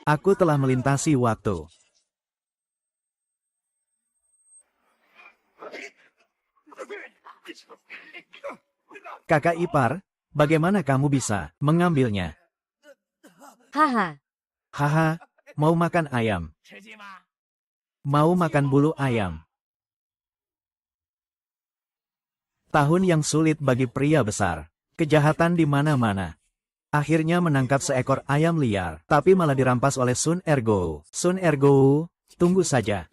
Aku telah melintasi waktu. Kakak ipar, bagaimana kamu bisa mengambilnya? Haha. Haha, mau makan ayam. Mau makan bulu ayam. Tahun yang sulit bagi pria besar. Kejahatan di mana-mana. Akhirnya menangkap seekor ayam liar, tapi malah dirampas oleh Sun Ergo. Sun Ergo, tunggu saja.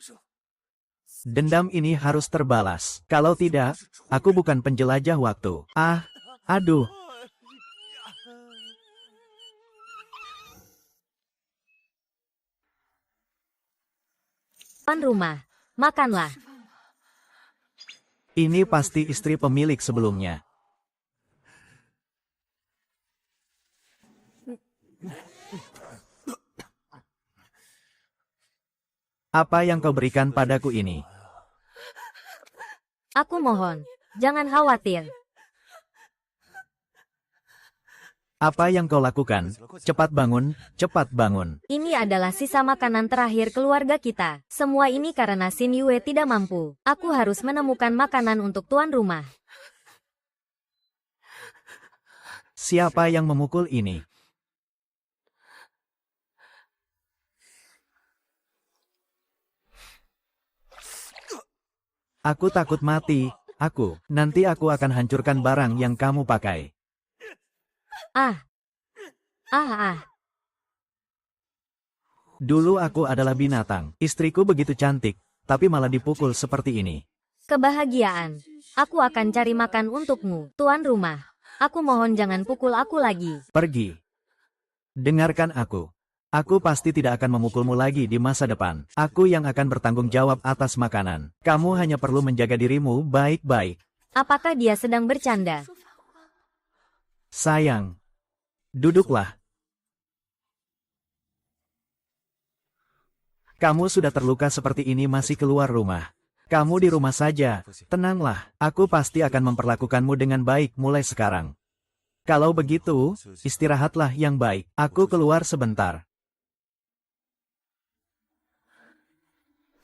Dendam ini harus terbalas. Kalau tidak, aku bukan penjelajah waktu. Aduh. Tuan rumah, makanlah. Ini pasti istri pemilik sebelumnya. Apa yang kau berikan padaku ini? Aku mohon, jangan khawatir. Apa yang kau lakukan? Cepat bangun, cepat bangun. Ini adalah sisa makanan terakhir keluarga kita. Semua ini karena Xin Yue tidak mampu. Aku harus menemukan makanan untuk tuan rumah. Siapa yang memukul ini? Aku takut mati. Nanti aku akan hancurkan barang yang kamu pakai. Dulu aku adalah binatang. Istriku begitu cantik, tapi malah dipukul seperti ini. Kebahagiaan. Aku akan cari makan untukmu, tuan rumah. Aku mohon jangan pukul aku lagi. Pergi. Dengarkan aku. Aku pasti tidak akan memukulmu lagi di masa depan. Aku yang akan bertanggung jawab atas makanan. Kamu hanya perlu menjaga dirimu baik-baik. Apakah dia sedang bercanda? Sayang. Duduklah. Kamu sudah terluka seperti ini masih keluar rumah. Kamu di rumah saja. Tenanglah. Aku pasti akan memperlakukanmu dengan baik mulai sekarang. Kalau begitu, istirahatlah yang baik. Aku keluar sebentar.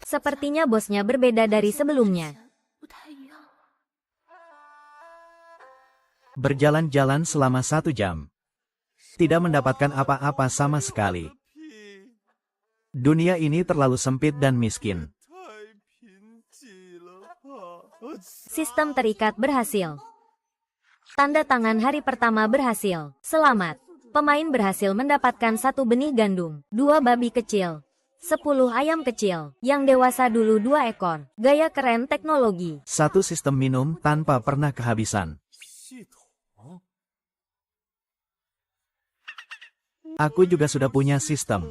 Sepertinya bosnya berbeda dari sebelumnya. Berjalan-jalan selama 1 jam. Tidak mendapatkan apa-apa sama sekali. Dunia ini terlalu sempit dan miskin. Sistem terikat berhasil. Tanda tangan hari pertama berhasil. Selamat. Pemain berhasil mendapatkan 1 benih gandum, 2 babi kecil, 10 ayam kecil, yang dewasa dulu 2 ekor. Gaya keren teknologi. 1 sistem minum tanpa pernah kehabisan. Aku juga sudah punya sistem.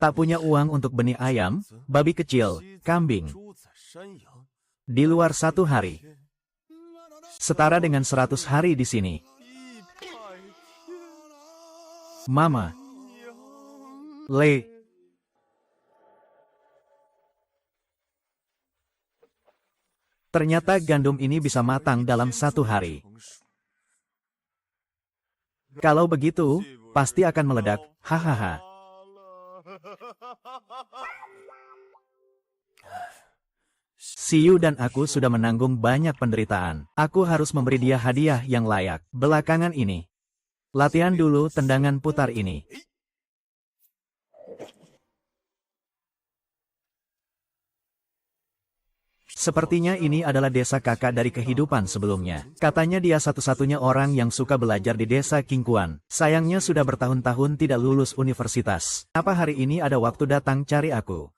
Tak punya uang untuk benih ayam, babi kecil, kambing. Di luar 1 hari. Setara dengan 100 hari di sini. Mama. Le. Ternyata gandum ini bisa matang dalam 1 hari. Kalau begitu, pasti akan meledak. Hahaha. Siyu dan aku sudah menanggung banyak penderitaan. Aku harus memberi dia hadiah yang layak. Belakangan ini. Latihan dulu tendangan putar ini. Sepertinya ini adalah desa kakak dari kehidupan sebelumnya. Katanya dia satu-satunya orang yang suka belajar di desa Qingquan. Sayangnya sudah bertahun-tahun tidak lulus universitas. Apa hari ini ada waktu datang cari aku?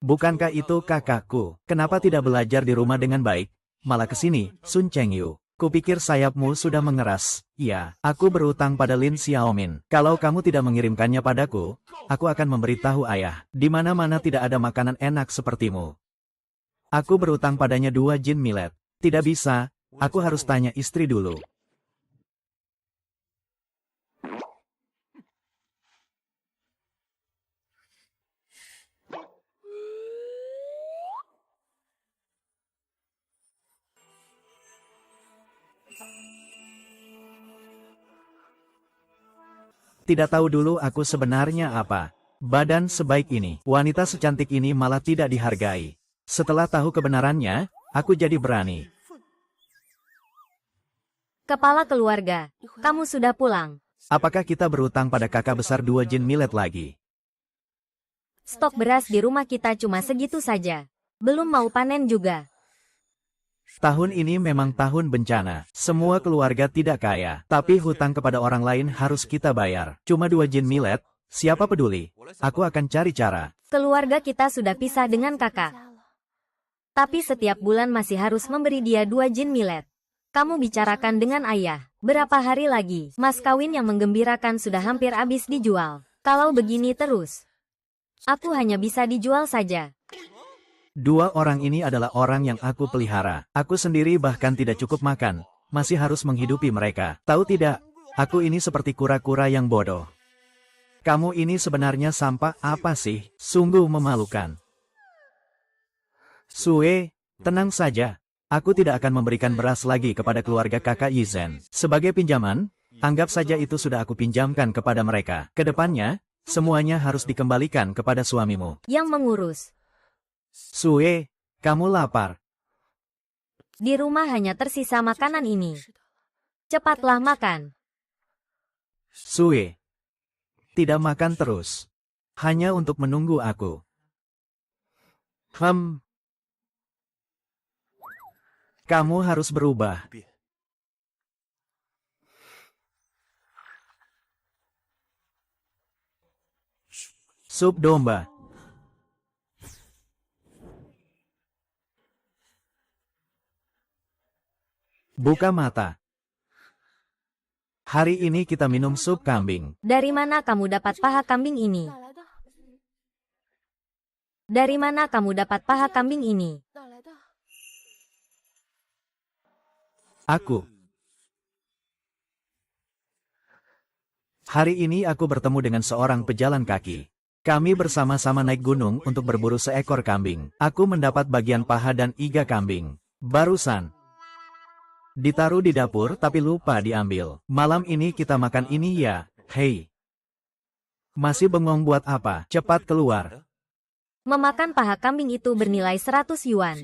Bukankah itu kakakku? Kenapa tidak belajar di rumah dengan baik? Malah kesini, Sun Chengyu. Kupikir sayapmu sudah mengeras. Iya, aku berutang pada Lin Xiaomin. Kalau kamu tidak mengirimkannya padaku, aku akan memberitahu ayah. Di mana-mana tidak ada makanan enak sepertimu. Aku berutang padanya 2 jin millet. Tidak bisa, aku harus tanya istri dulu. Tidak tahu dulu aku sebenarnya apa. Badan sebaik ini, wanita secantik ini malah tidak dihargai. Setelah tahu kebenarannya, aku jadi berani. Kepala keluarga, kamu sudah pulang. Apakah kita berutang pada kakak besar 2 jin millet lagi? Stok beras di rumah kita cuma segitu saja. Belum mau panen juga. Tahun ini memang tahun bencana. Semua keluarga tidak kaya, tapi hutang kepada orang lain harus kita bayar. Cuma 2 jin millet, siapa peduli? Aku akan cari cara. Keluarga kita sudah pisah dengan kakak. Tapi setiap bulan masih harus memberi dia 2 jin millet. Kamu bicarakan dengan ayah. Berapa hari lagi? Mas kawin yang menggembirakan sudah hampir habis dijual. Kalau begini terus, aku hanya bisa dijual saja. 2 orang ini adalah orang yang aku pelihara. Aku sendiri bahkan tidak cukup makan, masih harus menghidupi mereka. Tahu tidak, aku ini seperti kura-kura yang bodoh. Kamu ini sebenarnya sampah apa sih? Sungguh memalukan. Sue, tenang saja. Aku tidak akan memberikan beras lagi kepada keluarga kakak Yizhen. Sebagai pinjaman, anggap saja itu sudah aku pinjamkan kepada mereka. Kedepannya, semuanya harus dikembalikan kepada suamimu. Yang mengurus. Sue, kamu lapar. Di rumah hanya tersisa makanan ini. Cepatlah makan. Sue, tidak makan terus. Hanya untuk menunggu aku. Kamu harus berubah. Sup domba. Buka mata. Hari ini kita minum sup kambing. Dari mana kamu dapat paha kambing ini? Dari mana kamu dapat paha kambing ini? Aku. Hari ini aku bertemu dengan seorang pejalan kaki. Kami bersama-sama naik gunung untuk berburu seekor kambing. Aku mendapat bagian paha dan iga kambing. Barusan. Ditaruh di dapur tapi lupa diambil. Malam ini kita makan ini ya, hei. Masih bengong buat apa? Cepat keluar. Memakan paha kambing itu bernilai 100 yuan.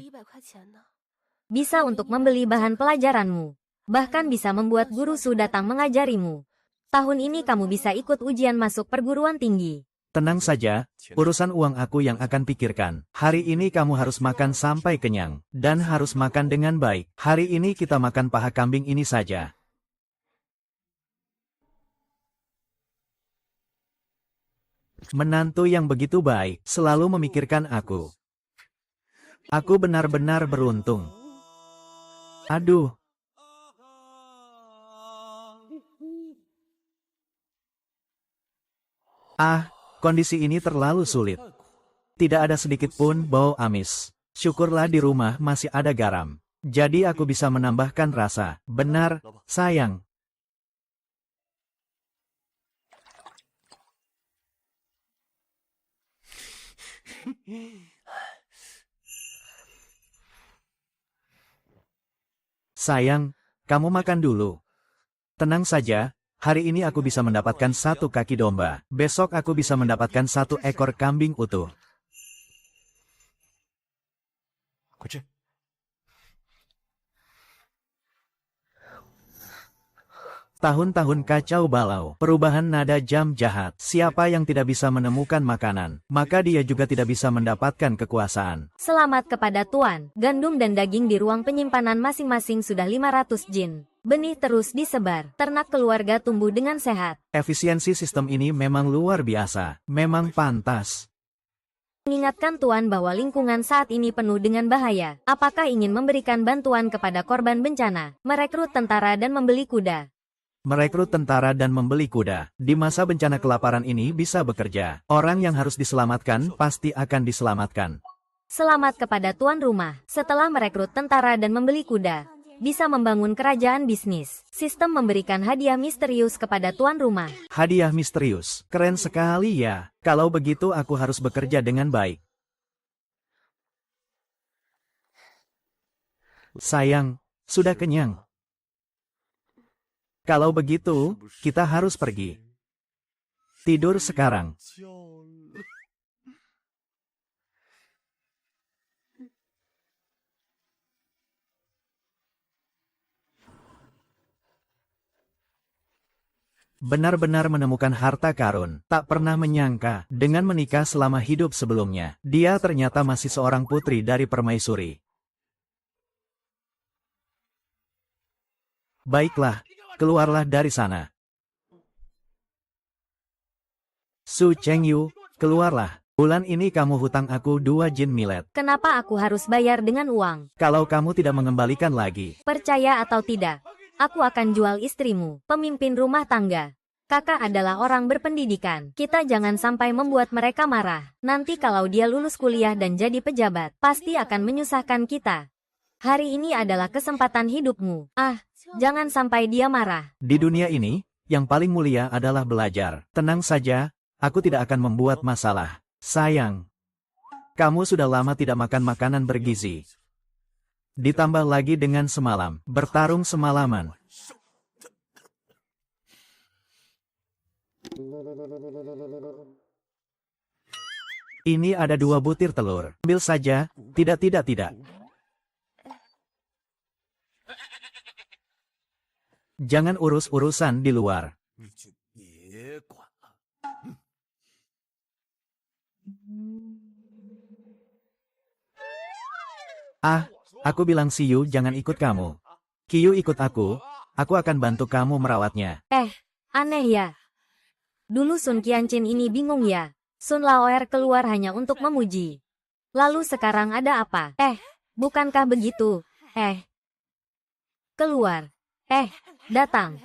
Bisa untuk membeli bahan pelajaranmu. Bahkan bisa membuat guru Su datang mengajarimu. Tahun ini kamu bisa ikut ujian masuk perguruan tinggi. Tenang saja, urusan uang aku yang akan pikirkan. Hari ini kamu harus makan sampai kenyang. Dan harus makan dengan baik. Hari ini kita makan paha kambing ini saja. Menantu yang begitu baik, selalu memikirkan aku. Aku benar-benar beruntung. Aduh. Kondisi ini terlalu sulit. Tidak ada sedikit pun bau amis. Syukurlah di rumah masih ada garam. Jadi aku bisa menambahkan rasa. Benar, sayang. Sayang, kamu makan dulu. Tenang saja. Hari ini aku bisa mendapatkan 1 kaki domba. Besok aku bisa mendapatkan 1 ekor kambing utuh. Tahun-tahun kacau balau, perubahan nada jam jahat. Siapa yang tidak bisa menemukan makanan, maka dia juga tidak bisa mendapatkan kekuasaan. Selamat kepada Tuan. Gandum dan daging di ruang penyimpanan masing-masing sudah 500 jin. Benih terus disebar. Ternak keluarga tumbuh dengan sehat. Efisiensi sistem ini memang luar biasa. Memang pantas. Mengingatkan Tuan bahwa lingkungan saat ini penuh dengan bahaya. Apakah ingin memberikan bantuan kepada korban bencana, merekrut tentara dan membeli kuda? Merekrut tentara dan membeli kuda. Di masa bencana kelaparan ini bisa bekerja. Orang yang harus diselamatkan pasti akan diselamatkan. Selamat kepada tuan rumah. Setelah merekrut tentara dan membeli kuda, bisa membangun kerajaan bisnis. Sistem memberikan hadiah misterius kepada tuan rumah. Hadiah misterius. Keren sekali ya. Kalau begitu aku harus bekerja dengan baik. Sayang, sudah kenyang. Kalau begitu, kita harus pergi. Tidur sekarang. Benar-benar menemukan harta karun, tak pernah menyangka, dengan menikah selama hidup sebelumnya, dia ternyata masih seorang putri dari permaisuri. Baiklah, keluarlah dari sana. Su Chengyu, keluarlah. Bulan ini kamu hutang aku 2 jin millet. Kenapa aku harus bayar dengan uang? Kalau kamu tidak mengembalikan lagi, Percaya atau tidak, aku akan jual istrimu, pemimpin rumah tangga. Kakak adalah orang berpendidikan. Kita jangan sampai membuat mereka marah. Nanti kalau dia lulus kuliah dan jadi pejabat, pasti akan menyusahkan kita. Hari ini adalah kesempatan hidupmu. Jangan sampai dia marah. di dunia ini, yang paling mulia adalah belajar. Tenang saja, aku tidak akan membuat masalah. Sayang, kamu sudah lama tidak makan makanan bergizi. Ditambah lagi dengan semalam, bertarung semalaman. Ini ada 2 butir telur. Ambil saja, tidak. Jangan urus-urusan di luar. Aku bilang Siyu jangan ikut kamu. Kiyu ikut aku akan bantu kamu merawatnya. Aneh ya. Dulu Sun Qianqin ini bingung ya. Sun Laoer keluar hanya untuk memuji. Lalu sekarang ada apa? Bukankah begitu? Keluar. Datang.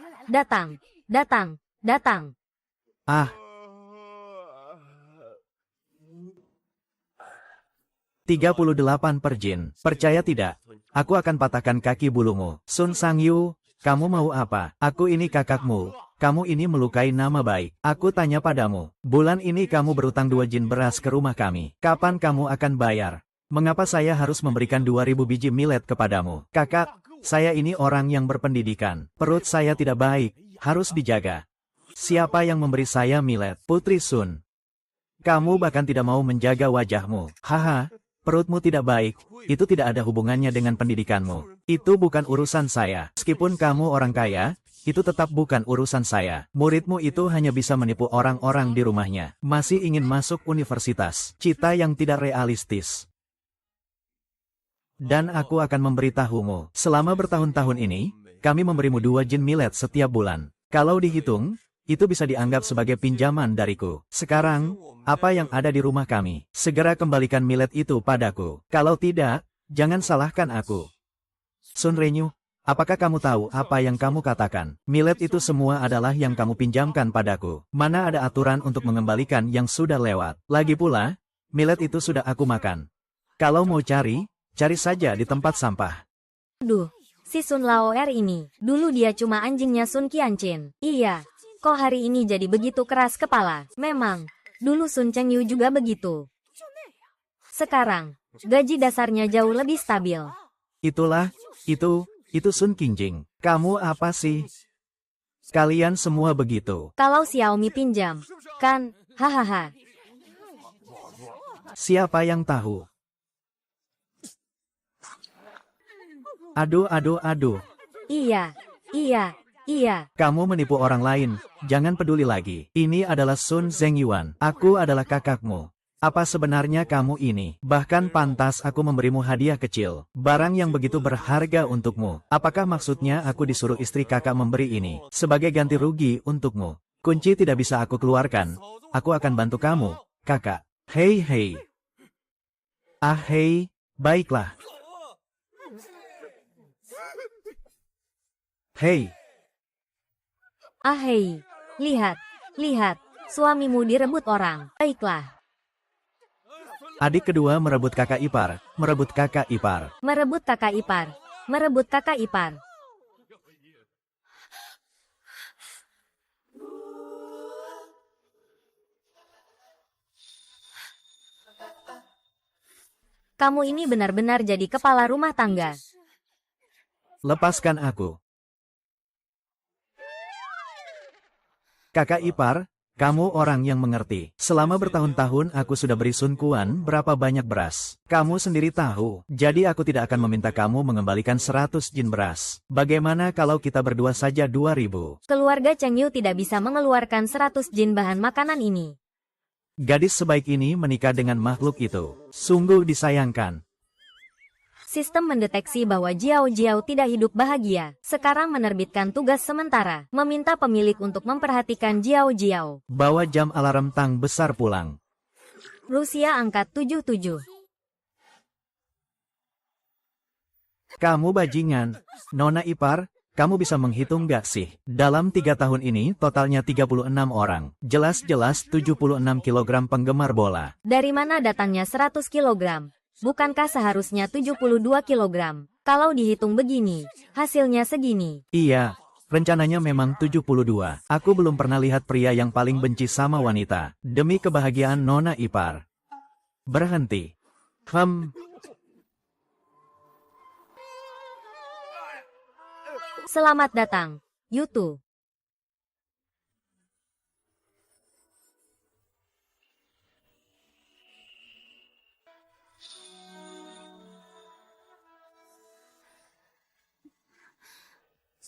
38 per jin. Percaya tidak? Aku akan patahkan kaki bulumu. Sun Sangyu, kamu mau apa? Aku ini kakakmu. Kamu ini melukai nama baik. Aku tanya padamu. Bulan ini kamu berutang 2 jin beras ke rumah kami. Kapan kamu akan bayar? Mengapa saya harus memberikan 2000 biji millet kepadamu? Kakak, saya ini orang yang berpendidikan. Perut saya tidak baik. Harus dijaga. Siapa yang memberi saya millet? Putri Sun. Kamu bahkan tidak mau menjaga wajahmu. Haha. Perutmu tidak baik, itu tidak ada hubungannya dengan pendidikanmu. Itu bukan urusan saya. Meskipun kamu orang kaya, itu tetap bukan urusan saya. Muridmu itu hanya bisa menipu orang-orang di rumahnya. Masih ingin masuk universitas. Cita yang tidak realistis. Dan aku akan memberitahumu. Selama bertahun-tahun ini, kami memberimu 2 jin millet setiap bulan. Kalau dihitung, itu bisa dianggap sebagai pinjaman dariku. Sekarang, apa yang ada di rumah kami? Segera kembalikan millet itu padaku. Kalau tidak, jangan salahkan aku. Sun Renyu, apakah kamu tahu apa yang kamu katakan? Millet itu semua adalah yang kamu pinjamkan padaku. Mana ada aturan untuk mengembalikan yang sudah lewat? Lagi pula, millet itu sudah aku makan. Kalau mau cari saja di tempat sampah. Duh, si Sun Laoer ini, dulu dia cuma anjingnya Sun Qianqin. Iya. Kok hari ini jadi begitu keras kepala? Memang, dulu Sun Chengyu juga begitu. Sekarang, gaji dasarnya jauh lebih stabil. Itulah, itu Sun Qingjing. Kamu apa sih? Kalian semua begitu. Kalau Xiaomi pinjam, kan, hahaha. Siapa yang tahu? Aduh. Iya. Kamu menipu orang lain, jangan peduli lagi. Ini adalah Sun Zhengyuan. Aku adalah kakakmu. Apa sebenarnya kamu ini? Bahkan pantas aku memberimu hadiah kecil. Barang yang begitu berharga untukmu. Apakah maksudnya aku disuruh istri kakak memberi ini? Sebagai ganti rugi untukmu. Kunci tidak bisa aku keluarkan. Aku akan bantu kamu, kakak. Hei. Ah hei, baiklah. Hei, Ah hei, lihat, lihat, suamimu direbut orang. Baiklah, adik kedua merebut kakak ipar, merebut kakak ipar. merebut kakak ipar, merebut kakak ipar. Kamu ini benar-benar jadi kepala rumah tangga. Lepaskan aku. Kakak ipar, kamu orang yang mengerti. Selama bertahun-tahun aku sudah beri Sun Quan berapa banyak beras. Kamu sendiri tahu, jadi aku tidak akan meminta kamu mengembalikan 100 jin beras. Bagaimana kalau kita berdua saja 2000? Keluarga Cheng Yu tidak bisa mengeluarkan 100 jin bahan makanan ini. Gadis sebaik ini menikah dengan makhluk itu. Sungguh disayangkan. Sistem mendeteksi bahwa Jiao Jiao tidak hidup bahagia. Sekarang menerbitkan tugas sementara, meminta pemilik untuk memperhatikan Jiao Jiao. Bawa jam alarm tang besar pulang. Rusia angkat 77. Kamu bajingan. Nona ipar, kamu bisa menghitung gak sih? Dalam 3 tahun ini totalnya 36 orang. Jelas-jelas 76 kilogram penggemar bola. Dari mana datangnya 100 kilogram? Bukankah seharusnya 72 kilogram? Kalau dihitung begini, hasilnya segini. Iya, rencananya memang 72. Aku belum pernah lihat pria yang paling benci sama wanita. Demi kebahagiaan Nona ipar. Berhenti. Selamat datang, Yutu.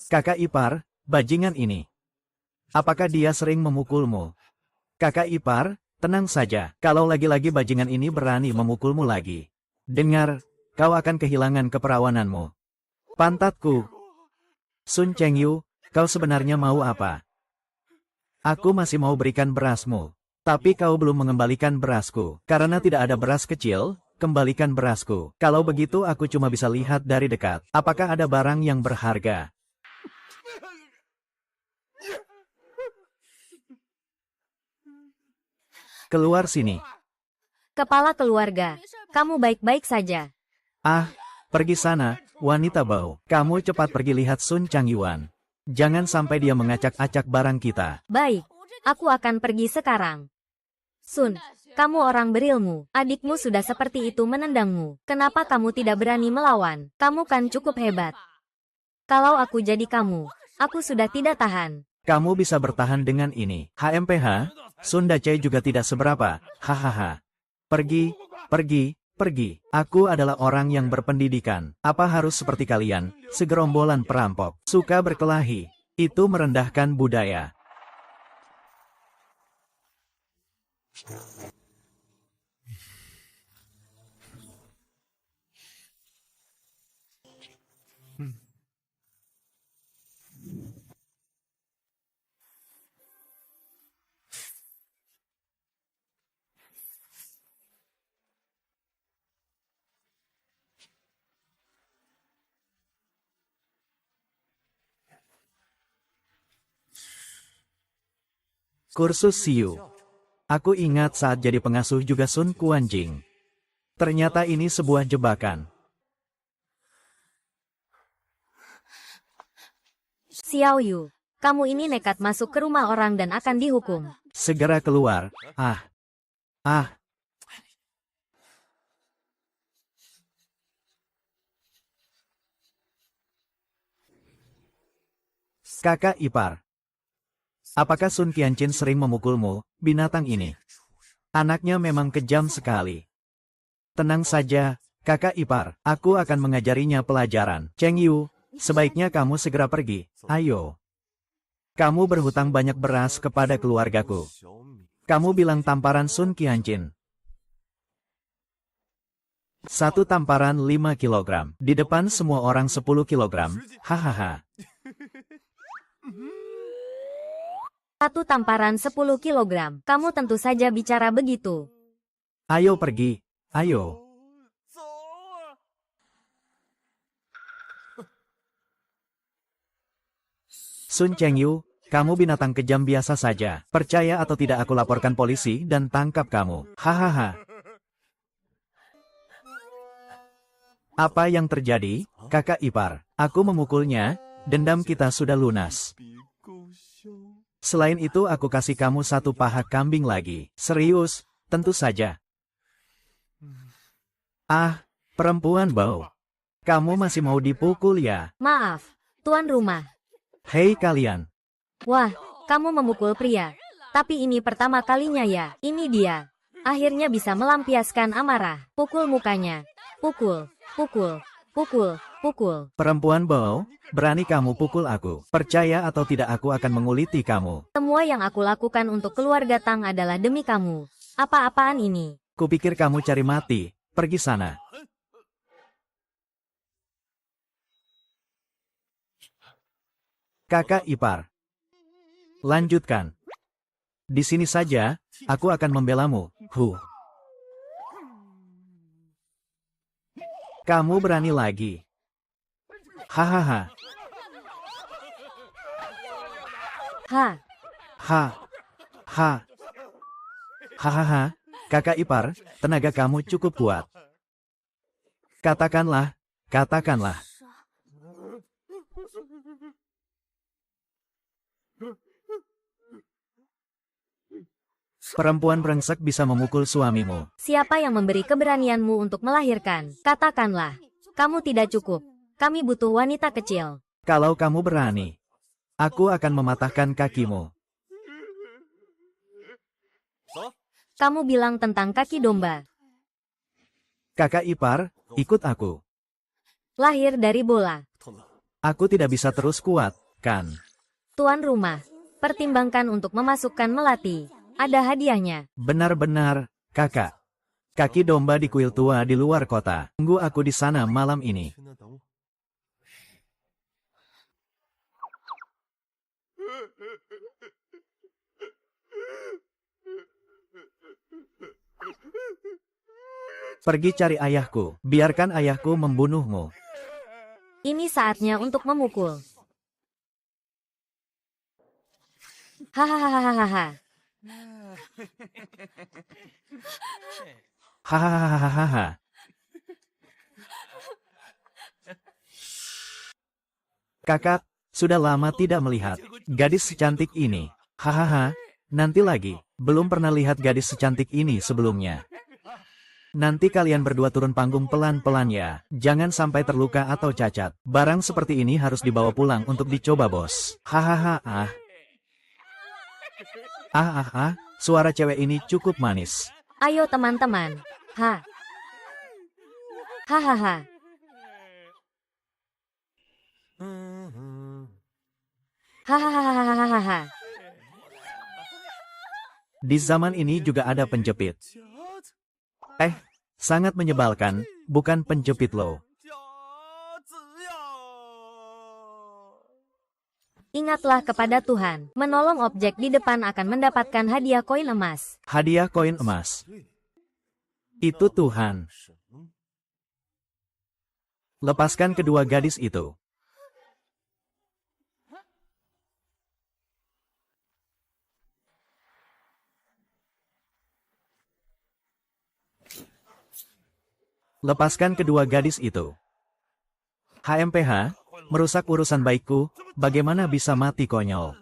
Kakak ipar, bajingan ini. Apakah dia sering memukulmu? Kakak ipar, tenang saja. Kalau lagi-lagi bajingan ini berani memukulmu lagi. Dengar, kau akan kehilangan keperawananmu. Pantatku. Sun Cheng Yu, kau sebenarnya mau apa? Aku masih mau berikan berasmu. Tapi kau belum mengembalikan berasku. Karena tidak ada beras kecil, kembalikan berasku. Kalau begitu aku cuma bisa lihat dari dekat. Apakah ada barang yang berharga? Keluar sini. Kepala keluarga, kamu baik-baik saja. Ah, pergi sana, wanita bau. Kamu cepat pergi lihat Sun Changyuan. Jangan sampai dia mengacak-acak barang kita. Baik, aku akan pergi sekarang. Sun, kamu orang berilmu. Adikmu sudah seperti itu menendangmu. Kenapa kamu tidak berani melawan? Kamu kan cukup hebat. Kalau aku jadi kamu, aku sudah tidak tahan. Kamu bisa bertahan dengan ini. HMPH, Sun Dacai juga tidak seberapa. Hahaha. Pergi, pergi, pergi. Aku adalah orang yang berpendidikan. Apa harus seperti kalian, segerombolan perampok, suka berkelahi. Itu merendahkan budaya. Kursus Siu. Aku ingat saat jadi pengasuh juga Sun Quanjing. Ternyata ini sebuah jebakan. Xiao Yu, kamu ini nekat masuk ke rumah orang dan akan dihukum. Segera keluar. Ah. Ah. Kakak ipar. Apakah Sun Qianqin sering memukulmu, binatang ini? Anaknya memang kejam sekali. Tenang saja, kakak ipar. Aku akan mengajarinya pelajaran. Cheng Yu, sebaiknya kamu segera pergi. Ayo. Kamu berhutang banyak beras kepada keluargaku. Kamu bilang tamparan Sun Qianqin. 1 tamparan 5 kilogram. Di depan semua orang 10 kilogram. Hahaha. 1 tamparan 10 kilogram. Kamu tentu saja bicara begitu. Ayo pergi. Ayo. Sun Chengyu, kamu binatang kejam biasa saja. Percaya atau tidak aku laporkan polisi dan tangkap kamu. Hahaha. Apa yang terjadi, kakak ipar? Aku memukulnya, dendam kita sudah lunas. Selain itu aku kasih kamu satu paha kambing lagi. Serius, tentu saja. Ah, perempuan bau. Kamu masih mau dipukul ya? Maaf, tuan rumah. Hei kalian. Wah, kamu memukul pria. Tapi ini pertama kalinya ya. Ini dia. Akhirnya bisa melampiaskan amarah. Pukul mukanya. Pukul, pukul, pukul, pukul. Perempuan bau, berani kamu pukul aku. Percaya atau tidak aku akan menguliti kamu. Semua yang aku lakukan untuk keluarga Tang adalah demi kamu. Apa-apaan ini? Kupikir kamu cari mati. Pergi sana. Kakak ipar. Lanjutkan. Di sini saja, aku akan membelamu. Kamu berani lagi. Hahaha. Ha, Ha. Ha. Hahaha. Kakak ipar, tenaga kamu cukup kuat. Katakanlah, katakanlah. Perempuan brengsek bisa memukul suamimu. siapa yang memberi keberanianmu untuk melahirkan? Katakanlah. Kamu tidak cukup. Kami butuh wanita kecil. Kalau kamu berani, aku akan mematahkan kakimu. Kamu bilang tentang kaki domba. Kakak ipar, ikut aku. Lahir dari bola. Aku tidak bisa terus kuat, kan? Tuan rumah. Pertimbangkan untuk memasukkan melati. Ada hadiahnya. Benar-benar, kakak. Kaki domba di kuil tua di luar kota. Tunggu aku di sana malam ini. Pergi cari ayahku. Biarkan ayahku membunuhmu. Ini saatnya untuk memukul. Hahaha. Hahaha. Kakak, sudah lama tidak melihat gadis secantik ini. Hahaha. Nanti lagi, belum pernah lihat gadis secantik ini sebelumnya. Nanti kalian berdua turun panggung pelan-pelan ya. Jangan sampai terluka atau cacat. Barang seperti ini harus dibawa pulang untuk dicoba, bos. Hahaha. Suara cewek ini cukup manis. Ayo teman-teman. Ha. Hahaha. Hahaha. Di zaman ini juga ada penjepit. Sangat menyebalkan, bukan penjepit loh. Ingatlah kepada Tuhan. Menolong objek di depan akan mendapatkan hadiah koin emas. Hadiah koin emas. Itu Tuhan. Lepaskan kedua gadis itu. Lepaskan kedua gadis itu. HMPH, merusak urusan baikku, bagaimana bisa mati konyol?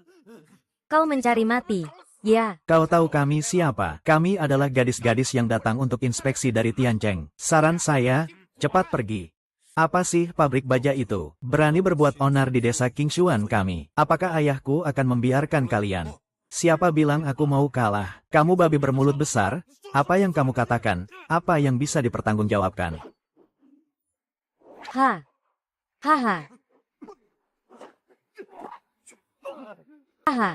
Kau mencari mati. Ya, Kau tahu kami siapa? Kami adalah gadis-gadis yang datang untuk inspeksi dari Tiancheng. Saran saya, cepat pergi. Apa sih pabrik baja itu? Berani berbuat onar di desa Qingshuan kami. Apakah ayahku akan membiarkan kalian? Siapa bilang aku mau kalah? Kamu babi bermulut besar? Apa yang kamu katakan? Apa yang bisa dipertanggungjawabkan? ha. Haha. Haha.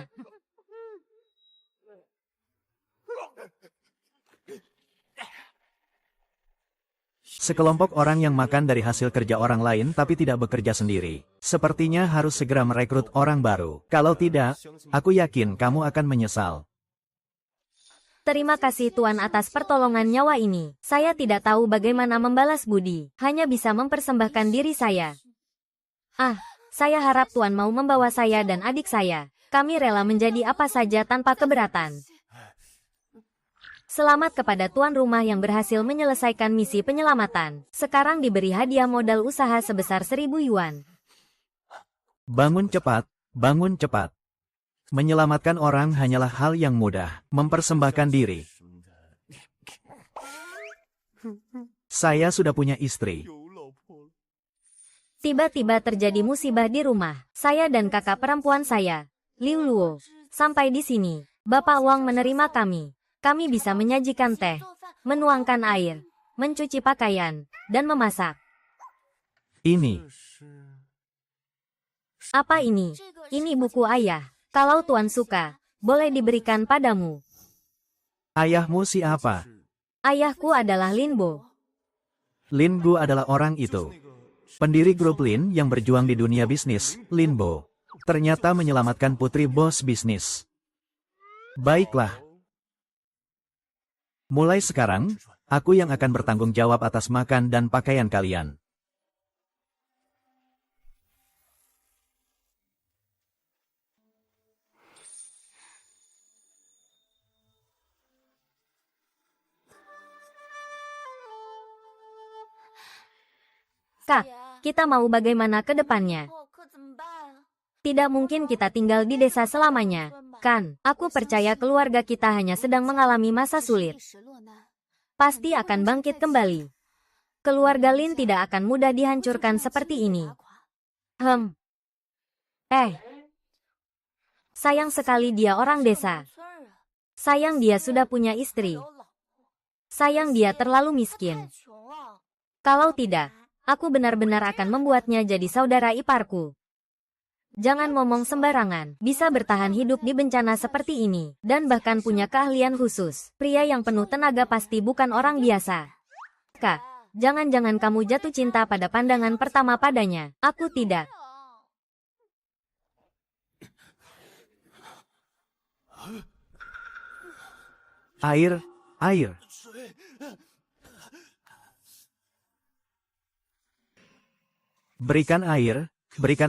Sekelompok orang yang makan dari hasil kerja orang lain tapi tidak bekerja sendiri. Sepertinya harus segera merekrut orang baru. Kalau tidak, aku yakin kamu akan menyesal. Terima kasih Tuan atas pertolongan nyawa ini. Saya tidak tahu bagaimana membalas budi. Hanya bisa mempersembahkan diri saya. Ah, Saya harap Tuan mau membawa saya dan adik saya. Kami rela menjadi apa saja tanpa keberatan. Selamat kepada tuan rumah yang berhasil menyelesaikan misi penyelamatan. Sekarang diberi hadiah modal usaha sebesar 1.000 yuan. Bangun cepat, bangun cepat. Menyelamatkan orang hanyalah hal yang mudah. Mempersembahkan diri. Saya sudah punya istri. Tiba-tiba terjadi musibah di rumah. Saya dan kakak perempuan saya, Liu Luo, sampai di sini. Bapak Wang menerima kami. Kami bisa menyajikan teh, menuangkan air, mencuci pakaian, dan memasak. Ini. Apa ini? Ini buku ayah. Kalau Tuan suka, boleh diberikan padamu. Ayahmu siapa? Ayahku adalah Lin Bo. Lin Bo adalah orang itu. Pendiri grup Lin yang berjuang di dunia bisnis, Lin Bo. Ternyata menyelamatkan putri bos bisnis. Baiklah. Mulai sekarang, aku yang akan bertanggung jawab atas makan dan pakaian kalian. Kak, kita mau bagaimana ke depannya? Tidak mungkin kita tinggal di desa selamanya, kan? Aku percaya keluarga kita hanya sedang mengalami masa sulit. Pasti akan bangkit kembali. Keluarga Lin tidak akan mudah dihancurkan seperti ini. Sayang sekali dia orang desa. Sayang dia sudah punya istri. Sayang dia terlalu miskin. Kalau tidak, aku benar-benar akan membuatnya jadi saudara iparku. Jangan ngomong sembarangan, bisa bertahan hidup di bencana seperti ini, dan bahkan punya keahlian khusus. Pria yang penuh tenaga pasti bukan orang biasa. Kak, jangan-jangan kamu jatuh cinta pada pandangan pertama padanya. Aku tidak. Air. Berikan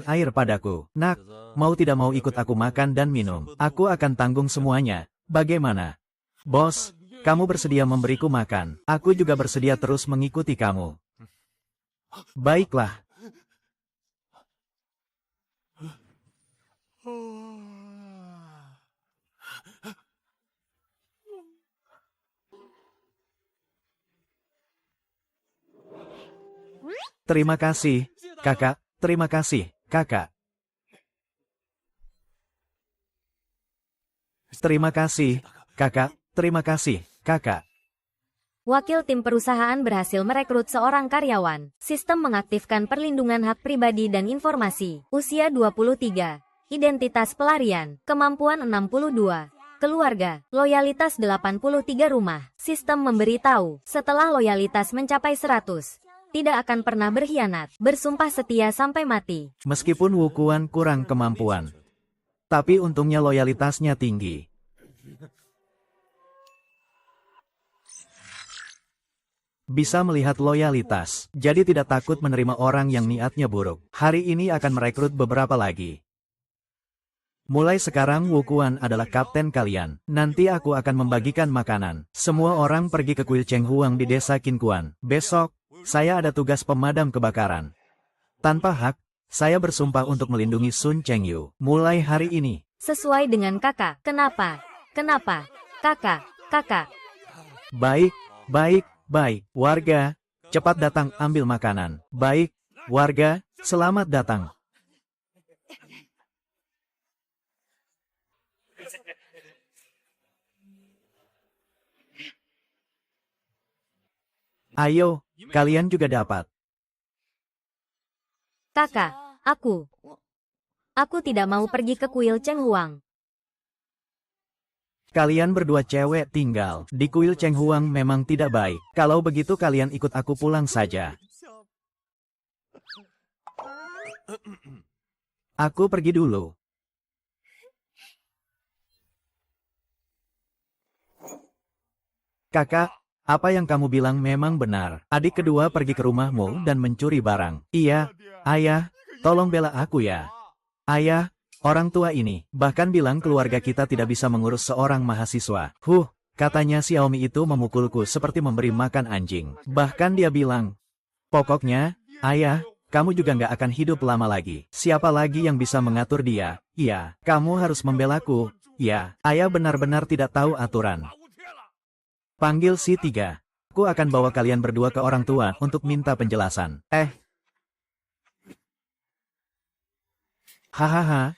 air padaku. Nak, mau tidak mau ikut aku makan dan minum. Aku akan tanggung semuanya. Bagaimana? Bos, kamu bersedia memberiku makan. Aku juga bersedia terus mengikuti kamu. Baiklah. Terima kasih, kakak. Terima kasih, kakak. Terima kasih, kakak. Terima kasih, kakak. Wakil tim perusahaan berhasil merekrut seorang karyawan. Sistem mengaktifkan perlindungan hak pribadi dan informasi. Usia 23. Identitas pelarian. Kemampuan 62. Keluarga. Loyalitas 83 rumah. Sistem memberitahu, setelah loyalitas mencapai 100. Tidak akan pernah berkhianat, bersumpah setia sampai mati. Meskipun Wukuan kurang kemampuan, tapi untungnya loyalitasnya tinggi. Bisa melihat loyalitas, jadi tidak takut menerima orang yang niatnya buruk. Hari ini akan merekrut beberapa lagi. Mulai sekarang Wukuan adalah kapten kalian. Nanti aku akan membagikan makanan. Semua orang pergi ke kuil Cheng Huang di desa Qinquan. Besok, saya ada tugas pemadam kebakaran. Tanpa hak, saya bersumpah untuk melindungi Sun Chengyu. Mulai hari ini. Sesuai dengan kakak. Kenapa? Kakak. Baik. Warga, cepat datang ambil makanan. Baik, warga, selamat datang. Ayo, kalian juga dapat. Kakak, aku tidak mau pergi ke kuil Cheng Huang. Kalian berdua cewek tinggal di kuil Cheng Huang memang tidak baik. Kalau begitu kalian ikut aku pulang saja. Aku pergi dulu. Kakak, apa yang kamu bilang memang benar. Adik kedua pergi ke rumahmu dan mencuri barang. Iya, ayah, Tolong bela aku ya. Ayah, orang tua ini, bahkan bilang keluarga kita tidak bisa mengurus seorang mahasiswa. Katanya Xiaomi itu memukulku seperti memberi makan anjing. Bahkan dia bilang, pokoknya, ayah, kamu juga nggak akan hidup lama lagi. Siapa lagi yang bisa mengatur dia? Iya, kamu harus membelaku. Ya, ayah benar-benar tidak tahu aturan. Panggil si tiga. Aku akan bawa kalian berdua ke orang tua untuk minta penjelasan. Hahaha.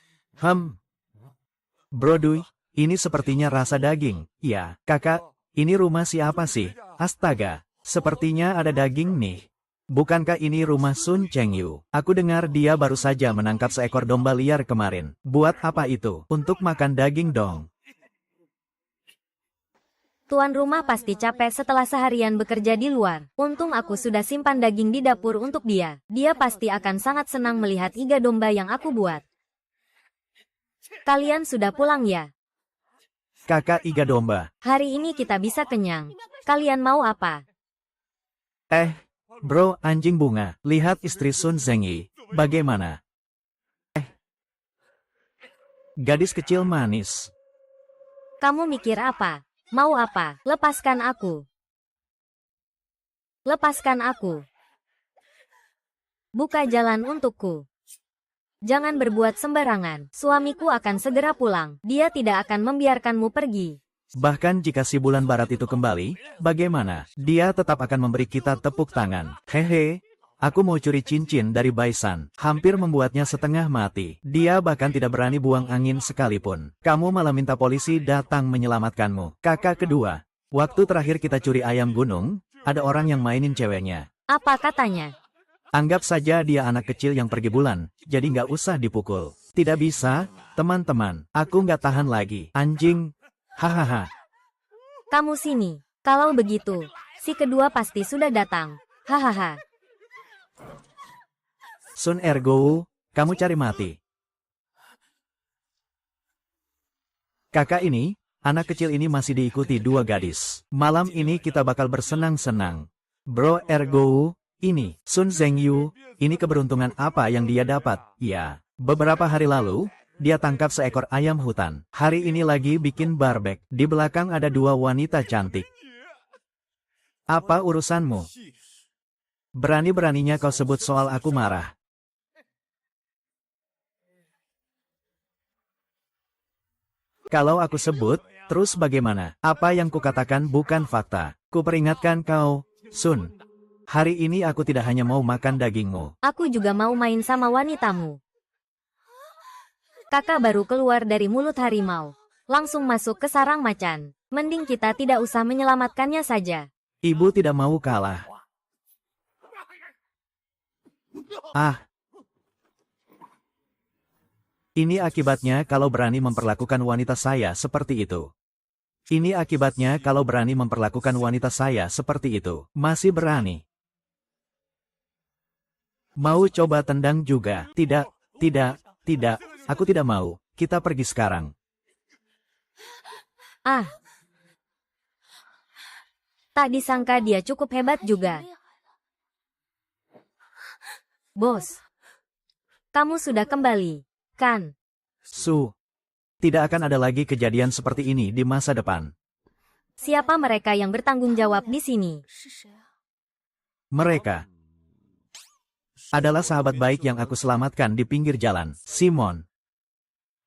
Broduy, ini sepertinya rasa daging. Ya, kakak, ini rumah siapa sih? Astaga, sepertinya ada daging nih. Bukankah ini rumah Sun Chengyu? Aku dengar dia baru saja menangkap seekor domba liar kemarin. Buat apa itu? Untuk makan daging dong. Tuan rumah pasti capek setelah seharian bekerja di luar. Untung aku sudah simpan daging di dapur untuk dia. Dia pasti akan sangat senang melihat iga domba yang aku buat. Kalian sudah pulang ya? Kakak iga domba. Hari ini kita bisa kenyang. Kalian mau apa? Bro, anjing bunga. Lihat istri Sun Zhengyi. Bagaimana? Gadis kecil manis. Kamu mikir apa? Mau apa? Lepaskan aku. Lepaskan aku. Buka jalan untukku. Jangan berbuat sembarangan. Suamiku akan segera pulang. Dia tidak akan membiarkanmu pergi. Bahkan jika si bulan barat itu kembali, bagaimana? Dia tetap akan memberi kita tepuk tangan. Hehe, aku mau curi cincin dari Baisan. Hampir membuatnya setengah mati. Dia bahkan tidak berani buang angin sekalipun. Kamu malah minta polisi datang menyelamatkanmu. Kakak kedua, waktu terakhir kita curi ayam gunung, ada orang yang mainin ceweknya. Apa katanya? Anggap saja dia anak kecil yang pergi bulan, jadi nggak usah dipukul. Tidak bisa, teman-teman. Aku nggak tahan lagi. Anjing. Hahaha. Kamu sini. Kalau begitu, si kedua pasti sudah datang. Hahaha. Sun Ergo, kamu cari mati. Kakak ini, anak kecil ini masih diikuti dua gadis. Malam ini kita bakal bersenang-senang. Bro Ergo, ini, Sun Zhengyu, ini keberuntungan apa yang dia dapat? Ya, beberapa hari lalu, dia tangkap seekor ayam hutan. Hari ini lagi bikin barbek. Di belakang ada dua wanita cantik. Apa urusanmu? Berani-beraninya kau sebut soal aku marah. Kalau aku sebut, terus bagaimana? Apa yang kukatakan bukan fakta. Kuperingatkan kau, Sun. Hari ini aku tidak hanya mau makan dagingmu. Aku juga mau main sama wanitamu. Kakak baru keluar dari mulut harimau. Langsung masuk ke sarang macan. Mending kita tidak usah menyelamatkannya saja. Ibu tidak mau kalah. Ini akibatnya kalau berani memperlakukan wanita saya seperti itu. Ini akibatnya kalau berani memperlakukan wanita saya seperti itu. Masih berani. Mau coba tendang juga? Tidak, tidak. Aku tidak mau. Kita pergi sekarang. Tak disangka dia cukup hebat juga. Bos, kamu sudah kembali, kan? Tidak akan ada lagi kejadian seperti ini di masa depan. Siapa mereka yang bertanggung jawab di sini? Mereka adalah sahabat baik yang aku selamatkan di pinggir jalan. Simon.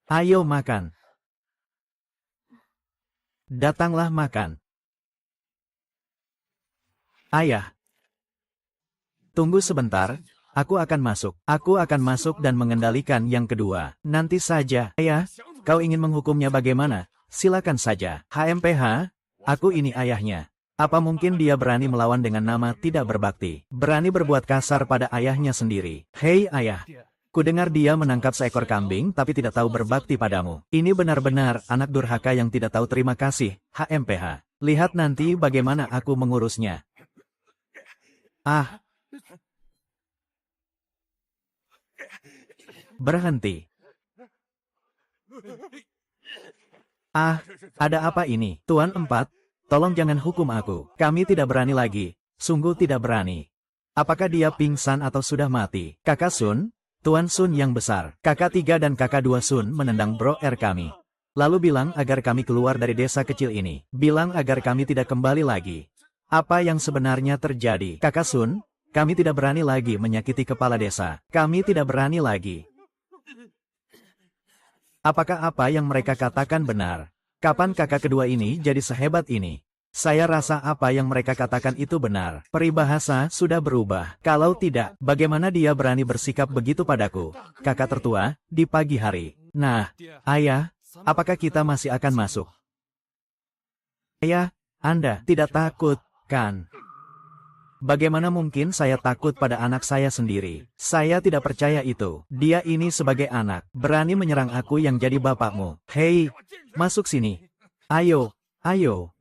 Ayo makan. Datanglah makan. Ayah. Tunggu sebentar, aku akan masuk. Aku akan masuk dan mengendalikan yang kedua. Nanti saja. Ayah, kau ingin menghukumnya bagaimana? Silakan saja. HMPH, aku ini ayahnya. Apa mungkin dia berani melawan dengan nama tidak berbakti? Berani berbuat kasar pada ayahnya sendiri. Hei ayah, kudengar dia menangkap seekor kambing tapi tidak tahu berbakti padamu. Ini benar-benar anak durhaka yang tidak tahu terima kasih. HMPH, lihat nanti bagaimana aku mengurusnya. Berhenti. Ada apa ini? Tuan Empat, tolong jangan hukum aku. Kami tidak berani lagi. Sungguh tidak berani. Apakah dia pingsan atau sudah mati? Kakak Sun, Tuan Sun yang besar, kakak 3 dan kakak 2 Sun menendang bro kami. Lalu bilang agar kami keluar dari desa kecil ini. Bilang agar kami tidak kembali lagi. Apa yang sebenarnya terjadi? Kakak Sun, kami tidak berani lagi menyakiti kepala desa. Kami tidak berani lagi. Apakah apa yang mereka katakan benar? Kapan kakak kedua ini jadi sehebat ini? Saya rasa apa yang mereka katakan itu benar. Peribahasa sudah berubah. Kalau tidak, bagaimana dia berani bersikap begitu padaku? Kakak tertua, di pagi hari. Nah, ayah, apakah kita masih akan masuk? Ayah, Anda tidak takut, kan? Bagaimana mungkin saya takut pada anak saya sendiri? Saya tidak percaya itu. Dia ini sebagai anak, berani menyerang aku yang jadi bapakmu. Hei, masuk sini. Ayo, ayo.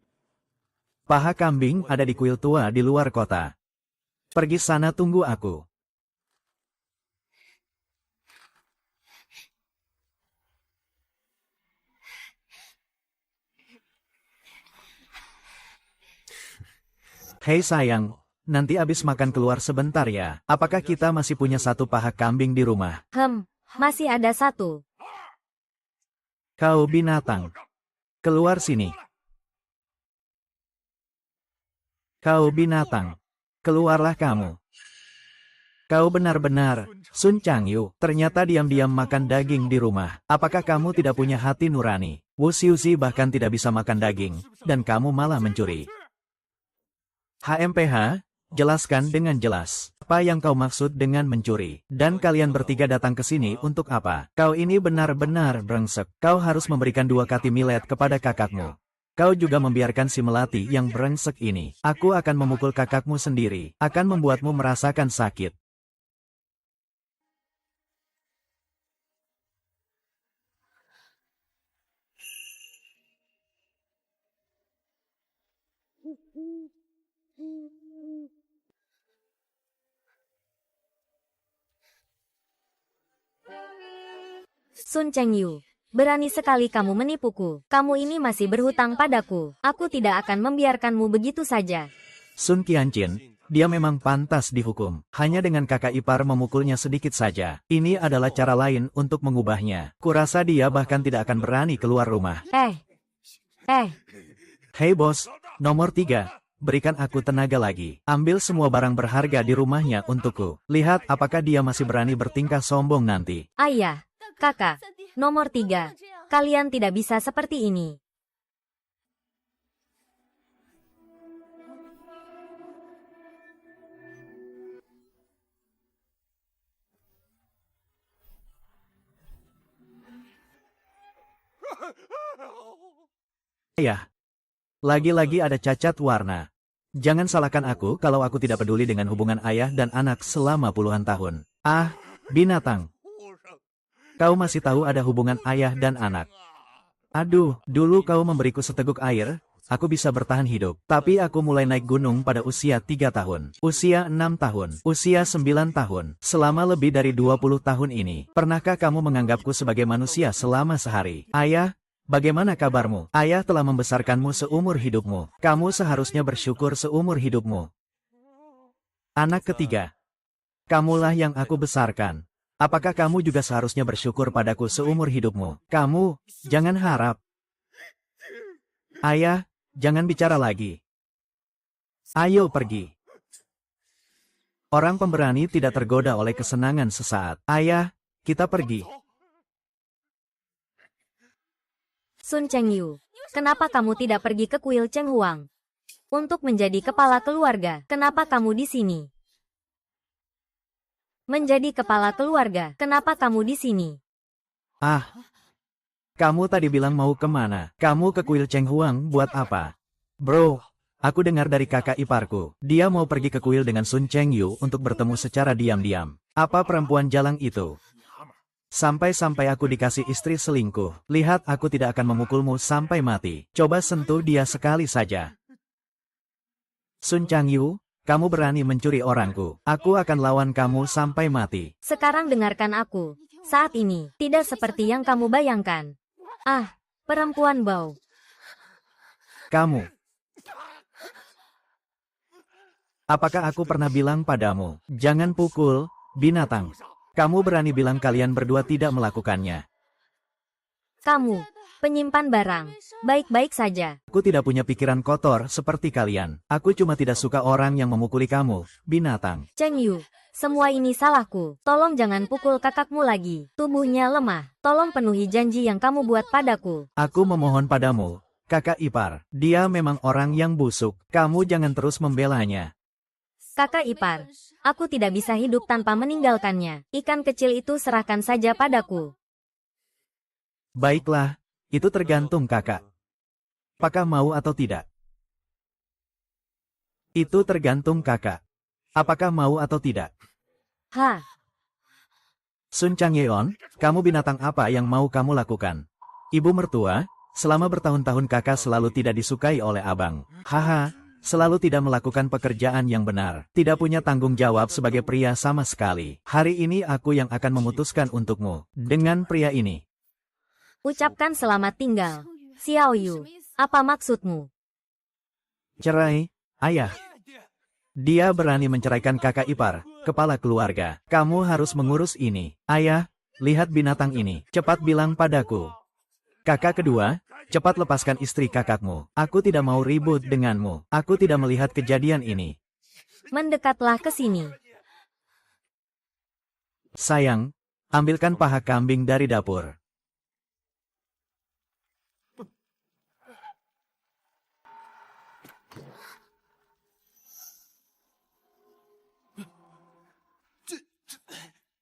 Paha kambing ada di kuil tua di luar kota. Pergi sana tunggu aku. Hei sayang, nanti abis makan keluar sebentar ya. Apakah kita masih punya satu paha kambing di rumah? Masih ada satu. Kau binatang. Keluar sini. Kau binatang. Keluarlah kamu. Kau benar-benar, Sun Changyu, ternyata diam-diam makan daging di rumah. Apakah kamu tidak punya hati nurani? Wu Xiuzi bahkan tidak bisa makan daging, dan kamu malah mencuri. HMPH, jelaskan dengan jelas. Apa yang kau maksud dengan mencuri? Dan kalian bertiga datang ke sini untuk apa? Kau ini benar-benar brengsek. Kau harus memberikan 2 kati millet kepada kakakmu. Kau juga membiarkan si melati yang brengsek ini. Aku akan memukul kakakmu sendiri. Akan membuatmu merasakan sakit. Sun Chengyu, berani sekali kamu menipuku. Kamu ini masih berhutang padaku. Aku tidak akan membiarkanmu begitu saja. Sun Qianqin, dia memang pantas dihukum. Hanya dengan kakak ipar memukulnya sedikit saja. Ini adalah cara lain untuk mengubahnya. Kurasa dia bahkan tidak akan berani keluar rumah. Hei bos, nomor 3. Berikan aku tenaga lagi. Ambil semua barang berharga di rumahnya untukku. Lihat apakah dia masih berani bertingkah sombong nanti. Ayah, kakak, nomor 3. Kalian tidak bisa seperti ini. Ayah, lagi-lagi ada cacat warna. Jangan salahkan aku kalau aku tidak peduli dengan hubungan ayah dan anak selama puluhan tahun. Ah, binatang. Kau masih tahu ada hubungan ayah dan anak. Aduh, dulu kau memberiku seteguk air, aku bisa bertahan hidup. Tapi aku mulai naik gunung pada usia 3 tahun. Usia 6 tahun. Usia 9 tahun. Selama lebih dari 20 tahun ini. Pernahkah kamu menganggapku sebagai manusia selama sehari? Ayah, bagaimana kabarmu? Ayah telah membesarkanmu seumur hidupmu. Kamu seharusnya bersyukur seumur hidupmu. Anak ketiga. Kamulah yang aku besarkan. Apakah kamu juga seharusnya bersyukur padaku seumur hidupmu? Kamu, jangan harap. Ayah, jangan bicara lagi. Ayo pergi. Orang pemberani tidak tergoda oleh kesenangan sesaat. Ayah, kita pergi. Sun Chengyu, kenapa kamu tidak pergi ke kuil Cheng Huang? Untuk menjadi kepala keluarga, kenapa kamu di sini? Menjadi kepala keluarga, kenapa kamu di sini? Ah, kamu tadi bilang mau kemana? Kamu ke kuil Cheng Huang buat apa? Bro, aku dengar dari kakak iparku, dia mau pergi ke kuil dengan Sun Chengyu untuk bertemu secara diam-diam. Apa perempuan jalang itu? Sampai-sampai aku dikasih istri selingkuh. Lihat, aku tidak akan memukulmu sampai mati. Coba sentuh dia sekali saja. Sun Changyu, kamu berani mencuri orangku. Aku akan lawan kamu sampai mati. Sekarang dengarkan aku. Saat ini, tidak seperti yang kamu bayangkan. Ah, perempuan bau. Kamu. Apakah aku pernah bilang padamu, jangan pukul, binatang. Kamu berani bilang kalian berdua tidak melakukannya. Kamu, penyimpan barang, baik-baik saja. Aku tidak punya pikiran kotor seperti kalian. Aku cuma tidak suka orang yang memukuli kamu, binatang. Cheng Yu, semua ini salahku. Tolong jangan pukul kakakmu lagi. Tubuhnya lemah. Tolong penuhi janji yang kamu buat padaku. Aku memohon padamu, kakak ipar. Dia memang orang yang busuk. Kamu jangan terus membelanya. Kakak ipar, aku tidak bisa hidup tanpa meninggalkannya. Ikan kecil itu serahkan saja padaku. Baiklah, itu tergantung kakak. Apakah mau atau tidak? Itu tergantung kakak. Apakah mau atau tidak? Ha, Sun Changyeon, kamu binatang apa yang mau kamu lakukan? Ibu mertua, selama bertahun-tahun kakak selalu tidak disukai oleh abang. Haha, selalu tidak melakukan pekerjaan yang benar. Tidak punya tanggung jawab sebagai pria sama sekali. Hari ini aku yang akan memutuskan untukmu. Dengan pria ini. ucapkan selamat tinggal. Xiao Yu, apa maksudmu? Cerai, ayah. Dia berani menceraikan kakak ipar, kepala keluarga. Kamu harus mengurus ini. Ayah, lihat binatang ini. Cepat bilang padaku. Kakak kedua, cepat lepaskan istri kakakmu. Aku tidak mau ribut denganmu. Aku tidak melihat kejadian ini. Mendekatlah ke sini. Sayang, ambilkan paha kambing dari dapur.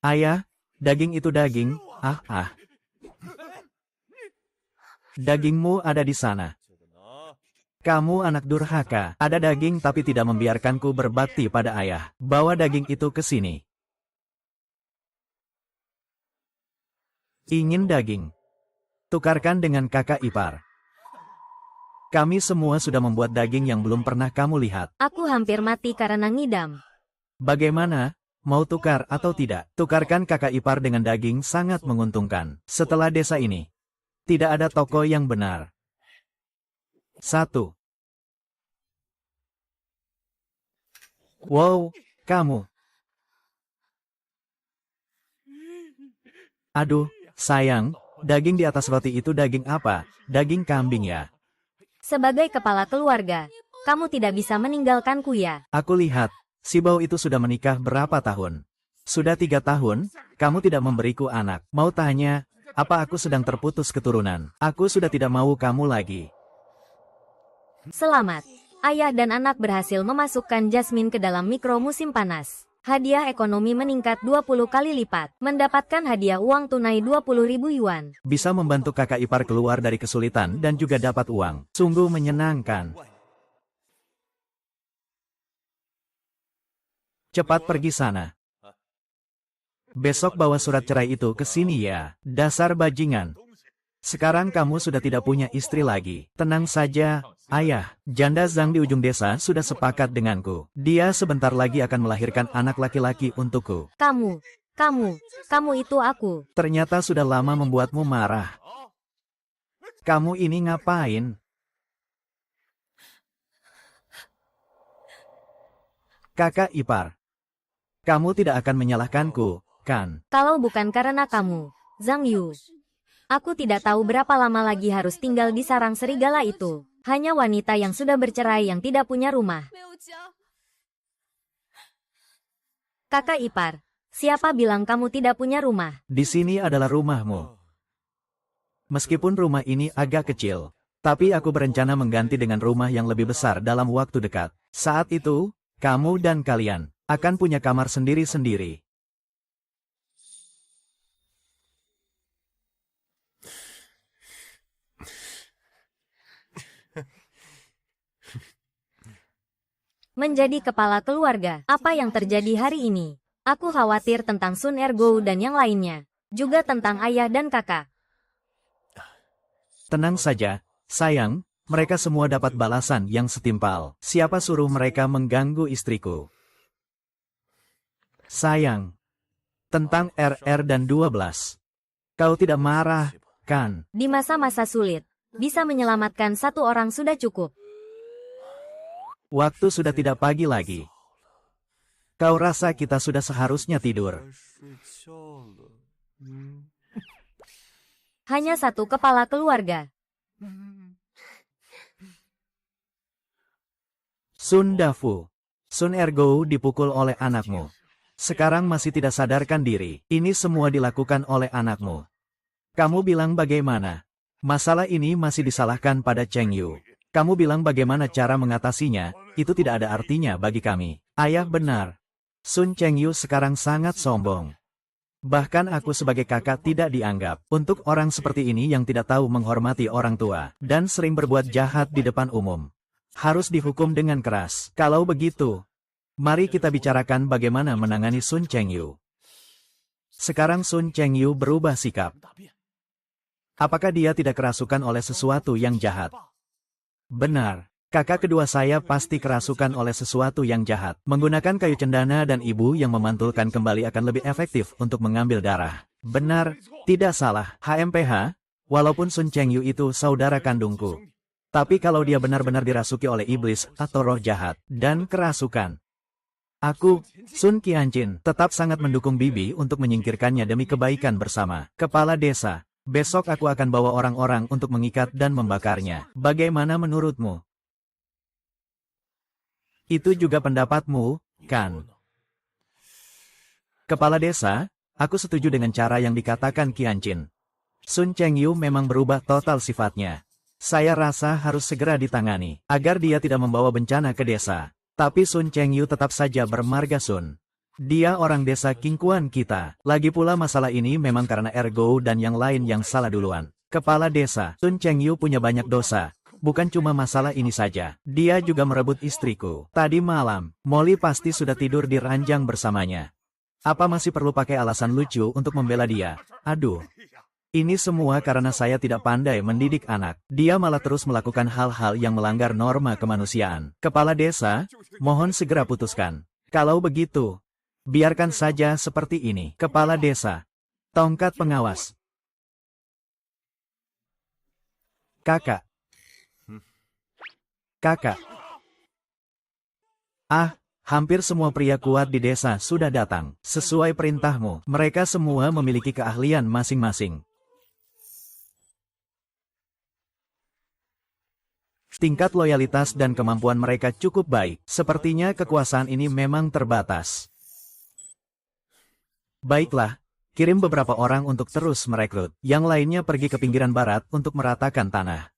Ayah, daging itu daging, ah. Dagingmu ada di sana. Kamu anak durhaka, ada daging tapi tidak membiarkanku berbakti pada ayah. Bawa daging itu ke sini. Ingin daging? Tukarkan dengan kakak ipar. Kami semua sudah membuat daging yang belum pernah kamu lihat. Aku hampir mati karena ngidam. Bagaimana? Mau tukar atau tidak? Tukarkan kakak ipar dengan daging sangat menguntungkan. Setelah desa ini, tidak ada toko yang benar. 1. Wow, kamu. Aduh, sayang, daging di atas roti itu daging apa? Daging kambing ya? Sebagai kepala keluarga, kamu tidak bisa meninggalkanku ya. Aku lihat, si bau itu sudah menikah berapa tahun? Sudah 3 tahun, kamu tidak memberiku anak. Mau tanya, apa aku sedang terputus keturunan? Aku sudah tidak mau kamu lagi. Selamat. Ayah dan anak berhasil memasukkan Jasmine ke dalam mikro musim panas. Hadiah ekonomi meningkat 20 kali lipat. Mendapatkan hadiah uang tunai 20.000 yuan. Bisa membantu kakak ipar keluar dari kesulitan dan juga dapat uang. Sungguh menyenangkan. Cepat pergi sana. Besok bawa surat cerai itu ke sini ya. Dasar bajingan. Sekarang kamu sudah tidak punya istri lagi. Tenang saja, ayah. Janda Zhang di ujung desa sudah sepakat denganku. Dia sebentar lagi akan melahirkan anak laki-laki untukku. Kamu itu aku. Ternyata sudah lama membuatmu marah. Kamu ini ngapain? Kakak ipar. Kamu tidak akan menyalahkanku, kan? Kalau bukan karena kamu, Zhang Yu. Aku tidak tahu berapa lama lagi harus tinggal di sarang serigala itu. Hanya wanita yang sudah bercerai yang tidak punya rumah. Kakak ipar, siapa bilang kamu tidak punya rumah? Di sini adalah rumahmu. Meskipun rumah ini agak kecil, tapi aku berencana mengganti dengan rumah yang lebih besar dalam waktu dekat. Saat itu, kamu dan kalian akan punya kamar sendiri-sendiri. Menjadi kepala keluarga, apa yang terjadi hari ini? Aku khawatir tentang Sun Ergo dan yang lainnya. Juga tentang ayah dan kakak. Tenang saja, sayang, mereka semua dapat balasan yang setimpal. Siapa suruh mereka mengganggu istriku? Sayang, tentang RR dan 12. Kau tidak marah, kan? Di masa-masa sulit, bisa menyelamatkan satu orang sudah cukup. Waktu sudah tidak pagi lagi. Kau rasa kita sudah seharusnya tidur? Hanya satu kepala keluarga. Sun Dafu. Sun Ergo dipukul oleh anakmu. Sekarang masih tidak sadarkan diri. Ini semua dilakukan oleh anakmu. Kamu bilang bagaimana? Masalah ini masih disalahkan pada Cheng Yu. Kamu bilang bagaimana cara mengatasinya, itu tidak ada artinya bagi kami. Ayah benar. Sun Cheng Yu sekarang sangat sombong. Bahkan aku sebagai kakak tidak dianggap. Untuk orang seperti ini yang tidak tahu menghormati orang tua, dan sering berbuat jahat di depan umum, harus dihukum dengan keras. Kalau begitu, mari kita bicarakan bagaimana menangani Sun Cheng Yu. Sekarang Sun Cheng Yu berubah sikap. Apakah dia tidak kerasukan oleh sesuatu yang jahat? Benar. Kakak kedua saya pasti kerasukan oleh sesuatu yang jahat. Menggunakan kayu cendana dan ibu yang memantulkan kembali akan lebih efektif untuk mengambil darah. Benar, tidak salah. HMPH, walaupun Sun Cheng Yu itu saudara kandungku. Tapi kalau dia benar-benar dirasuki oleh iblis atau roh jahat dan kerasukan, aku, Sun Qianjin, tetap sangat mendukung Bibi untuk menyingkirkannya demi kebaikan bersama. Kepala desa, besok aku akan bawa orang-orang untuk mengikat dan membakarnya. Bagaimana menurutmu? Itu juga pendapatmu, kan? Kepala desa, aku setuju dengan cara yang dikatakan Qianjin. Sun Cheng Yu memang berubah total sifatnya. Saya rasa harus segera ditangani, agar dia tidak membawa bencana ke desa. Tapi Sun Cheng Yu tetap saja bermarga Sun. Dia orang desa Qingquan kita. Lagi pula masalah ini memang karena Ergo dan yang lain yang salah duluan. Kepala desa, Sun Cheng Yu punya banyak dosa. Bukan cuma masalah ini saja. Dia juga merebut istriku. Tadi malam, Molly pasti sudah tidur di ranjang bersamanya. Apa masih perlu pakai alasan lucu untuk membela dia? Aduh. Ini semua karena saya tidak pandai mendidik anak. Dia malah terus melakukan hal-hal yang melanggar norma kemanusiaan. Kepala desa, mohon segera putuskan. Kalau begitu, biarkan saja seperti ini. Kepala desa, tongkat pengawas. Kakak. Kakak. Ah, hampir semua pria kuat di desa sudah datang. Sesuai perintahmu, mereka semua memiliki keahlian masing-masing. Tingkat loyalitas dan kemampuan mereka cukup baik. Sepertinya kekuasaan ini memang terbatas. Baiklah, kirim beberapa orang untuk terus merekrut. Yang lainnya pergi ke pinggiran barat untuk meratakan tanah.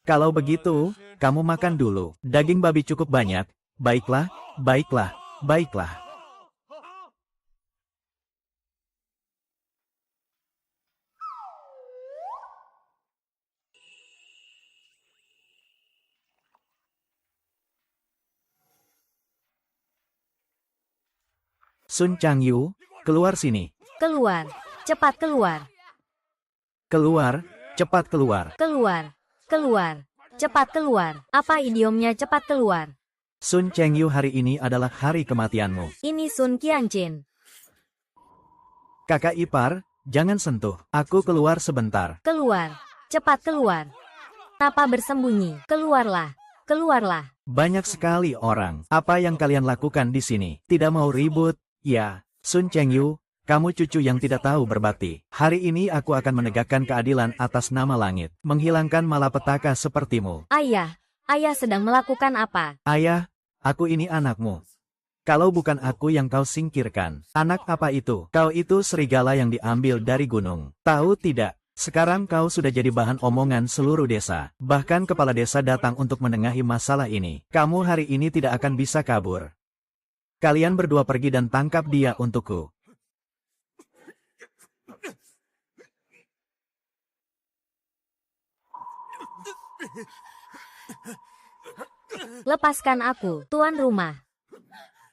Kalau begitu, kamu makan dulu. Daging babi cukup banyak. Baiklah, baiklah, baiklah. Sun Changyu, keluar sini. Keluar. Cepat keluar. Keluar, cepat keluar. Keluar. Keluar. Cepat keluar. Apa idiomnya cepat keluar? Sun Chengyu, hari ini adalah hari kematianmu. Ini Sun Qianjin. Kakak ipar, jangan sentuh. Aku keluar sebentar. Keluar. Cepat keluar. Apa bersembunyi? Keluarlah. Keluarlah. Banyak sekali orang. Apa yang kalian lakukan di sini? Tidak mau ribut? Ya, Sun Chengyu, kamu cucu yang tidak tahu berbakti. Hari ini aku akan menegakkan keadilan atas nama langit. Menghilangkan malapetaka sepertimu. Ayah. Ayah sedang melakukan apa? Ayah, aku ini anakmu. Kalau bukan aku yang kau singkirkan. Anak apa itu? Kau itu serigala yang diambil dari gunung. Tahu tidak? Sekarang kau sudah jadi bahan omongan seluruh desa. Bahkan kepala desa datang untuk menengahi masalah ini. Kamu hari ini tidak akan bisa kabur. Kalian berdua pergi dan tangkap dia untukku. Lepaskan aku, tuan rumah.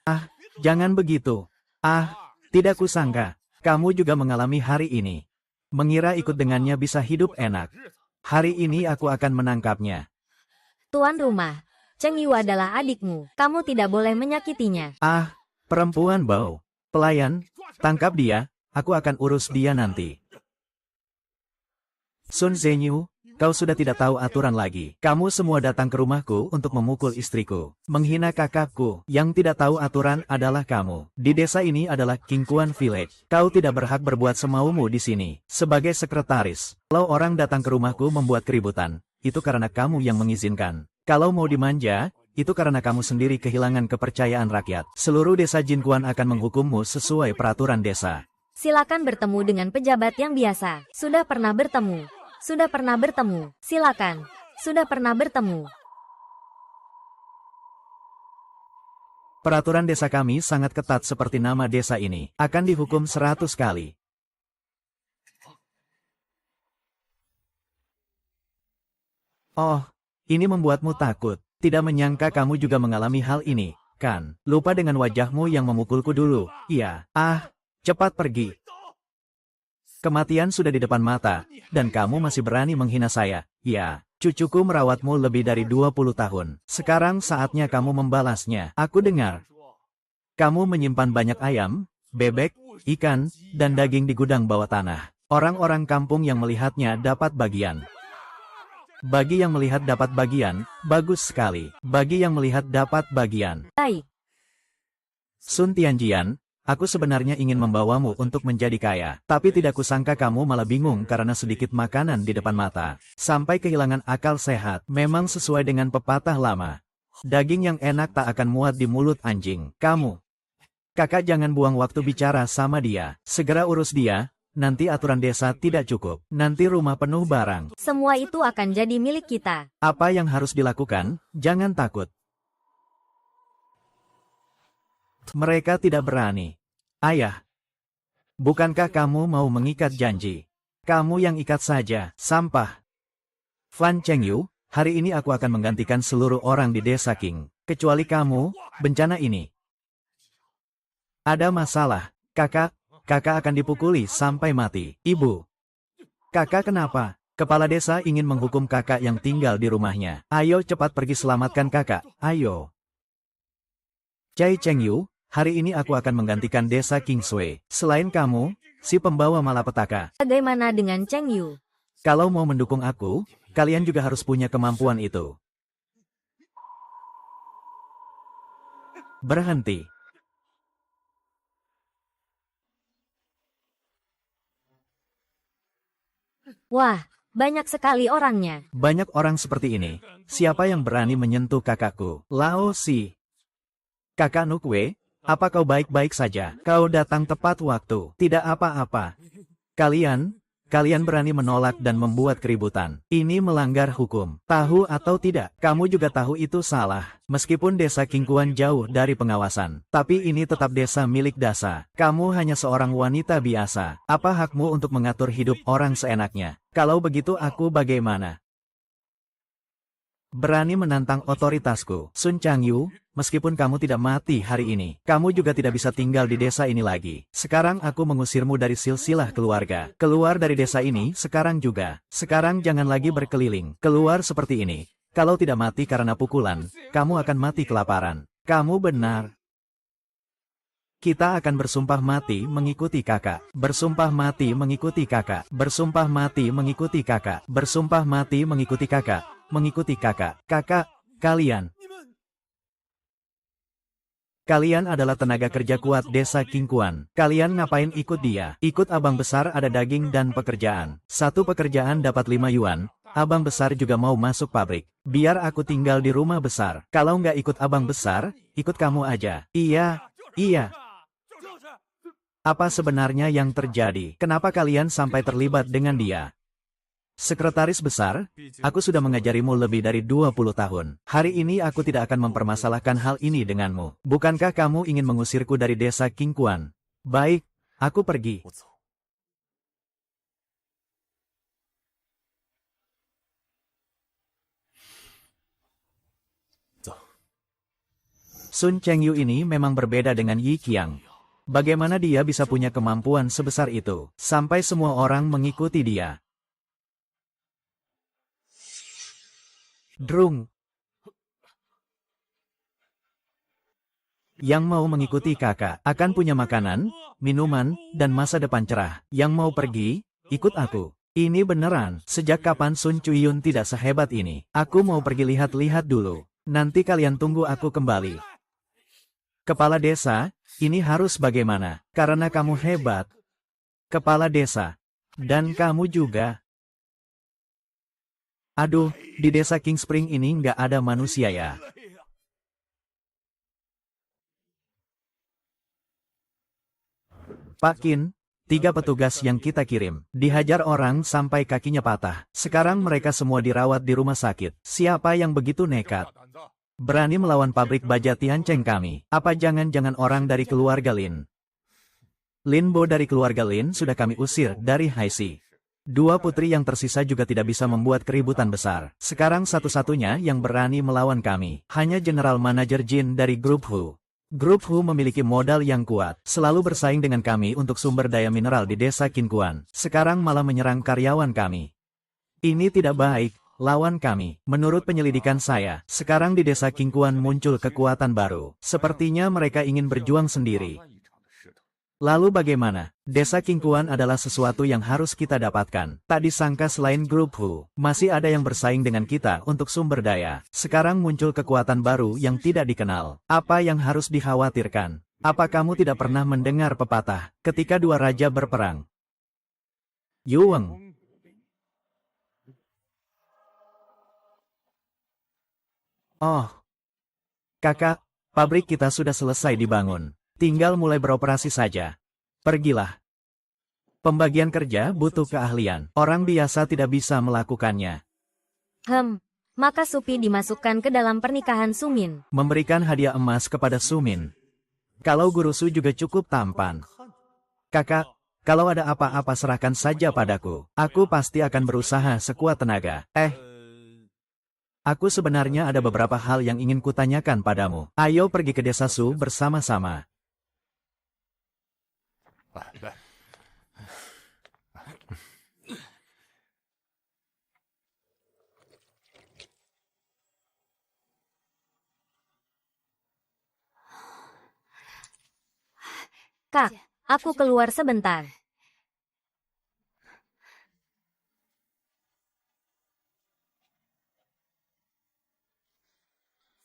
Ah, jangan begitu. Ah, tidak kusangka. Kamu juga mengalami hari ini. Mengira ikut dengannya bisa hidup enak. Hari ini aku akan menangkapnya. Tuan rumah, Cheng Yu adalah adikmu. Kamu tidak boleh menyakitinya. Ah, perempuan bau. Pelayan, tangkap dia. Aku akan urus dia nanti. Sun Zhenyu, kau sudah tidak tahu aturan lagi. Kamu semua datang ke rumahku untuk memukul istriku. Menghina kakakku. Yang tidak tahu aturan adalah kamu. Di desa ini adalah Qingquan Village. Kau tidak berhak berbuat semaumu di sini. Sebagai sekretaris, kalau orang datang ke rumahku membuat keributan, itu karena kamu yang mengizinkan. Kalau mau dimanja, itu karena kamu sendiri kehilangan kepercayaan rakyat. Seluruh desa Jinquan akan menghukummu sesuai peraturan desa. Silakan bertemu dengan pejabat yang biasa. Sudah pernah bertemu. Sudah pernah bertemu. Silakan. Sudah pernah bertemu. Peraturan desa kami sangat ketat seperti nama desa ini. Akan dihukum 100 kali. Oh, ini membuatmu takut. Tidak menyangka kamu juga mengalami hal ini, kan? Lupa dengan wajahmu yang memukulku dulu. Iya. Cepat pergi. Kematian sudah di depan mata, dan kamu masih berani menghina saya. Ya, cucuku merawatmu lebih dari 20 tahun. Sekarang saatnya kamu membalasnya. Aku dengar. Kamu menyimpan banyak ayam, bebek, ikan, dan daging di gudang bawah tanah. Orang-orang kampung yang melihatnya dapat bagian. Bagi yang melihat dapat bagian, bagus sekali. Bagi yang melihat dapat bagian. Baik. Sun Tianjian, aku sebenarnya ingin membawamu untuk menjadi kaya. Tapi tidak kusangka kamu malah bingung karena sedikit makanan di depan mata. Sampai kehilangan akal sehat. Memang sesuai dengan pepatah lama. Daging yang enak tak akan muat di mulut anjing. Kamu. Kakak jangan buang waktu bicara sama dia. Segera urus dia. Nanti aturan desa tidak cukup. Nanti rumah penuh barang. Semua itu akan jadi milik kita. Apa yang harus dilakukan? Jangan takut. Mereka tidak berani. Ayah, bukankah kamu mau mengikat janji? Kamu yang ikat saja, sampah. Fan Chengyu, hari ini aku akan menggantikan seluruh orang di desa Qing. Kecuali kamu, bencana ini. Ada masalah, kakak akan dipukuli sampai mati. Ibu, kakak kenapa? Kepala desa ingin menghukum kakak yang tinggal di rumahnya. Ayo cepat pergi selamatkan kakak, ayo. Cai Chengyu, hari ini aku akan menggantikan desa Kingsway. Selain kamu, si pembawa malapetaka. Bagaimana dengan Cheng Yu? Kalau mau mendukung aku, kalian juga harus punya kemampuan itu. Berhenti. Wah, banyak sekali orangnya. Banyak orang seperti ini. Siapa yang berani menyentuh kakakku? Lao Si. Kakak Nukwe, apa kau baik-baik saja? Kau datang tepat waktu. Tidak apa-apa. Kalian berani menolak dan membuat keributan. Ini melanggar hukum. Tahu atau tidak, kamu juga tahu itu salah. Meskipun desa Qingquan jauh dari pengawasan, tapi ini tetap desa milik desa. Kamu hanya seorang wanita biasa. Apa hakmu untuk mengatur hidup orang seenaknya? Kalau begitu aku bagaimana? Berani menantang otoritasku. Sun Changyu, meskipun kamu tidak mati hari ini, kamu juga tidak bisa tinggal di desa ini lagi. Sekarang aku mengusirmu dari silsilah keluarga. Keluar dari desa ini, sekarang juga. Sekarang jangan lagi berkeliling. Keluar seperti ini. Kalau tidak mati karena pukulan, kamu akan mati kelaparan. Kamu benar. Kita akan bersumpah mati mengikuti kakak. Bersumpah mati mengikuti kakak. Bersumpah mati mengikuti kakak. Bersumpah mati mengikuti kakak. Mengikuti kakak. Kakak, kalian adalah tenaga kerja kuat desa Qingquan. Kalian ngapain ikut dia? Ikut abang besar ada daging dan pekerjaan. Satu pekerjaan dapat 5 yuan. Abang besar juga mau masuk pabrik. Biar aku tinggal di rumah besar. Kalau nggak ikut abang besar, ikut kamu aja. Iya. Apa sebenarnya yang terjadi? Kenapa kalian sampai terlibat dengan dia? Sekretaris besar, aku sudah mengajarimu lebih dari 20 tahun. Hari ini aku tidak akan mempermasalahkan hal ini denganmu. Bukankah kamu ingin mengusirku dari desa Qingquan? Baik, aku pergi. Sun Chengyu ini memang berbeda dengan Yi Qiang. Bagaimana dia bisa punya kemampuan sebesar itu, sampai semua orang mengikuti dia? Drung. Yang mau mengikuti kakak akan punya makanan, minuman, dan masa depan cerah. Yang mau pergi, ikut aku. Ini beneran, sejak kapan Sun Cuyun tidak sehebat ini? Aku mau pergi lihat-lihat dulu. Nanti kalian tunggu aku kembali. Kepala desa, ini harus bagaimana? Karena kamu hebat. Kepala desa. Dan kamu juga. Aduh, di desa King Spring ini nggak ada manusia ya. Pak Qin, 3 petugas yang kita kirim, dihajar orang sampai kakinya patah. Sekarang mereka semua dirawat di rumah sakit. Siapa yang begitu nekat? Berani melawan pabrik baja Tiancheng kami? Apa jangan-jangan orang dari keluarga Lin? Lin Bo dari keluarga Lin sudah kami usir dari Haixi. 2 putri yang tersisa juga tidak bisa membuat keributan besar. Sekarang satu-satunya yang berani melawan kami, hanya General Manager Jin dari Grup Hu. Grup Hu memiliki modal yang kuat, selalu bersaing dengan kami untuk sumber daya mineral di desa Qinquan. Sekarang malah menyerang karyawan kami. Ini tidak baik, lawan kami. Menurut penyelidikan saya, sekarang di desa Qinquan muncul kekuatan baru. Sepertinya mereka ingin berjuang sendiri. Lalu bagaimana? Desa Qinquan adalah sesuatu yang harus kita dapatkan. Tak disangka selain Grup Hu, masih ada yang bersaing dengan kita untuk sumber daya. Sekarang muncul kekuatan baru yang tidak dikenal. Apa yang harus dikhawatirkan? Apa kamu tidak pernah mendengar pepatah, ketika 2 raja berperang? Yuweng. Oh. Kakak, pabrik kita sudah selesai dibangun. Tinggal mulai beroperasi saja. Pergilah. Pembagian kerja butuh keahlian. Orang biasa tidak bisa melakukannya. Maka Supi dimasukkan ke dalam pernikahan Sumin. Memberikan hadiah emas kepada Sumin. Kalau Guru Su juga cukup tampan. Kakak, kalau ada apa-apa serahkan saja padaku. Aku pasti akan berusaha sekuat tenaga. Aku sebenarnya ada beberapa hal yang ingin kutanyakan padamu. Ayo pergi ke desa Su bersama-sama. Kak, aku keluar sebentar.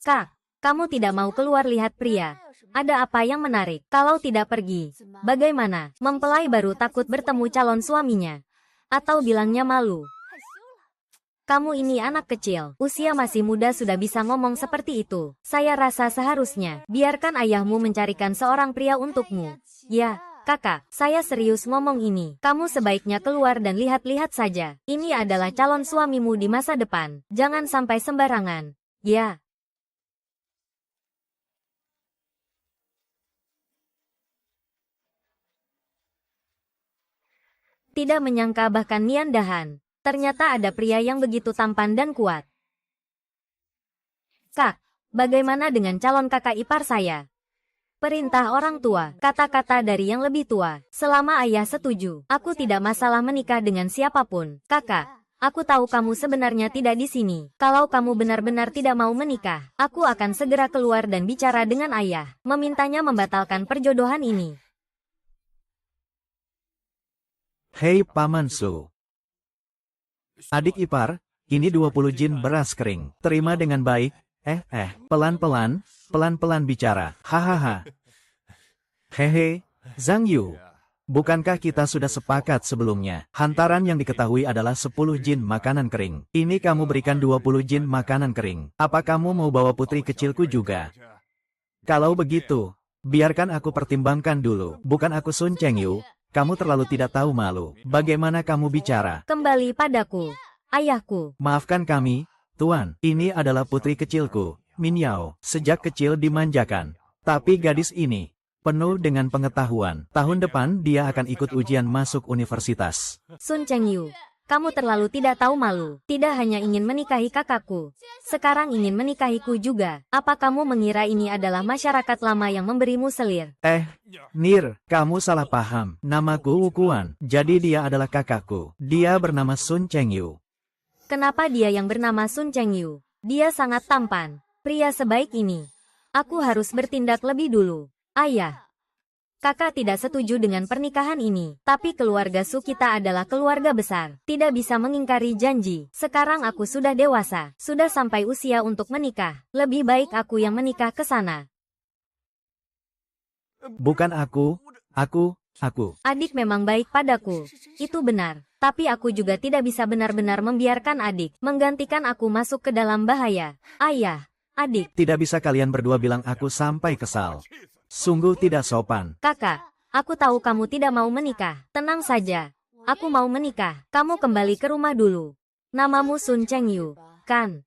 Kak, kamu tidak mau keluar lihat pria. Ada apa yang menarik? Kalau tidak pergi, bagaimana? Mempelai baru takut bertemu calon suaminya. Atau bilangnya malu. Kamu ini anak kecil, usia masih muda sudah bisa ngomong seperti itu. Saya rasa seharusnya, biarkan ayahmu mencarikan seorang pria untukmu. Ya, kakak, saya serius ngomong ini. Kamu sebaiknya keluar dan lihat-lihat saja. Ini adalah calon suamimu di masa depan. Jangan sampai sembarangan. Ya. Tidak menyangka bahkan Nian Dahan. Ternyata ada pria yang begitu tampan dan kuat. Kak, bagaimana dengan calon kakak ipar saya? Perintah orang tua, kata-kata dari yang lebih tua. Selama ayah setuju, aku tidak masalah menikah dengan siapapun. Kakak, aku tahu kamu sebenarnya tidak di sini. Kalau kamu benar-benar tidak mau menikah, aku akan segera keluar dan bicara dengan ayah, memintanya membatalkan perjodohan ini. Hei Paman Su. Adik ipar, ini 20 jin beras kering. Terima dengan baik. Pelan-pelan bicara. Hahaha. Hehe, Zhang Yu. Bukankah kita sudah sepakat sebelumnya? Hantaran yang diketahui adalah 10 jin makanan kering. Ini kamu berikan 20 jin makanan kering. Apa kamu mau bawa putri kecilku juga? Kalau begitu, biarkan aku pertimbangkan dulu. Bukan aku Sun Chengyu. Kamu terlalu tidak tahu malu. Bagaimana kamu bicara? Kembali padaku, ayahku. Maafkan kami, Tuan. Ini adalah putri kecilku, Min Yao. Sejak kecil dimanjakan. Tapi gadis ini penuh dengan pengetahuan. Tahun depan dia akan ikut ujian masuk universitas. Sun Chengyu, kamu terlalu tidak tahu malu. Tidak hanya ingin menikahi kakakku, sekarang ingin menikahiku juga. Apa kamu mengira ini adalah masyarakat lama yang memberimu selir? Nir, kamu salah paham. Namaku Wu Kuan. Jadi dia adalah kakakku. Dia bernama Sun Chengyu. Kenapa dia yang bernama Sun Chengyu? Dia sangat tampan. Pria sebaik ini. Aku harus bertindak lebih dulu. Ayah. Kakak tidak setuju dengan pernikahan ini. Tapi keluarga Su kita adalah keluarga besar. Tidak bisa mengingkari janji. Sekarang aku sudah dewasa. Sudah sampai usia untuk menikah. Lebih baik aku yang menikah ke sana. Bukan aku. Adik memang baik padaku. Itu benar. Tapi aku juga tidak bisa benar-benar membiarkan adik menggantikan aku masuk ke dalam bahaya. Ayah, adik. Tidak bisa kalian berdua bilang aku sampai kesal. Sungguh tidak sopan. Kakak, aku tahu kamu tidak mau menikah. Tenang saja. Aku mau menikah. Kamu kembali ke rumah dulu. Namamu Sun Chengyu, kan?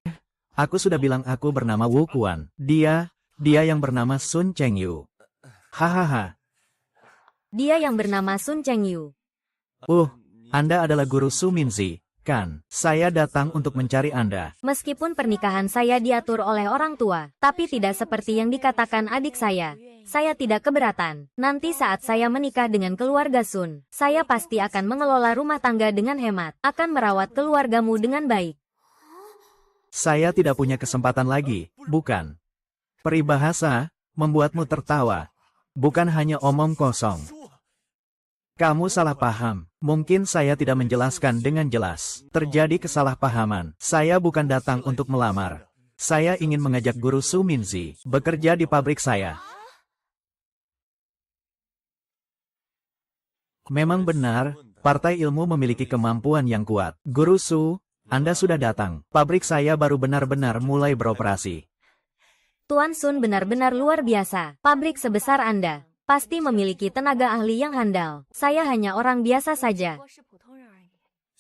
Aku sudah bilang aku bernama Wu Kuan. Dia yang bernama Sun Chengyu. Hahaha. Dia yang bernama Sun Chengyu. Anda adalah guru Su Minzi, kan? Saya datang untuk mencari Anda. Meskipun pernikahan saya diatur oleh orang tua, tapi tidak seperti yang dikatakan adik saya. Saya tidak keberatan. Nanti saat saya menikah dengan keluarga Sun, saya pasti akan mengelola rumah tangga dengan hemat, akan merawat keluargamu dengan baik. Saya tidak punya kesempatan lagi, bukan? Peribahasa membuatmu tertawa, bukan hanya omong kosong. Kamu salah paham. Mungkin saya tidak menjelaskan dengan jelas. Terjadi kesalahpahaman. Saya bukan datang untuk melamar. Saya ingin mengajak guru Su Minzi bekerja di pabrik saya. Memang benar, Partai Ilmu memiliki kemampuan yang kuat. Guru Su, Anda sudah datang. Pabrik saya baru benar-benar mulai beroperasi. Tuan Sun benar-benar luar biasa. Pabrik sebesar Anda pasti memiliki tenaga ahli yang handal. Saya hanya orang biasa saja.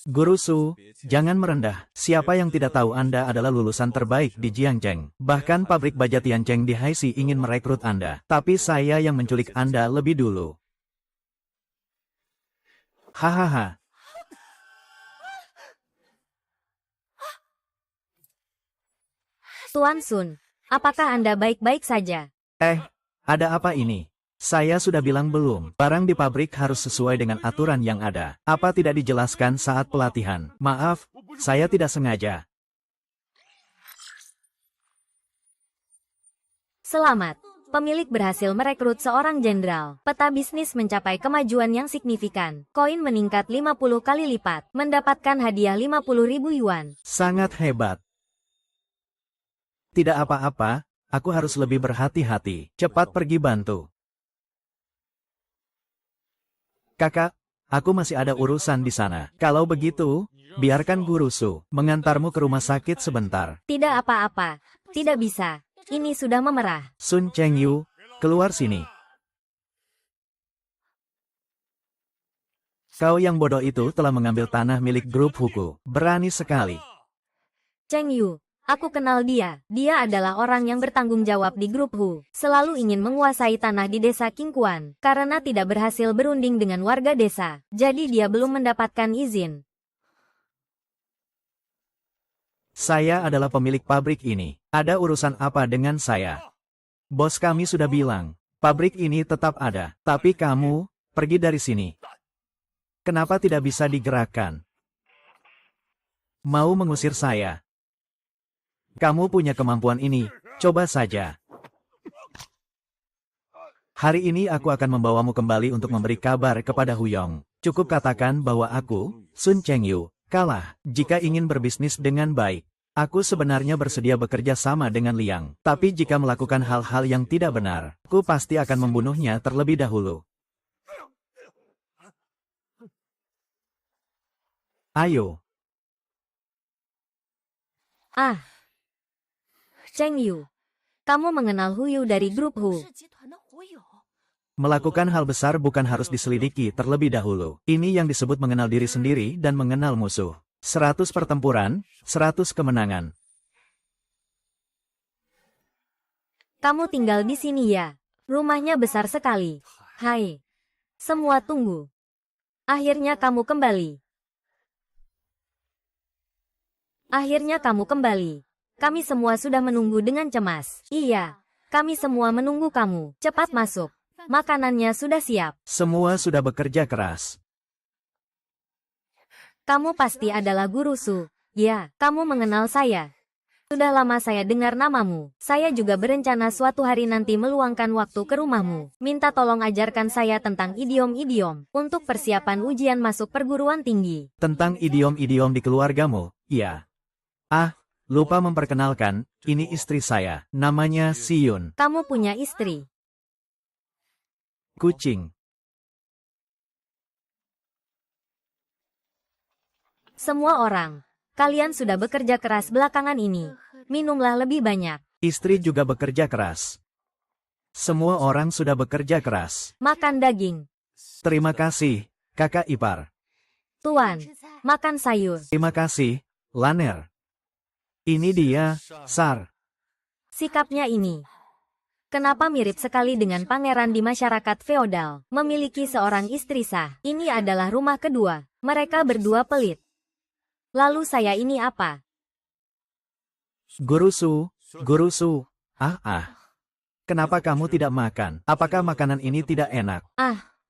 Guru Su, jangan merendah. Siapa yang tidak tahu Anda adalah lulusan terbaik di Jiangcheng. Bahkan pabrik baja Tiancheng di Haixi ingin merekrut Anda. Tapi saya yang menculik Anda lebih dulu. Hahaha. Tuan Sun, apakah Anda baik-baik saja? Ada apa ini? Saya sudah bilang belum, barang di pabrik harus sesuai dengan aturan yang ada. Apa tidak dijelaskan saat pelatihan? Maaf, saya tidak sengaja. Selamat. Pemilik berhasil merekrut seorang jenderal. Peta bisnis mencapai kemajuan yang signifikan. Koin meningkat 50 kali lipat. Mendapatkan hadiah 50.000 yuan. Sangat hebat. Tidak apa-apa, aku harus lebih berhati-hati. Cepat pergi bantu. Kakak, aku masih ada urusan di sana. Kalau begitu, biarkan Guru Su mengantarmu ke rumah sakit sebentar. Tidak apa-apa. Tidak bisa. Ini sudah memerah. Sun Chengyu, keluar sini. Kau yang bodoh itu telah mengambil tanah milik grup Huku. Berani sekali. Chengyu, aku kenal dia. Dia adalah orang yang bertanggung jawab di grup Hu. Selalu ingin menguasai tanah di desa Qingquan. Karena tidak berhasil berunding dengan warga desa. Jadi dia belum mendapatkan izin. Saya adalah pemilik pabrik ini. Ada urusan apa dengan saya? Bos kami sudah bilang, pabrik ini tetap ada. Tapi kamu, pergi dari sini. Kenapa tidak bisa digerakkan? Mau mengusir saya? Kamu punya kemampuan ini, coba saja. Hari ini aku akan membawamu kembali untuk memberi kabar kepada Huyong. Cukup katakan bahwa aku, Sun Chengyu, kalah. Jika ingin berbisnis dengan baik, aku sebenarnya bersedia bekerja sama dengan Liang. Tapi jika melakukan hal-hal yang tidak benar, aku pasti akan membunuhnya terlebih dahulu. Ayo. Chengyu, kamu mengenal Huyu dari grup Hu. Melakukan hal besar bukan harus diselidiki terlebih dahulu. Ini yang disebut mengenal diri sendiri dan mengenal musuh. 100 pertempuran, 100 kemenangan. Kamu tinggal di sini ya. Rumahnya besar sekali. Hai. Semua tunggu. Akhirnya kamu kembali. Kami semua sudah menunggu dengan cemas. Iya. Kami semua menunggu kamu. Cepat masuk. Makanannya sudah siap. Semua sudah bekerja keras. Kamu pasti adalah Guru Su. Ya, kamu mengenal saya. Sudah lama saya dengar namamu. Saya juga berencana suatu hari nanti meluangkan waktu ke rumahmu. Minta tolong ajarkan saya tentang idiom-idiom untuk persiapan ujian masuk perguruan tinggi. Tentang idiom-idiom di keluargamu, ya. Ah, lupa memperkenalkan, ini istri saya. Namanya Siyun. Kamu punya istri. Kucing. Semua orang. Kalian sudah bekerja keras belakangan ini. Minumlah lebih banyak. Istri juga bekerja keras. Semua orang sudah bekerja keras. Makan daging. Terima kasih, kakak ipar. Tuan, makan sayur. Terima kasih, Laner. Ini dia, Sar. Sikapnya ini. Kenapa mirip sekali dengan pangeran di masyarakat feodal? Memiliki seorang istri sah. Ini adalah rumah kedua. Mereka berdua pelit. Lalu saya ini apa? Guru Su. Ah. Kenapa kamu tidak makan? Apakah makanan ini tidak enak?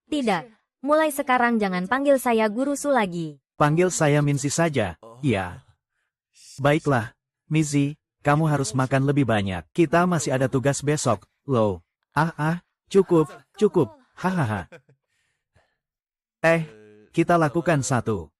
Tidak. Mulai sekarang jangan panggil saya Guru Su lagi. Panggil saya Minzi saja. Iya. Baiklah, Mizi, kamu harus makan lebih banyak. Kita masih ada tugas besok, loh. Cukup. Hahaha. Kita lakukan satu.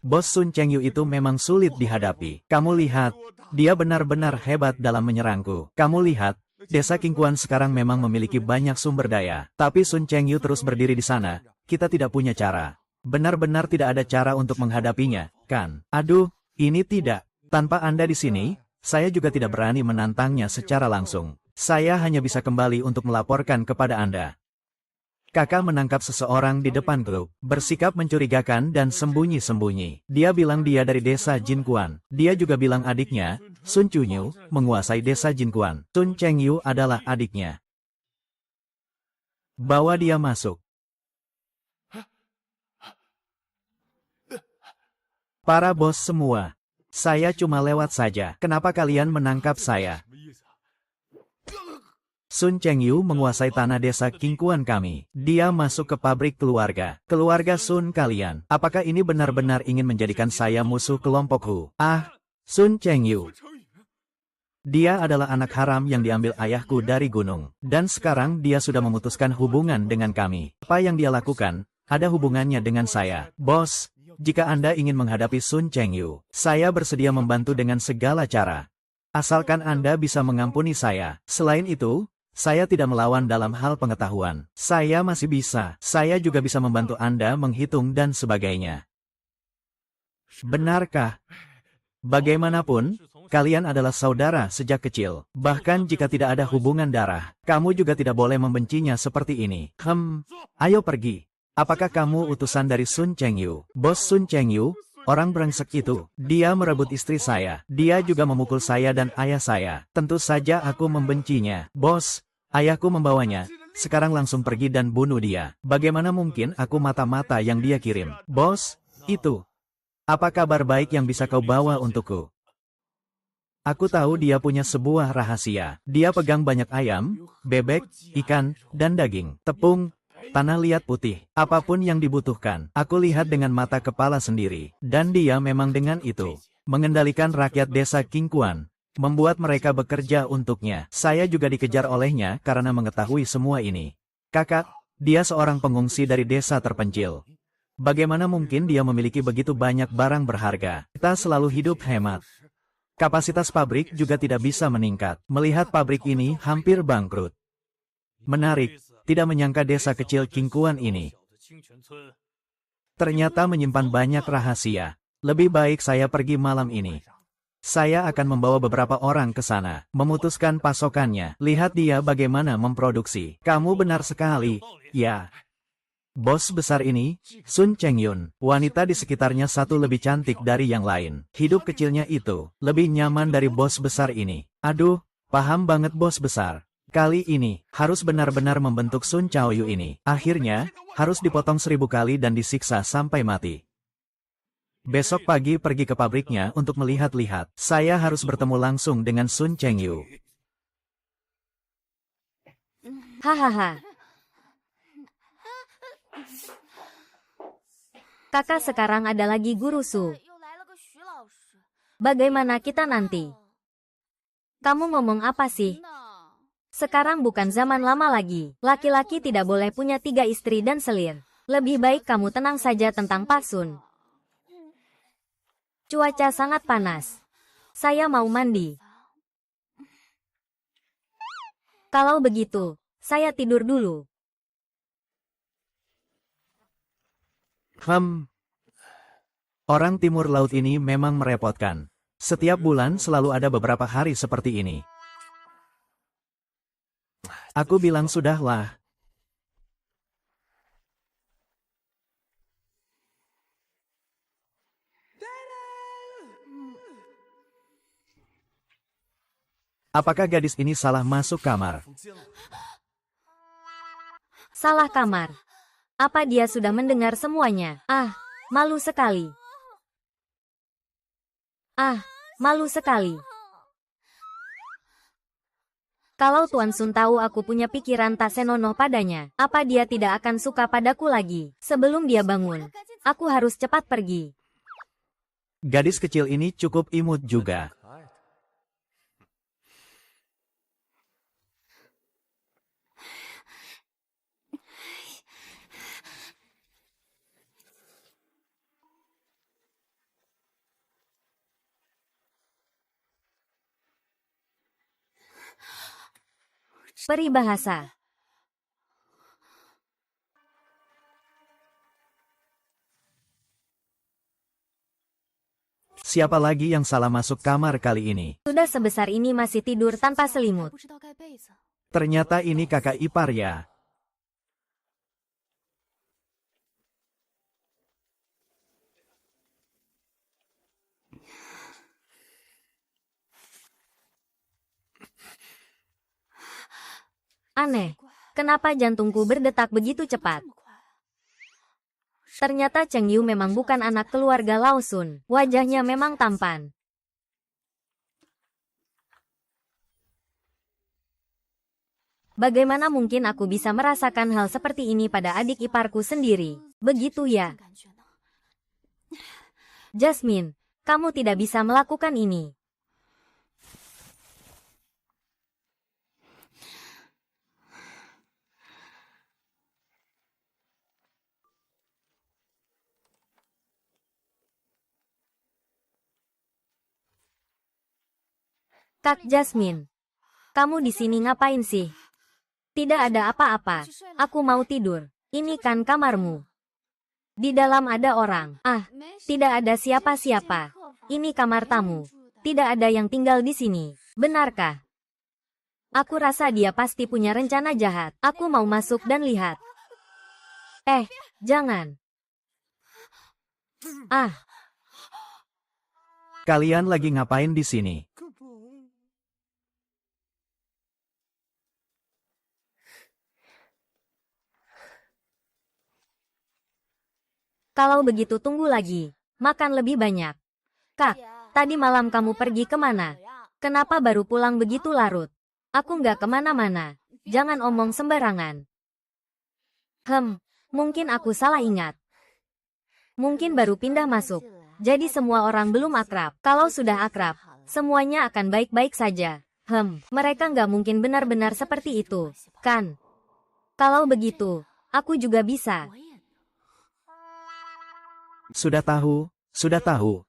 Bos Sun Chengyu itu memang sulit dihadapi. Kamu lihat, dia benar-benar hebat dalam menyerangku. Kamu lihat, desa Qingquan sekarang memang memiliki banyak sumber daya. Tapi Sun Chengyu terus berdiri di sana. Kita tidak punya cara. Benar-benar tidak ada cara untuk menghadapinya, kan? Aduh, ini tidak. Tanpa Anda di sini, saya juga tidak berani menantangnya secara langsung. Saya hanya bisa kembali untuk melaporkan kepada Anda. Kakak menangkap seseorang di depan grup, bersikap mencurigakan dan sembunyi-sembunyi. Dia bilang dia dari desa Jinquan. Dia juga bilang adiknya, Sun Chunyu, menguasai desa Jinquan. Sun Chengyu adalah adiknya. Bawa dia masuk. Para bos semua. Saya cuma lewat saja. Kenapa kalian menangkap saya? Sun Chengyu menguasai tanah desa Qingquan kami. Dia masuk ke pabrik keluarga. Keluarga Sun kalian. Apakah ini benar-benar ingin menjadikan saya musuh kelompokku? Sun Chengyu. Dia adalah anak haram yang diambil ayahku dari gunung. Dan sekarang dia sudah memutuskan hubungan dengan kami. Apa yang dia lakukan, ada hubungannya dengan saya. Bos, jika Anda ingin menghadapi Sun Chengyu, saya bersedia membantu dengan segala cara. Asalkan Anda bisa mengampuni saya. Selain itu, saya tidak melawan dalam hal pengetahuan. Saya masih bisa. Saya juga bisa membantu Anda menghitung dan sebagainya. Benarkah? Bagaimanapun, kalian adalah saudara sejak kecil. Bahkan jika tidak ada hubungan darah, kamu juga tidak boleh membencinya seperti ini. Ayo pergi. Apakah kamu utusan dari Sun Chengyu? Bos Sun Chengyu, orang brengsek itu. Dia merebut istri saya. Dia juga memukul saya dan ayah saya. Tentu saja aku membencinya. Bos, ayahku membawanya. Sekarang langsung pergi dan bunuh dia. Bagaimana mungkin aku mata-mata yang dia kirim? Bos, itu. Apa kabar baik yang bisa kau bawa untukku? Aku tahu dia punya sebuah rahasia. Dia pegang banyak ayam, bebek, ikan, dan daging. Tepung, tanah liat putih. Apapun yang dibutuhkan. Aku lihat dengan mata kepala sendiri. Dan dia memang dengan itu. Mengendalikan rakyat desa Qingquan. Membuat mereka bekerja untuknya. Saya juga dikejar olehnya karena mengetahui semua ini. Kakak, dia seorang pengungsi dari desa terpencil. Bagaimana mungkin dia memiliki begitu banyak barang berharga? Kita selalu hidup hemat. Kapasitas pabrik juga tidak bisa meningkat. Melihat pabrik ini hampir bangkrut. Menarik, tidak menyangka desa kecil Qingquan ini ternyata menyimpan banyak rahasia. Lebih baik saya pergi malam ini. Saya akan membawa beberapa orang ke sana, memutuskan pasokannya. Lihat dia bagaimana memproduksi. Kamu benar sekali, ya. Bos besar ini, Sun Chengyun, wanita di sekitarnya satu lebih cantik dari yang lain. Hidup kecilnya itu, lebih nyaman dari bos besar ini. Aduh, paham banget bos besar. Kali ini, harus benar-benar membentuk Sun Chaoyu ini. Akhirnya, harus dipotong 1000 kali dan disiksa sampai mati. Besok pagi pergi ke pabriknya untuk melihat-lihat. Saya harus bertemu langsung dengan Sun Chengyu. Hahaha. Kakak sekarang ada lagi guru Su. Bagaimana kita nanti? Kamu ngomong apa sih? Sekarang bukan zaman lama lagi. Laki-laki tidak boleh punya 3 istri dan selir. Lebih baik kamu tenang saja tentang Pak Sun. Cuaca sangat panas. Saya mau mandi. Kalau begitu, saya tidur dulu. Orang timur laut ini memang merepotkan. Setiap bulan selalu ada beberapa hari seperti ini. Aku bilang sudahlah. Apakah gadis ini salah masuk kamar? Salah kamar. Apa dia sudah mendengar semuanya? Ah, malu sekali. Ah, malu sekali. Kalau Tuan Sun tahu aku punya pikiran tak senonoh padanya, apa dia tidak akan suka padaku lagi? Sebelum dia bangun, aku harus cepat pergi. Gadis kecil ini cukup imut juga. Peribahasa. Siapa lagi yang salah masuk kamar kali ini? Sudah sebesar ini masih tidur tanpa selimut. Ternyata ini kakak ipar ya. Aneh, kenapa jantungku berdetak begitu cepat? Ternyata Cheng Yu memang bukan anak keluarga Lao Sun. Wajahnya memang tampan. Bagaimana mungkin aku bisa merasakan hal seperti ini pada adik iparku sendiri? Begitu ya? Jasmine, kamu tidak bisa melakukan ini. Kak Jasmine, kamu di sini ngapain sih? Tidak ada apa-apa. Aku mau tidur. Ini kan kamarmu. Di dalam ada orang. Ah, tidak ada siapa-siapa. Ini kamar tamu. Tidak ada yang tinggal di sini. Benarkah? Aku rasa dia pasti punya rencana jahat. Aku mau masuk dan lihat. Jangan. Ah, Kalian lagi ngapain di sini? kalau begitu tunggu lagi. Makan lebih banyak. Kak, tadi malam kamu pergi kemana? Kenapa baru pulang begitu larut? Aku nggak kemana-mana. Jangan omong sembarangan. Mungkin aku salah ingat. Mungkin baru pindah masuk. Jadi semua orang belum akrab. Kalau sudah akrab, semuanya akan baik-baik saja. Mereka nggak mungkin benar-benar seperti itu, kan? Kalau begitu, aku juga bisa. Sudah tahu, sudah tahu.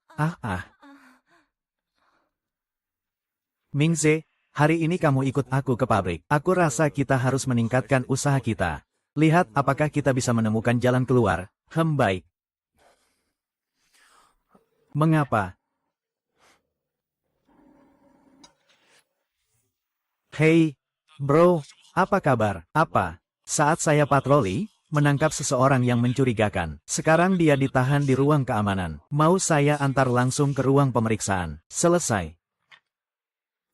Mingze, hari ini kamu ikut aku ke pabrik. Aku rasa kita harus meningkatkan usaha kita. Lihat apakah kita bisa menemukan jalan keluar. Baik. Mengapa? Hei, bro, apa kabar? Apa? Saat saya patroli, menangkap seseorang yang mencurigakan. Sekarang dia ditahan di ruang keamanan. Mau saya antar langsung ke ruang pemeriksaan. Selesai.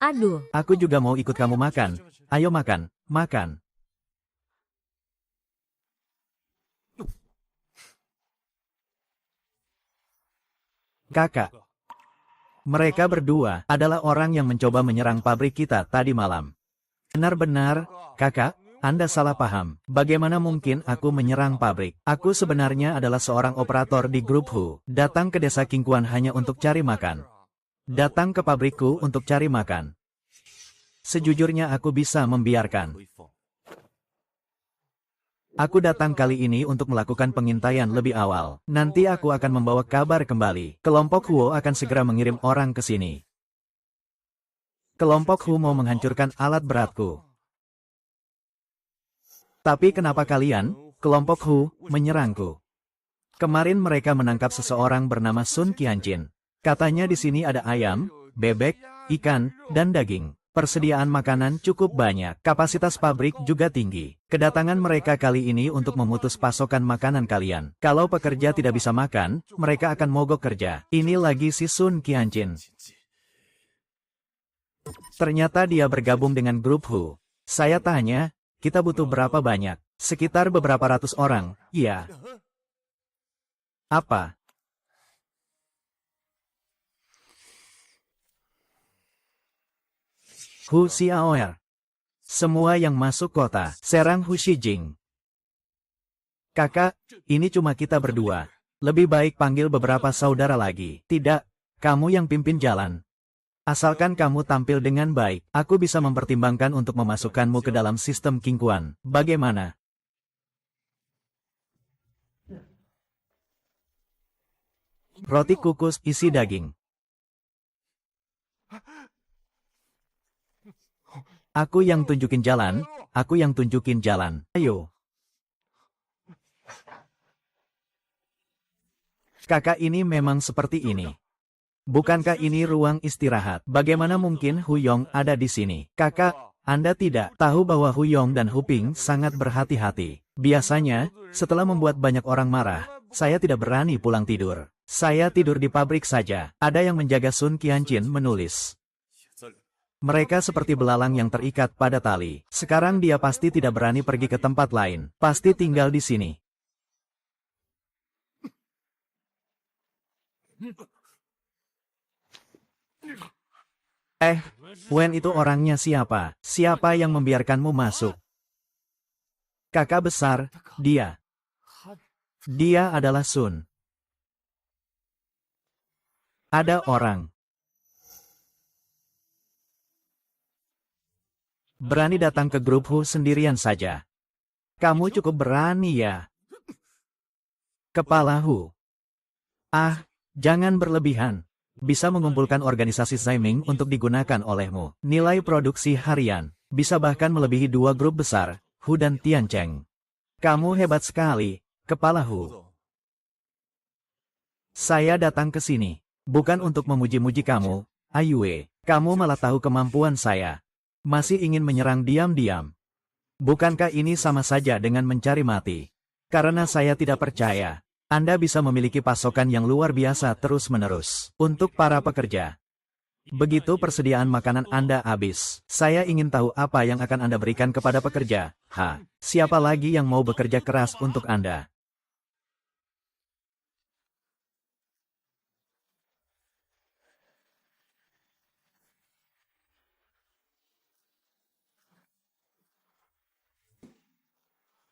Aduh, Aku juga mau ikut kamu makan. Ayo makan, makan. Kakak. Mereka berdua adalah orang yang mencoba menyerang pabrik kita tadi malam. Benar-benar, kakak, Anda salah paham. Bagaimana mungkin aku menyerang pabrik? Aku sebenarnya adalah seorang operator di grup Hu. Datang ke desa Qingquan hanya untuk cari makan. Datang ke pabrikku untuk cari makan. Sejujurnya aku bisa membiarkan. Aku datang kali ini untuk melakukan pengintaian lebih awal. Nanti aku akan membawa kabar kembali. Kelompok Huo akan segera mengirim orang ke sini. Kelompok Hu mau menghancurkan alat beratku. Tapi kenapa kalian, kelompok Hu, menyerangku? Kemarin mereka menangkap seseorang bernama Sun Qianjin. Katanya di sini ada ayam, bebek, ikan, dan daging. Persediaan makanan cukup banyak. Kapasitas pabrik juga tinggi. Kedatangan mereka kali ini untuk memutus pasokan makanan kalian. Kalau pekerja tidak bisa makan, mereka akan mogok kerja. Ini lagi si Sun Qianjin. Ternyata dia bergabung dengan grup Hu. Saya tanya, kita butuh berapa banyak? Sekitar beberapa ratus orang, iya. Apa? Hu Xiaoer. Semua yang masuk kota, serang Hu Shijing. Kakak, ini cuma kita berdua. Lebih baik panggil beberapa saudara lagi. Tidak, kamu yang pimpin jalan. Asalkan kamu tampil dengan baik, aku bisa mempertimbangkan untuk memasukkanmu ke dalam sistem Qingquan. Bagaimana? Roti kukus isi daging. Aku yang tunjukin jalan, aku yang tunjukin jalan. Ayo. Kakak ini memang seperti ini. Bukankah ini ruang istirahat? Bagaimana mungkin Hu Yong ada di sini? Kakak, Anda tidak tahu bahwa Hu Yong dan Hu Ping sangat berhati-hati. Biasanya, setelah membuat banyak orang marah, saya tidak berani pulang tidur. Saya tidur di pabrik saja. Ada yang menjaga Sun Qianjin menulis. Mereka seperti belalang yang terikat pada tali. Sekarang dia pasti tidak berani pergi ke tempat lain. Pasti tinggal di sini. Wen itu orangnya siapa? Siapa yang membiarkanmu masuk? Kakak besar, dia. Dia adalah Sun. Ada orang. Berani datang ke grup Hu sendirian saja. Kamu cukup berani ya. Kepala Hu. Jangan berlebihan. Bisa mengumpulkan organisasi Zaiming untuk digunakan olehmu. Nilai produksi harian. Bisa bahkan melebihi 2 grup besar, Hu dan Tiancheng. Kamu hebat sekali, Kepala Hu. Saya datang ke sini. Bukan untuk memuji-muji kamu, Ayue. Kamu malah tahu kemampuan saya. Masih ingin menyerang diam-diam. Bukankah ini sama saja dengan mencari mati? Karena saya tidak percaya. Anda bisa memiliki pasokan yang luar biasa terus-menerus. Untuk para pekerja. Begitu persediaan makanan Anda habis. Saya ingin tahu apa yang akan Anda berikan kepada pekerja. Siapa lagi yang mau bekerja keras untuk Anda?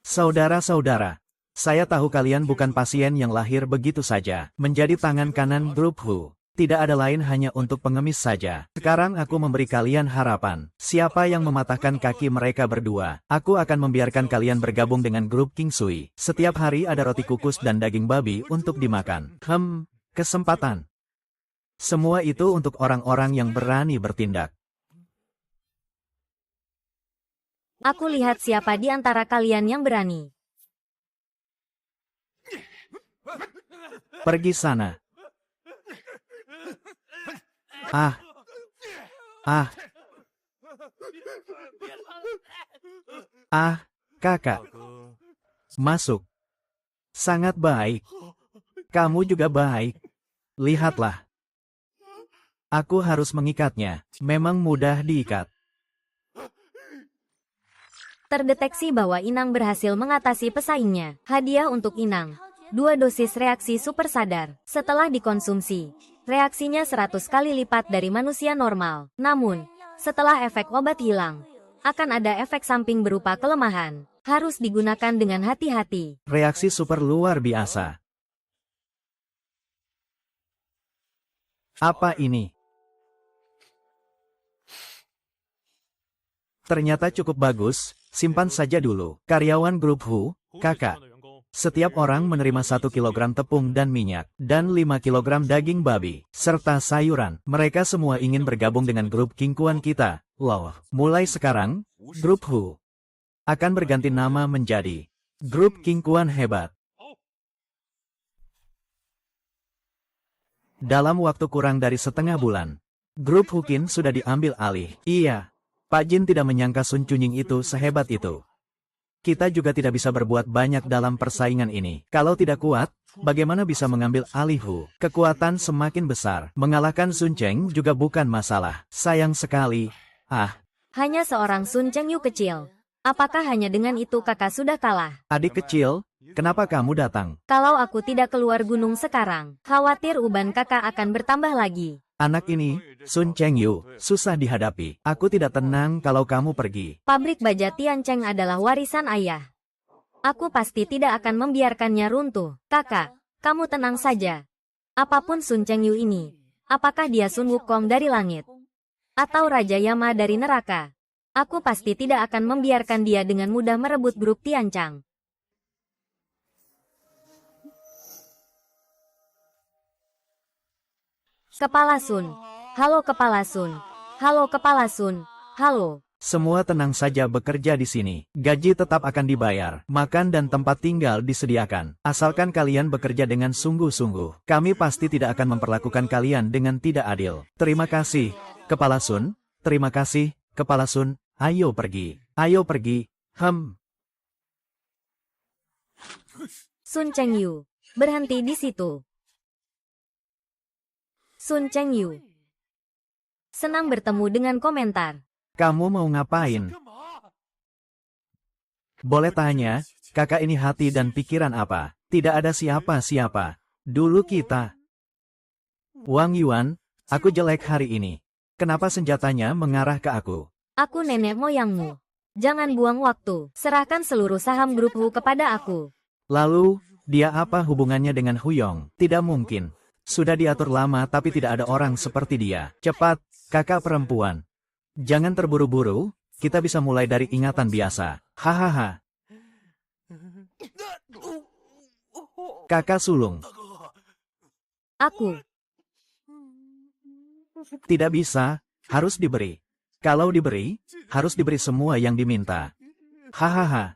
Saudara-saudara, saya tahu kalian bukan pasien yang lahir begitu saja. Menjadi tangan kanan grup Hu. Tidak ada lain hanya untuk pengemis saja. Sekarang aku memberi kalian harapan. Siapa yang mematahkan kaki mereka berdua, aku akan membiarkan kalian bergabung dengan grup King Sui. Setiap hari ada roti kukus dan daging babi untuk dimakan. Kesempatan. Semua itu untuk orang-orang yang berani bertindak. Aku lihat siapa di antara kalian yang berani. Pergi sana. Kakak. Masuk. Sangat baik. Kamu juga baik. Lihatlah. Aku harus mengikatnya. Memang mudah diikat. Terdeteksi bahwa Inang berhasil mengatasi pesaingnya. Hadiah untuk Inang. 2 dosis reaksi super sadar. Setelah dikonsumsi, reaksinya 100 kali lipat dari manusia normal. Namun, setelah efek obat hilang, Akan ada efek samping berupa kelemahan. Harus digunakan dengan hati-hati. Reaksi super luar biasa. Apa ini? Ternyata cukup bagus, simpan saja dulu. Karyawan grup Hu, kakak. Setiap orang menerima 1 kilogram tepung dan minyak, dan 5 kilogram daging babi, serta sayuran. Mereka semua ingin bergabung dengan grup King Kuan kita. Loh, mulai sekarang, grup Hu akan berganti nama menjadi Grup King Kuan Hebat. Dalam waktu kurang dari setengah bulan, grup Hukin sudah diambil alih. Iya, Pak Jin tidak menyangka Sun Chunying itu sehebat itu. Kita juga tidak bisa berbuat banyak dalam persaingan ini. Kalau tidak kuat, bagaimana bisa mengambil alih Hu? Kekuatan semakin besar. Mengalahkan Sun Cheng juga bukan masalah. Sayang sekali. Hanya seorang Sun Cheng Yu kecil. Apakah hanya dengan itu kakak sudah kalah? Adik kecil, kenapa kamu datang? Kalau aku tidak keluar gunung sekarang, khawatir uban kakak akan bertambah lagi. Anak ini, Sun Cheng Yu, susah dihadapi. Aku tidak tenang kalau kamu pergi. Pabrik baja Tian Cheng adalah warisan ayah. Aku pasti tidak akan membiarkannya runtuh. Kakak, kamu tenang saja. Apapun Sun Cheng Yu ini, apakah dia Sun Wukong dari langit? Atau Raja Yama dari neraka? Aku pasti tidak akan membiarkan dia dengan mudah merebut grup Tian Chang. Kepala Sun. Halo Kepala Sun. Halo Kepala Sun. Halo. Semua tenang saja bekerja di sini. Gaji tetap akan dibayar. Makan dan tempat tinggal disediakan. Asalkan kalian bekerja dengan sungguh-sungguh. Kami pasti tidak akan memperlakukan kalian dengan tidak adil. Terima kasih, Kepala Sun. Terima kasih, Kepala Sun. Ayo pergi. Ayo pergi. Sun Cheng Yu. Berhenti di situ. Sun Cheng Yu. Senang bertemu dengan komentar. Kamu mau ngapain? Boleh tanya, kakak ini hati dan pikiran apa? Tidak ada siapa-siapa. Dulu kita. Wang Yuan, aku jelek hari ini. Kenapa senjatanya mengarah ke aku? Aku nenek moyangmu. Jangan buang waktu. Serahkan seluruh saham grup Hu kepada aku. Lalu, dia apa hubungannya dengan Huyong? Tidak mungkin. Sudah diatur lama tapi tidak ada orang seperti dia. Cepat, kakak perempuan. Jangan terburu-buru, kita bisa mulai dari ingatan biasa. Hahaha. Kakak sulung. Aku. Tidak bisa, harus diberi. Kalau diberi, harus diberi semua yang diminta. Hahaha.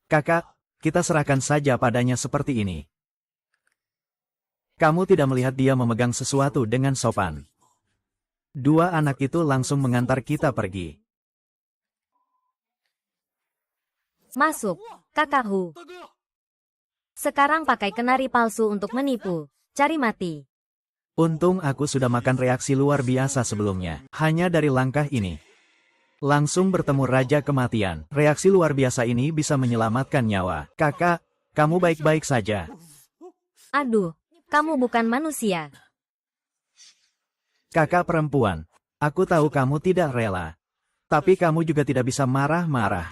Kakak, kita serahkan saja padanya seperti ini. Kamu tidak melihat dia memegang sesuatu dengan sopan. Dua anak itu langsung mengantar kita pergi. Masuk, kakak Hu. Sekarang pakai kenari palsu untuk menipu. Cari mati. Untung aku sudah makan reaksi luar biasa sebelumnya. Hanya dari langkah ini. Langsung bertemu Raja Kematian. Reaksi luar biasa ini bisa menyelamatkan nyawa. Kakak, kamu baik-baik saja. Aduh, kamu bukan manusia. Kakak perempuan, aku tahu kamu tidak rela. Tapi kamu juga tidak bisa marah-marah.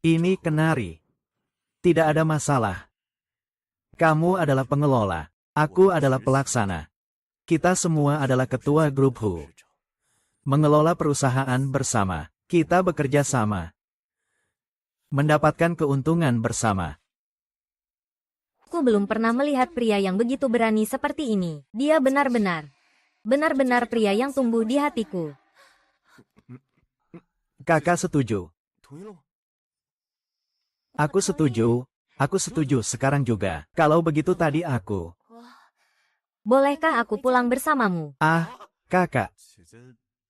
Ini kenari. Tidak ada masalah. Kamu adalah pengelola. Aku adalah pelaksana. Kita semua adalah ketua grup Hu. Mengelola perusahaan bersama. Kita bekerja sama. Mendapatkan keuntungan bersama. Aku belum pernah melihat pria yang begitu berani seperti ini. Dia benar-benar pria yang tumbuh di hatiku. Kakak setuju. Aku setuju sekarang juga. Kalau begitu tadi aku. Bolehkah aku pulang bersamamu? Kakak.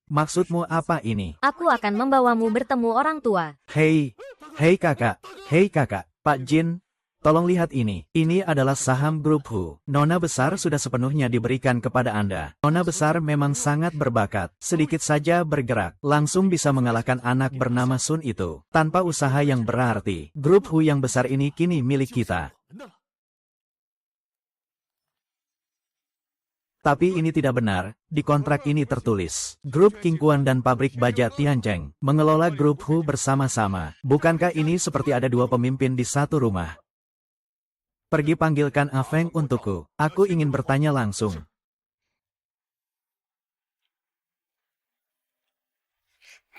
Maksudmu apa ini? Aku akan membawamu bertemu orang tua. Hei kakak, Pak Jin, Tolong lihat ini. Ini adalah saham grup Hu. Nona besar sudah sepenuhnya diberikan kepada Anda. Nona besar memang sangat berbakat. Sedikit saja bergerak, langsung bisa mengalahkan anak bernama Sun itu. Tanpa usaha yang berarti, grup Hu yang besar ini kini milik kita. Tapi ini tidak benar, di kontrak ini tertulis, Grup King Kuan dan pabrik baja Tiancheng mengelola grup Hu bersama-sama. Bukankah ini seperti ada dua pemimpin di satu rumah? Pergi panggilkan Afeng untukku, aku ingin bertanya langsung.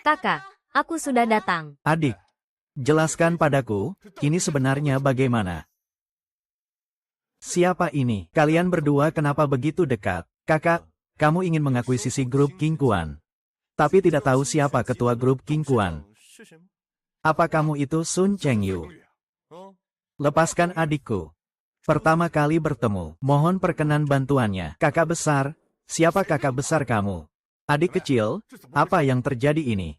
Kakak, aku sudah datang. Adik, jelaskan padaku, ini sebenarnya bagaimana? Siapa ini? Kalian berdua kenapa begitu dekat? Kakak, kamu ingin mengakuisisi grup King Kuan. Tapi tidak tahu siapa ketua grup King Kuan. Apa kamu itu Sun Chengyu? Lepaskan adikku. Pertama kali bertemu, mohon perkenan bantuannya. Kakak besar, siapa kakak besar kamu? Adik kecil, apa yang terjadi ini?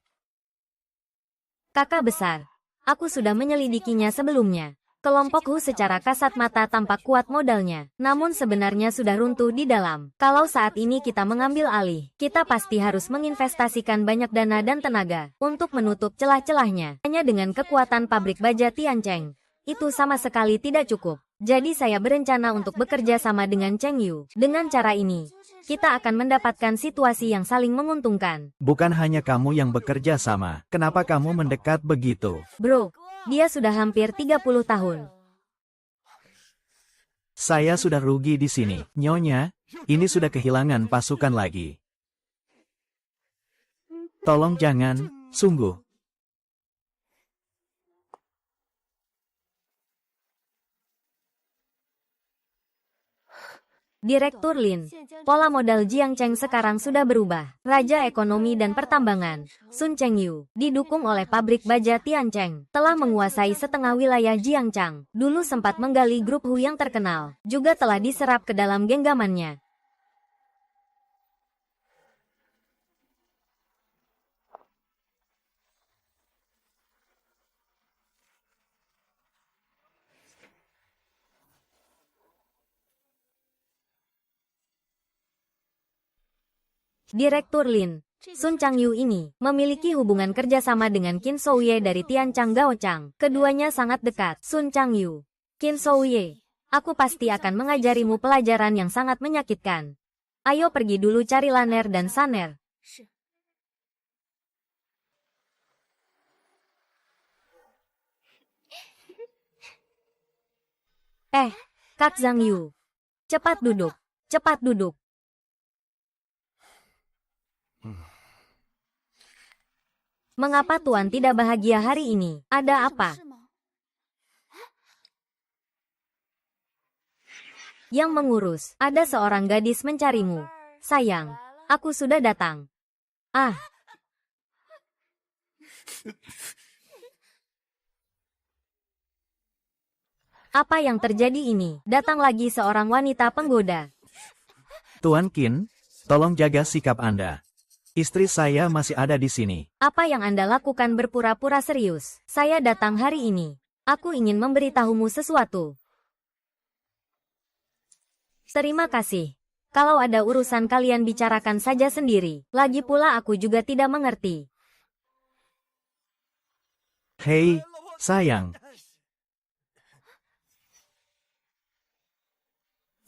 Kakak besar, aku sudah menyelidikinya sebelumnya. Kelompok Hu secara kasat mata tampak kuat modalnya, namun sebenarnya sudah runtuh di dalam. Kalau saat ini kita mengambil alih, kita pasti harus menginvestasikan banyak dana dan tenaga untuk menutup celah-celahnya. Hanya dengan kekuatan pabrik baja Tiancheng, itu sama sekali tidak cukup. Jadi saya berencana untuk bekerja sama dengan Cheng Yu. Dengan cara ini, kita akan mendapatkan situasi yang saling menguntungkan. Bukan hanya kamu yang bekerja sama, kenapa kamu mendekat begitu? Bro, dia sudah hampir 30 tahun. Saya sudah rugi di sini. Nyonya, ini sudah kehilangan pasukan lagi. Tolong jangan, sungguh. Direktur Lin, pola modal Jiang Cheng sekarang sudah berubah. Raja Ekonomi dan Pertambangan, Sun Chengyu, didukung oleh pabrik baja Tiancheng, telah menguasai setengah wilayah Jiangchang. Dulu sempat menggali grup Hu yang terkenal, juga telah diserap ke dalam genggamannya. Direktur Lin, Sun Changyu ini, memiliki hubungan kerjasama dengan Qin Shouye dari Tianchang Gaochang. Keduanya sangat dekat. Sun Changyu, Qin Shouye, aku pasti akan mengajarimu pelajaran yang sangat menyakitkan. Ayo pergi dulu cari Laner dan Saner. Kak Zhang Yu, cepat duduk, cepat duduk. Mengapa Tuan tidak bahagia hari ini? Ada apa? Yang mengurus, ada seorang gadis mencarimu. Sayang, aku sudah datang. Apa yang terjadi ini? Datang lagi seorang wanita penggoda. Tuan Qin, tolong jaga sikap Anda. Istri saya masih ada di sini. Apa yang Anda lakukan berpura-pura serius? Saya datang hari ini. Aku ingin memberitahumu sesuatu. Terima kasih. Kalau ada urusan kalian bicarakan saja sendiri. Lagi pula aku juga tidak mengerti. Hei, sayang.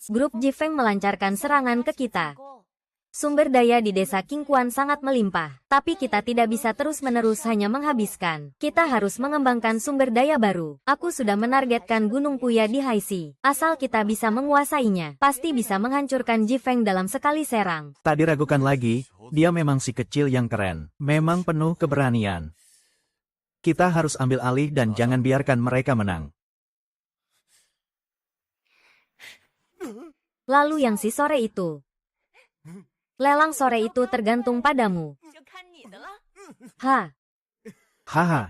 Grup Jifeng melancarkan serangan ke kita. Sumber daya di desa Qingquan sangat melimpah, tapi kita tidak bisa terus-menerus hanya menghabiskan. Kita harus mengembangkan sumber daya baru. Aku sudah menargetkan Gunung Puya di Haixi. Asal kita bisa menguasainya, pasti bisa menghancurkan Jifeng dalam sekali serang. Tak diragukan lagi, dia memang si kecil yang keren. Memang penuh keberanian. Kita harus ambil alih dan jangan biarkan mereka menang. Lalu yang si sore itu. Lelang sore itu tergantung padamu. Haha.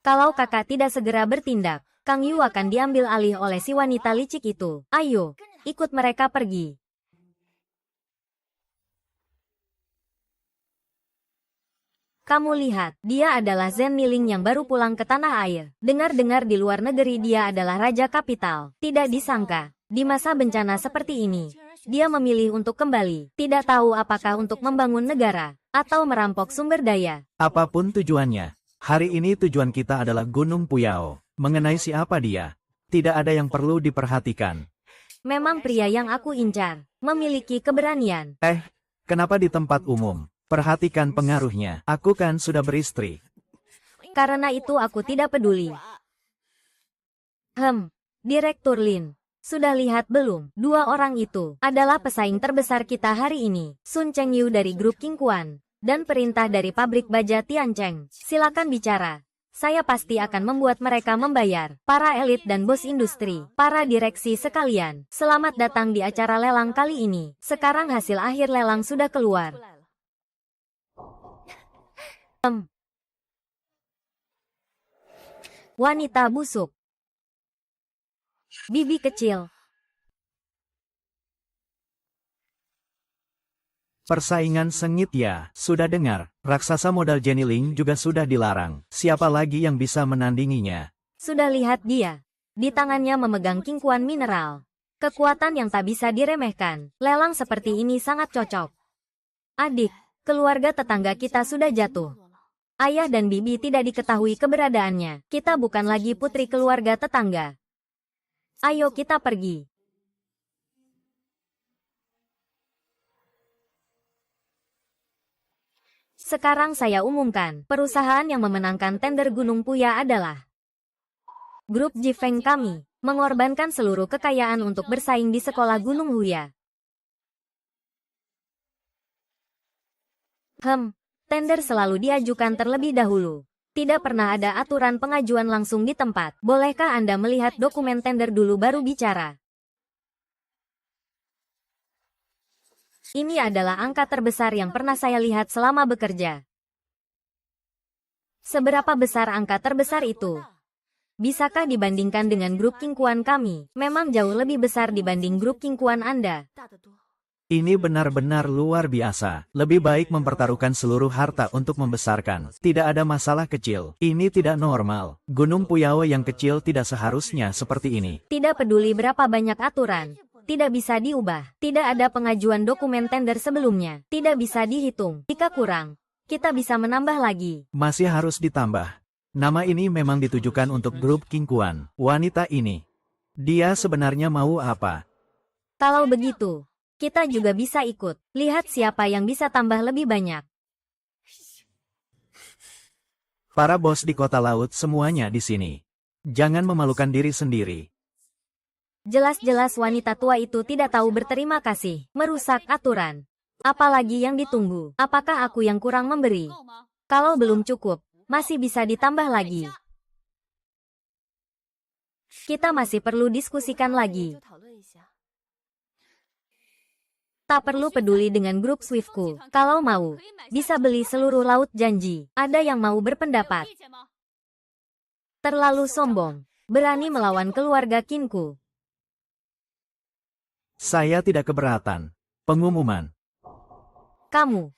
Kalau kakak tidak segera bertindak, Kang Yu akan diambil alih oleh si wanita licik itu. Ayo, ikut mereka pergi. Kamu lihat, dia adalah Zhen Niling yang baru pulang ke tanah air. Dengar-dengar di luar negeri dia adalah Raja Kapital. Tidak disangka, di masa bencana seperti ini, dia memilih untuk kembali. Tidak tahu apakah untuk membangun negara, atau merampok sumber daya. Apapun tujuannya, hari ini tujuan kita adalah Gunung Puyao. Mengenai siapa dia, tidak ada yang perlu diperhatikan. Memang pria yang aku incar, memiliki keberanian. Kenapa di tempat umum? Perhatikan pengaruhnya. Aku kan sudah beristri. Karena itu aku tidak peduli. Direktur Lin. Sudah lihat belum? Dua orang itu adalah pesaing terbesar kita hari ini. Sun Chengyu dari grup King Kuan. Dan perintah dari pabrik baja Tiancheng. Silakan bicara. Saya pasti akan membuat mereka membayar. Para elit dan bos industri. Para direksi sekalian. Selamat datang di acara lelang kali ini. Sekarang hasil akhir lelang sudah keluar. Wanita busuk. Bibi kecil. Persaingan sengit ya, sudah dengar. Raksasa modal Jenny Ling juga sudah dilarang. Siapa lagi yang bisa menandinginya? Sudah lihat dia. Di tangannya memegang King Kuan mineral. Kekuatan yang tak bisa diremehkan. Lelang seperti ini sangat cocok. Adik, keluarga tetangga kita sudah jatuh. Ayah dan bibi tidak diketahui keberadaannya. Kita bukan lagi putri keluarga tetangga. Ayo kita pergi. Sekarang saya umumkan, perusahaan yang memenangkan tender Gunung Puya adalah Grup Jifeng kami, mengorbankan seluruh kekayaan untuk bersaing di sekolah Gunung Huya. Tender selalu diajukan terlebih dahulu. Tidak pernah ada aturan pengajuan langsung di tempat. Bolehkah Anda melihat dokumen tender dulu baru bicara? Ini adalah angka terbesar yang pernah saya lihat selama bekerja. Seberapa besar angka terbesar itu? Bisakah dibandingkan dengan grup King Kuan kami? Memang jauh lebih besar dibanding grup King Kuan Anda. Ini benar-benar luar biasa. Lebih baik mempertaruhkan seluruh harta untuk membesarkan. Tidak ada masalah kecil. Ini tidak normal. Gunung Puyao yang kecil tidak seharusnya seperti ini. Tidak peduli berapa banyak aturan. Tidak bisa diubah. Tidak ada pengajuan dokumen tender sebelumnya. Tidak bisa dihitung. Jika kurang, kita bisa menambah lagi. Masih harus ditambah. Nama ini memang ditujukan untuk grup King Kuan. Wanita ini. Dia sebenarnya mau apa? Kalau begitu, kita juga bisa ikut. Lihat siapa yang bisa tambah lebih banyak. Para bos di kota laut semuanya di sini. Jangan memalukan diri sendiri. Jelas-jelas wanita tua itu tidak tahu berterima kasih. Merusak aturan. Apalagi yang ditunggu. Apakah aku yang kurang memberi? Kalau belum cukup, masih bisa ditambah lagi. Kita masih perlu diskusikan lagi. Tak perlu peduli dengan grup Swiftku. Kalau mau, bisa beli seluruh laut janji. Ada yang mau berpendapat? Terlalu sombong. Berani melawan keluarga Kinku. Saya tidak keberatan. Pengumuman. Kamu.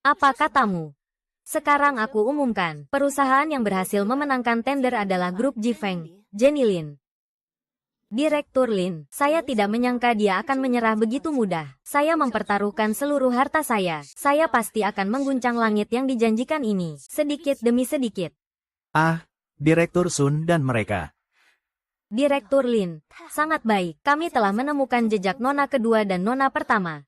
Apa katamu? Sekarang aku umumkan. Perusahaan yang berhasil memenangkan tender adalah grup Jifeng, Jenny Lin. Direktur Lin, saya tidak menyangka dia akan menyerah begitu mudah. Saya mempertaruhkan seluruh harta saya. Saya pasti akan mengguncang langit yang dijanjikan ini, sedikit demi sedikit. Direktur Sun dan mereka. Direktur Lin, sangat baik. Kami telah menemukan jejak nona kedua dan nona pertama.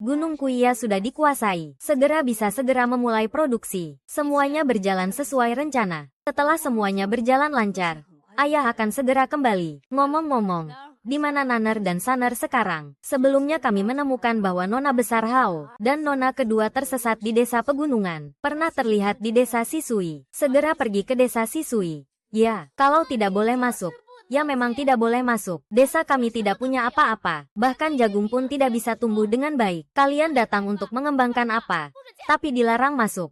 Gunung Kuya sudah dikuasai. Segera bisa segera memulai produksi. Semuanya berjalan sesuai rencana. Setelah semuanya berjalan lancar, ayah akan segera kembali. Ngomong-ngomong, di mana Naner dan Saner sekarang? Sebelumnya kami menemukan bahwa nona besar Hao dan nona kedua tersesat di desa pegunungan. Pernah terlihat di desa Sisui. Segera pergi ke desa Sisui. Ya, kalau tidak boleh masuk, Ya memang tidak boleh masuk. Desa kami tidak punya apa-apa. Bahkan jagung pun tidak bisa tumbuh dengan baik. Kalian datang untuk mengembangkan apa? Tapi dilarang masuk.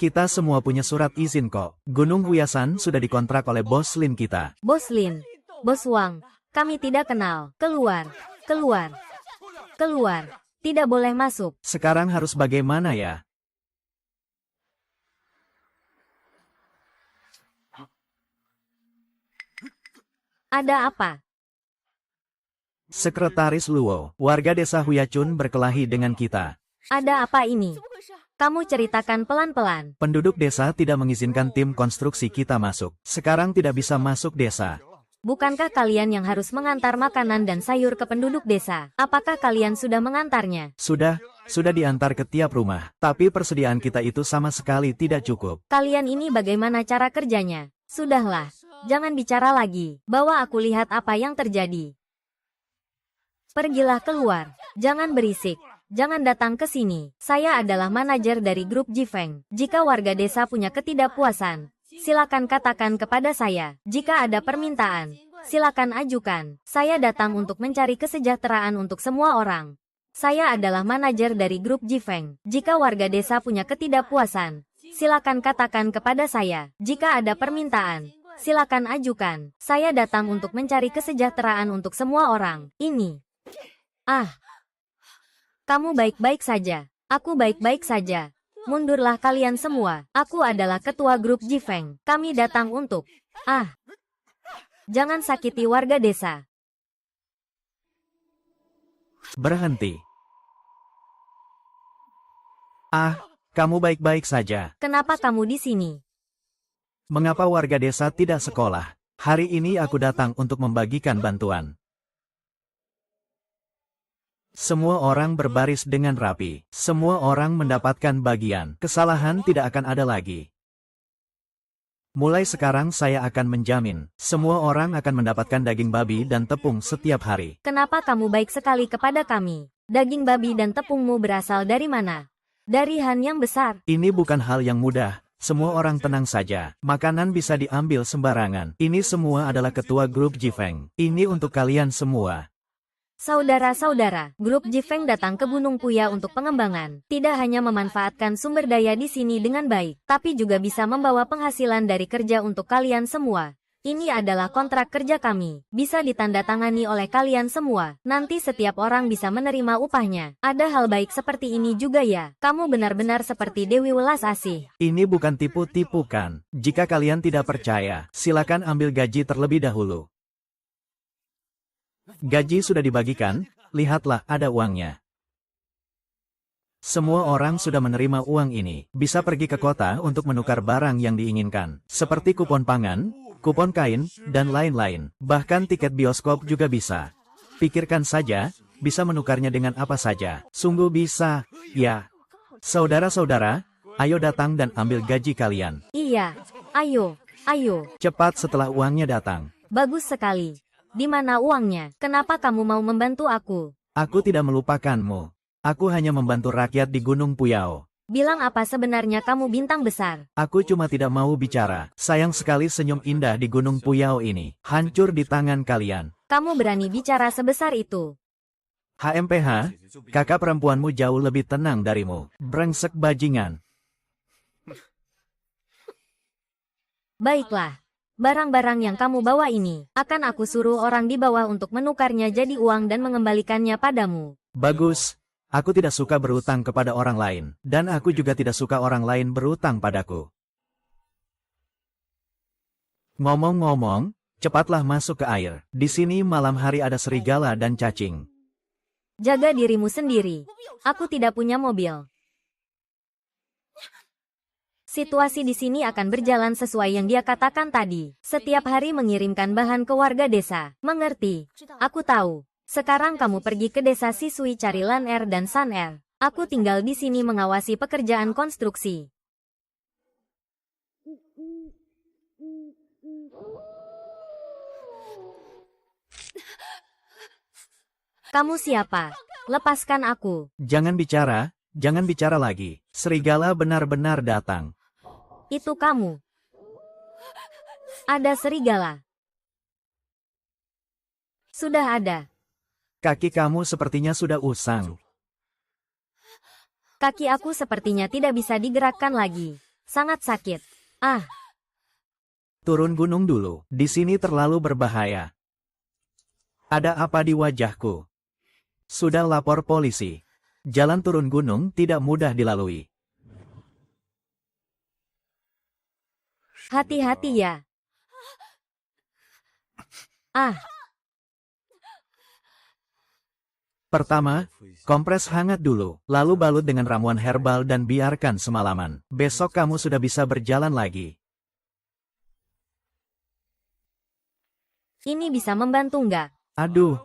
Kita semua punya surat izin kok. Gunung Huyasan sudah dikontrak oleh bos Lin kita. Bos Lin, Bos Wang, kami tidak kenal. Keluar, keluar, keluar. Tidak boleh masuk. Sekarang harus bagaimana ya? Ada apa? Sekretaris Luo, warga desa Huyacun berkelahi dengan kita. Ada apa ini? Kamu ceritakan pelan-pelan. Penduduk desa tidak mengizinkan tim konstruksi kita masuk. Sekarang tidak bisa masuk desa. Bukankah kalian yang harus mengantar makanan dan sayur ke penduduk desa? Apakah kalian sudah mengantarnya? Sudah diantar ke tiap rumah. Tapi persediaan kita itu sama sekali tidak cukup. Kalian ini bagaimana cara kerjanya? Sudahlah, jangan bicara lagi. Bawa aku lihat apa yang terjadi. Pergilah keluar. Jangan berisik. Jangan datang ke sini. Saya adalah manajer dari grup Jifeng. Jika warga desa punya ketidakpuasan, silakan katakan kepada saya. Jika ada permintaan, silakan ajukan. Saya datang untuk mencari kesejahteraan untuk semua orang. Saya adalah manajer dari grup Jifeng. Jika warga desa punya ketidakpuasan, silakan katakan kepada saya. Jika ada permintaan, silakan ajukan. Saya datang untuk mencari kesejahteraan untuk semua orang. Ini. Kamu baik-baik saja. Aku baik-baik saja. Mundurlah kalian semua. Aku adalah ketua grup Jifeng. Kami datang untuk... Jangan sakiti warga desa. Berhenti. Kamu baik-baik saja. Kenapa kamu di sini? Mengapa warga desa tidak sekolah? Hari ini aku datang untuk membagikan bantuan. Semua orang berbaris dengan rapi. Semua orang mendapatkan bagian. Kesalahan tidak akan ada lagi. Mulai sekarang saya akan menjamin, semua orang akan mendapatkan daging babi dan tepung setiap hari. Kenapa kamu baik sekali kepada kami? Daging babi dan tepungmu berasal dari mana? Dari Han yang besar. Ini bukan hal yang mudah. Semua orang tenang saja. Makanan bisa diambil sembarangan. Ini semua adalah ketua grup Jifeng. Ini untuk kalian semua. Saudara-saudara, grup Jifeng datang ke Gunung Puya untuk pengembangan. Tidak hanya memanfaatkan sumber daya di sini dengan baik, tapi juga bisa membawa penghasilan dari kerja untuk kalian semua. Ini adalah kontrak kerja kami. Bisa ditandatangani oleh kalian semua. Nanti setiap orang bisa menerima upahnya. Ada hal baik seperti ini juga ya. Kamu benar-benar seperti Dewi Welas Asih. Ini bukan tipu-tipu kan? Jika kalian tidak percaya, silakan ambil gaji terlebih dahulu. Gaji sudah dibagikan, lihatlah ada uangnya. Semua orang sudah menerima uang ini, bisa pergi ke kota untuk menukar barang yang diinginkan, seperti kupon pangan, kupon kain, dan lain-lain. Bahkan tiket bioskop juga bisa. Pikirkan saja, bisa menukarnya dengan apa saja. Sungguh bisa, ya. Saudara-saudara, ayo datang dan ambil gaji kalian. Iya, ayo. Cepat setelah uangnya datang. Bagus sekali. Di mana uangnya? Kenapa kamu mau membantu aku? Aku tidak melupakanmu. Aku hanya membantu rakyat di Gunung Puyao. Bilang apa sebenarnya kamu bintang besar? Aku cuma tidak mau bicara. Sayang sekali senyum indah di Gunung Puyao ini. Hancur di tangan kalian. Kamu berani bicara sebesar itu? HMPH, kakak perempuanmu jauh lebih tenang darimu. Brengsek bajingan. Baiklah. Barang-barang yang kamu bawa ini, akan aku suruh orang di bawah untuk menukarnya jadi uang dan mengembalikannya padamu. Bagus. Aku tidak suka berutang kepada orang lain, dan aku juga tidak suka orang lain berutang padaku. Ngomong-ngomong, cepatlah masuk ke air. Di sini malam hari ada serigala dan cacing. Jaga dirimu sendiri. Aku tidak punya mobil. Situasi di sini akan berjalan sesuai yang dia katakan tadi. Setiap hari mengirimkan bahan ke warga desa. Mengerti? Aku tahu. Sekarang kamu pergi ke desa Sisui cari Lan Er dan San Er. Aku tinggal di sini mengawasi pekerjaan konstruksi. Kamu siapa? Lepaskan aku. Jangan bicara lagi. Serigala benar-benar datang. Itu kamu. Ada serigala. Sudah ada. Kaki kamu sepertinya sudah usang. Kaki aku sepertinya tidak bisa digerakkan lagi. Sangat sakit. Ah, Turun gunung dulu, di sini terlalu berbahaya. Ada apa di wajahku? Sudah lapor polisi. Jalan turun gunung tidak mudah dilalui. hati-hati ya. Ah, Pertama, kompres hangat dulu, lalu balut dengan ramuan herbal dan biarkan semalaman. Besok kamu sudah bisa berjalan lagi. ini bisa membantu nggak? Aduh,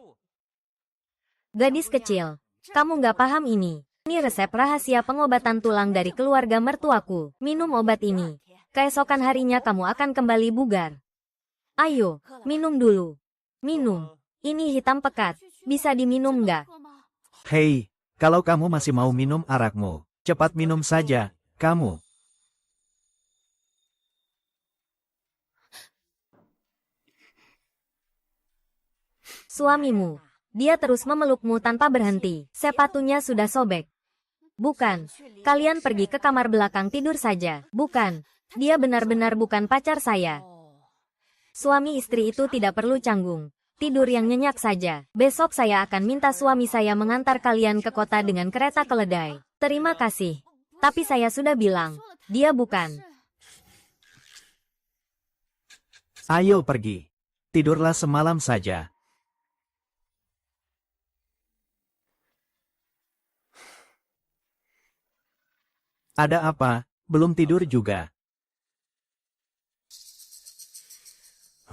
Gadis kecil, kamu nggak paham ini. Ini resep rahasia pengobatan tulang dari keluarga mertuaku. Minum obat ini. Keesokan harinya kamu akan kembali bugar. Ayo, minum dulu. Minum. Ini hitam pekat. Bisa diminum nggak? hei, kalau kamu masih mau minum arakmu, cepat minum saja, kamu. Suamimu. Dia terus memelukmu tanpa berhenti. Sepatunya sudah sobek. Bukan. Kalian pergi ke kamar belakang tidur saja. Bukan. Dia benar-benar bukan pacar saya. Suami istri itu tidak perlu canggung. Tidur yang nyenyak saja. Besok saya akan minta suami saya mengantar kalian ke kota dengan kereta keledai. Terima kasih. Tapi saya sudah bilang, dia bukan. Ayo pergi. Tidurlah semalam saja. Ada apa? Belum tidur juga.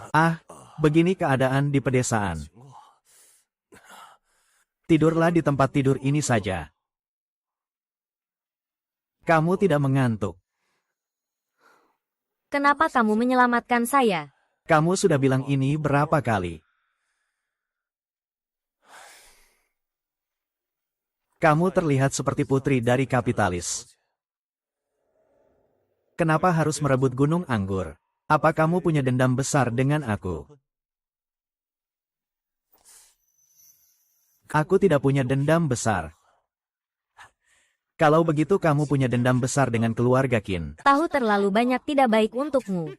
Ah, begini keadaan di pedesaan. Tidurlah di tempat tidur ini saja. Kamu tidak mengantuk. Kenapa kamu menyelamatkan saya? Kamu sudah bilang ini berapa kali? Kamu terlihat seperti putri dari kapitalis. Kenapa harus merebut gunung anggur? Apa kamu punya dendam besar dengan aku? Aku tidak punya dendam besar. Kalau begitu kamu punya dendam besar dengan keluarga Qin. Tahu terlalu banyak tidak baik untukmu.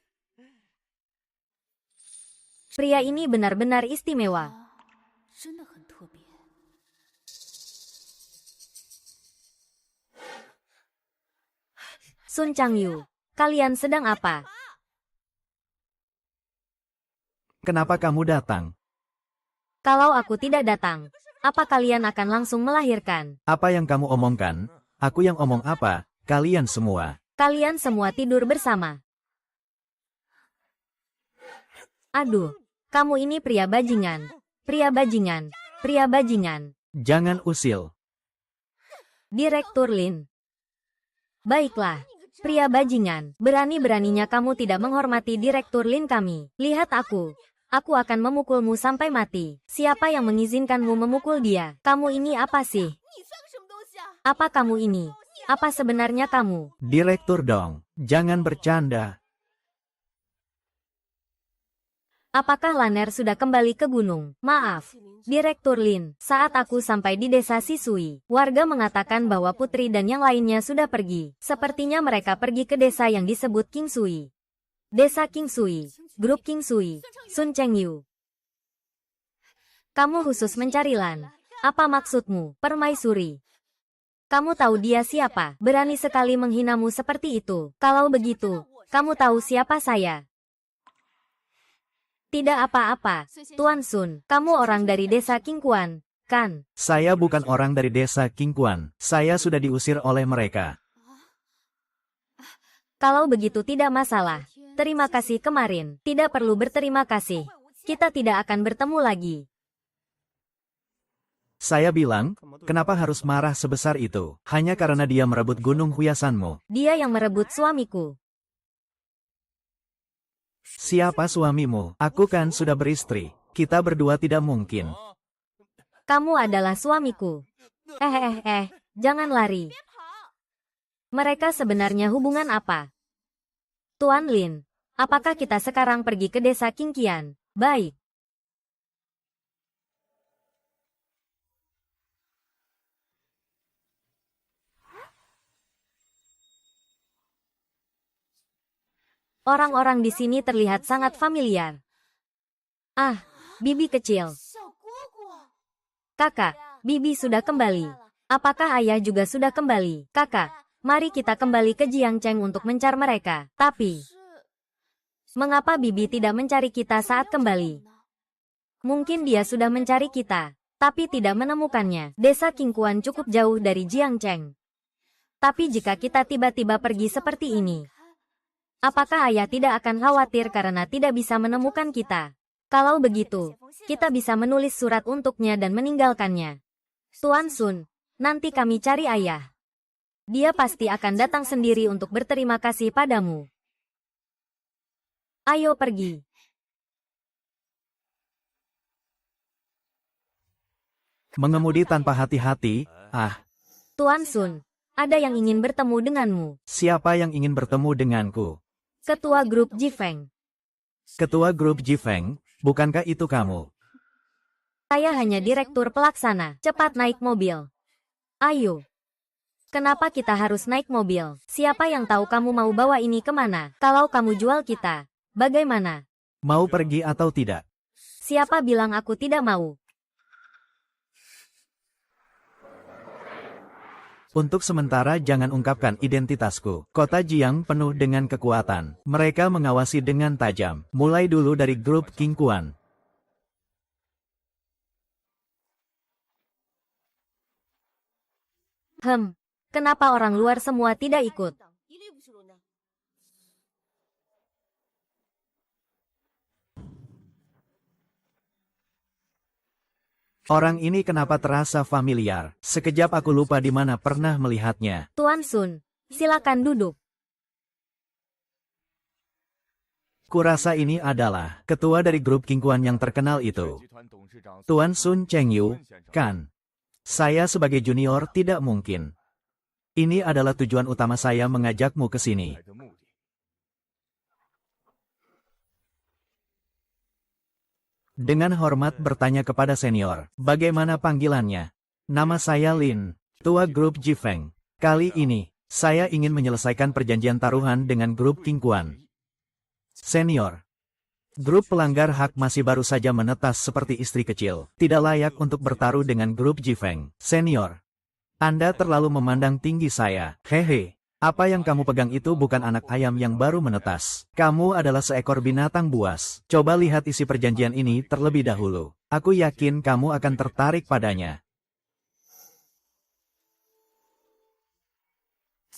Pria ini benar-benar istimewa. Sun Changyu, kalian sedang apa? Kenapa kamu datang? Kalau aku tidak datang, apa kalian akan langsung melahirkan? Apa yang kamu omongkan? Aku yang omong apa? Kalian semua. Kalian semua tidur bersama. Aduh, kamu ini pria bajingan. Pria bajingan. Pria bajingan. Jangan usil. Direktur Lin. Baiklah. Pria bajingan, berani-beraninya kamu tidak menghormati Direktur Lin kami. Lihat aku. Aku akan memukulmu sampai mati. Siapa yang mengizinkanmu memukul dia? Kamu ini apa sih? Apa kamu ini? Apa sebenarnya kamu? Direktur dong. Jangan bercanda. Apakah Laner sudah kembali ke gunung? Maaf, Direktur Lin, saat aku sampai di desa Sisui, warga mengatakan bahwa Putri dan yang lainnya sudah pergi. Sepertinya mereka pergi ke desa yang disebut King Sui. Desa King Sui, grup King Sui, Sun Chengyu. Kamu khusus mencari Lan. Apa maksudmu, permaisuri? Kamu tahu dia siapa? Berani sekali menghinamu seperti itu. Kalau begitu, kamu tahu siapa saya? Tidak apa-apa, Tuan Sun. Kamu orang dari desa Qingquan, kan? Saya bukan orang dari desa Qingquan. Saya sudah diusir oleh mereka. Kalau begitu tidak masalah. Terima kasih kemarin. Tidak perlu berterima kasih. Kita tidak akan bertemu lagi. Saya bilang, kenapa harus marah sebesar itu? Hanya karena dia merebut gunung hiasanmu. Dia yang merebut suamiku. Siapa suamimu? Aku kan sudah beristri. Kita berdua tidak mungkin. Kamu adalah suamiku. Jangan lari. Mereka sebenarnya hubungan apa? Tuan Lin, apakah kita sekarang pergi ke desa Qingqian? Baik. Orang-orang di sini terlihat sangat familiar. Ah, Bibi kecil. Kakak, Bibi sudah kembali. Apakah ayah juga sudah kembali? Kakak, mari kita kembali ke Jiangcheng untuk mencar mereka. Tapi, mengapa Bibi tidak mencari kita saat kembali? Mungkin dia sudah mencari kita, tapi tidak menemukannya. Desa Qingquan cukup jauh dari Jiangcheng. Tapi jika kita tiba-tiba pergi seperti ini, apakah ayah tidak akan khawatir karena tidak bisa menemukan kita? Kalau begitu, kita bisa menulis surat untuknya dan meninggalkannya. Tuan Sun, nanti kami cari ayah. Dia pasti akan datang sendiri untuk berterima kasih padamu. Ayo pergi. Mengemudi tanpa hati-hati, Tuan Sun, ada yang ingin bertemu denganmu. siapa yang ingin bertemu denganku? Ketua grup Jifeng. Ketua grup Jifeng, bukankah itu kamu? Saya hanya direktur pelaksana. Cepat naik mobil. Ayo. Kenapa kita harus naik mobil? Siapa yang tahu kamu mau bawa ini kemana? Kalau kamu jual kita, bagaimana? Mau pergi atau tidak? Siapa bilang aku tidak mau? Untuk sementara jangan ungkapkan identitasku. Kota Jiang penuh dengan kekuatan. Mereka mengawasi dengan tajam. Mulai dulu dari grup Qingquan. Kenapa orang luar semua tidak ikut? Orang ini kenapa terasa familiar? Sekejap aku lupa di mana pernah melihatnya. Tuan Sun, silakan duduk. Kurasa ini adalah ketua dari grup Qingquan yang terkenal itu. Tuan Sun Chengyu, kan? Saya sebagai junior tidak mungkin. Ini adalah tujuan utama saya mengajakmu ke sini. Dengan hormat bertanya kepada senior, bagaimana panggilannya? Nama saya Lin, tua grup Jifeng. Kali ini, saya ingin menyelesaikan perjanjian taruhan dengan grup Qingquan. Senior, grup pelanggar hak masih baru saja menetas seperti istri kecil, tidak layak untuk bertaruh dengan grup Jifeng. Senior, Anda terlalu memandang tinggi saya. Hehe. Apa yang kamu pegang itu bukan anak ayam yang baru menetas. Kamu adalah seekor binatang buas. Coba lihat isi perjanjian ini terlebih dahulu. Aku yakin kamu akan tertarik padanya.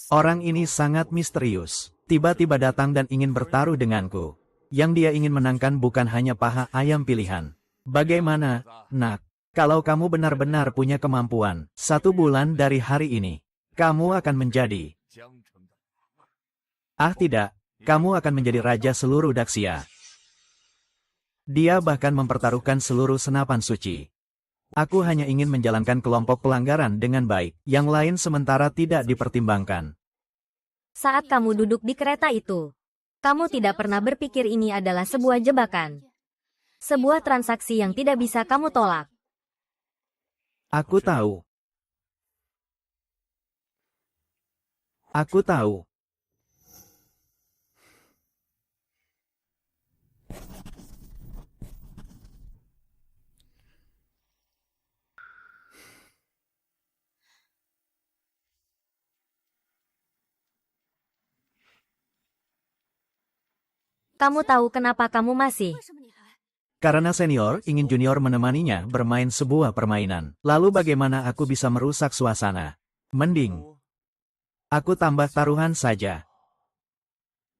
Orang ini sangat misterius. Tiba-tiba datang dan ingin bertaruh denganku. Yang dia ingin menangkan bukan hanya paha ayam pilihan. Bagaimana, nak? Kalau kamu benar-benar punya kemampuan, 1 bulan dari hari ini, kamu akan menjadi... Ah tidak, kamu akan menjadi raja seluruh Daxia. Dia bahkan mempertaruhkan seluruh senapan suci. Aku hanya ingin menjalankan kelompok pelanggaran dengan baik, yang lain sementara tidak dipertimbangkan. Saat kamu duduk di kereta itu, kamu tidak pernah berpikir ini adalah sebuah jebakan. Sebuah transaksi yang tidak bisa kamu tolak. Aku tahu. Aku tahu. Kamu tahu kenapa kamu masih? Karena senior ingin junior menemaninya bermain sebuah permainan. Lalu bagaimana aku bisa merusak suasana? Mending aku tambah taruhan saja.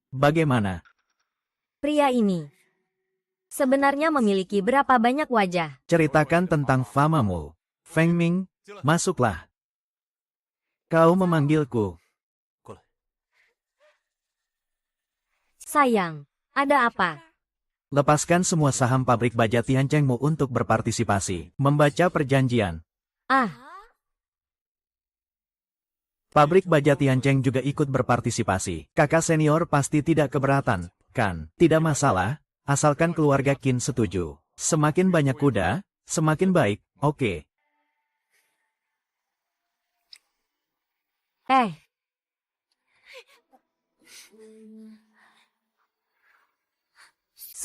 Bagaimana? Pria ini sebenarnya memiliki berapa banyak wajah? Ceritakan tentang famamu. Feng Ming, masuklah. Kau memanggilku. Sayang, ada apa? Lepaskan semua saham pabrik baja Tianchengmu untuk berpartisipasi. Membaca perjanjian. Pabrik baja Tiancheng juga ikut berpartisipasi. Kakak senior pasti tidak keberatan, kan? Tidak masalah, asalkan keluarga Qin setuju. Semakin banyak kuda, semakin baik, oke.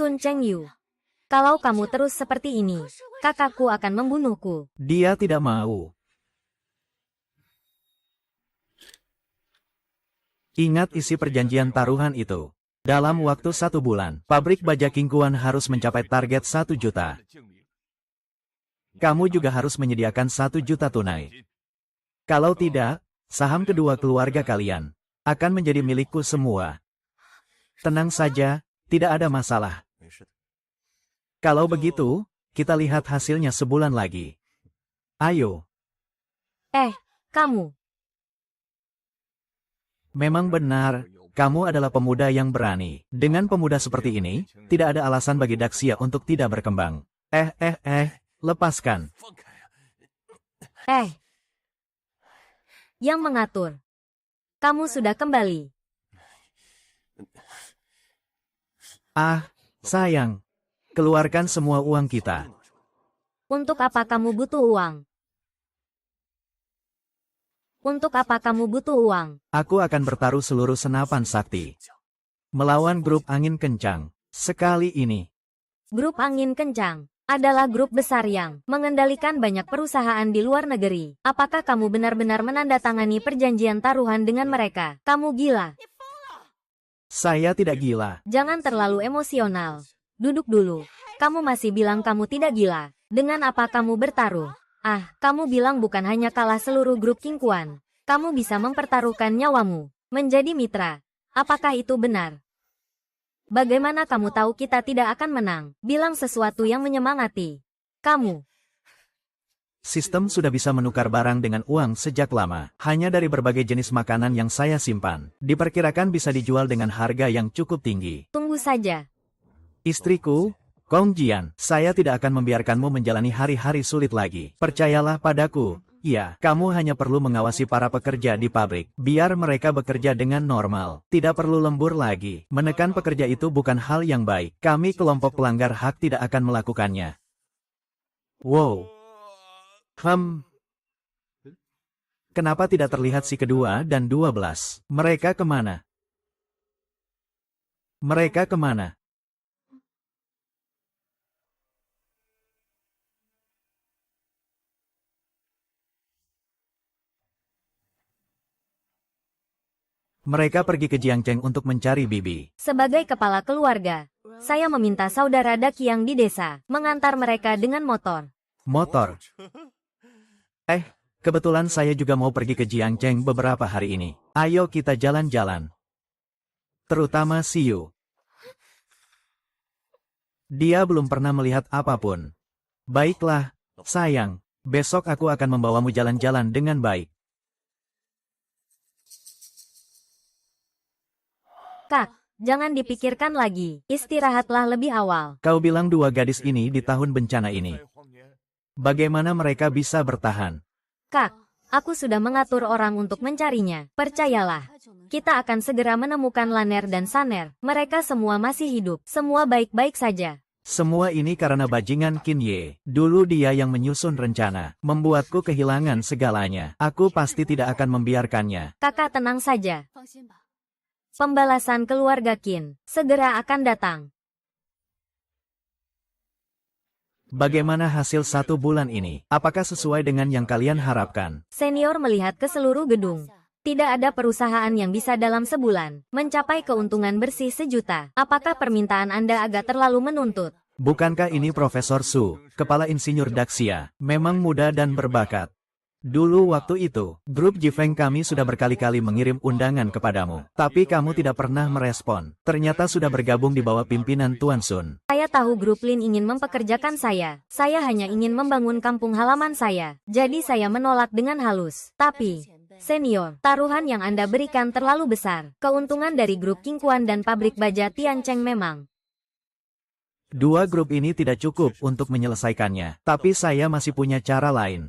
Sun Chengyu. Kalau kamu terus seperti ini, kakakku akan membunuhku. Dia tidak mau. Ingat isi perjanjian taruhan itu. Dalam waktu 1 bulan, pabrik baja Qingquan harus mencapai target 1 juta. Kamu juga harus menyediakan 1 juta tunai. Kalau tidak, saham kedua keluarga kalian akan menjadi milikku semua. Tenang saja, tidak ada masalah. Kalau begitu, kita lihat hasilnya sebulan lagi. Ayo. Kamu. Memang benar, kamu adalah pemuda yang berani. Dengan pemuda seperti ini, tidak ada alasan bagi Daxia untuk tidak berkembang. Lepaskan. Yang mengatur. Kamu sudah kembali. Sayang. Keluarkan semua uang kita. Untuk apa kamu butuh uang? Untuk apa kamu butuh uang? Aku akan bertaruh seluruh senapan sakti. Melawan grup angin kencang. Sekali ini. Grup angin kencang adalah grup besar yang mengendalikan banyak perusahaan di luar negeri. Apakah kamu benar-benar menandatangani perjanjian taruhan dengan mereka? Kamu gila. Saya tidak gila. Jangan terlalu emosional. Duduk dulu. Kamu masih bilang kamu tidak gila. Dengan apa kamu bertaruh? Kamu bilang bukan hanya kalah seluruh grup Qingquan. Kamu bisa mempertaruhkan nyawamu menjadi mitra. Apakah itu benar? Bagaimana kamu tahu kita tidak akan menang? Bilang sesuatu yang menyemangati. Kamu. Sistem sudah bisa menukar barang dengan uang sejak lama. Hanya dari berbagai jenis makanan yang saya simpan, diperkirakan bisa dijual dengan harga yang cukup tinggi. Tunggu saja. Istriku, Kong Jian, saya tidak akan membiarkanmu menjalani hari-hari sulit lagi. Percayalah padaku. Ya, kamu hanya perlu mengawasi para pekerja di pabrik. Biar mereka bekerja dengan normal. Tidak perlu lembur lagi. Menekan pekerja itu bukan hal yang baik. Kami kelompok pelanggar hak tidak akan melakukannya. Wow. Kenapa tidak terlihat si kedua dan 12? Mereka kemana? Mereka kemana? Mereka pergi ke Jiangcheng untuk mencari Bibi. Sebagai kepala keluarga, saya meminta saudara Daqiang di desa mengantar mereka dengan motor. Motor? Kebetulan saya juga mau pergi ke Jiangcheng beberapa hari ini. Ayo kita jalan-jalan. Terutama Siyu. Dia belum pernah melihat apapun. Baiklah, sayang. Besok aku akan membawamu jalan-jalan dengan baik. Kak, jangan dipikirkan lagi. Istirahatlah lebih awal. Kau bilang 2 gadis ini di tahun bencana ini. Bagaimana mereka bisa bertahan? Kak, aku sudah mengatur orang untuk mencarinya. Percayalah. Kita akan segera menemukan Laner dan Saner. Mereka semua masih hidup. Semua baik-baik saja. Semua ini karena bajingan Qin Ye. Dulu dia yang menyusun rencana. Membuatku kehilangan segalanya. Aku pasti tidak akan membiarkannya. Kakak tenang saja. Pembalasan keluarga Qin segera akan datang. Bagaimana hasil 1 bulan ini? Apakah sesuai dengan yang kalian harapkan? Senior melihat ke seluruh gedung. Tidak ada perusahaan yang bisa dalam sebulan mencapai keuntungan bersih 1 juta. Apakah permintaan Anda agak terlalu menuntut? Bukankah ini Profesor Su, kepala insinyur Daxia, memang muda dan berbakat? Dulu waktu itu, grup Jifeng kami sudah berkali-kali mengirim undangan kepadamu. Tapi kamu tidak pernah merespon. Ternyata sudah bergabung di bawah pimpinan Tuan Sun. Saya tahu grup Lin ingin mempekerjakan saya. Saya hanya ingin membangun kampung halaman saya. Jadi saya menolak dengan halus. Tapi, senior, taruhan yang Anda berikan terlalu besar. Keuntungan dari grup Qingquan dan pabrik baja Tiancheng memang. 2 grup ini tidak cukup untuk menyelesaikannya. Tapi saya masih punya cara lain.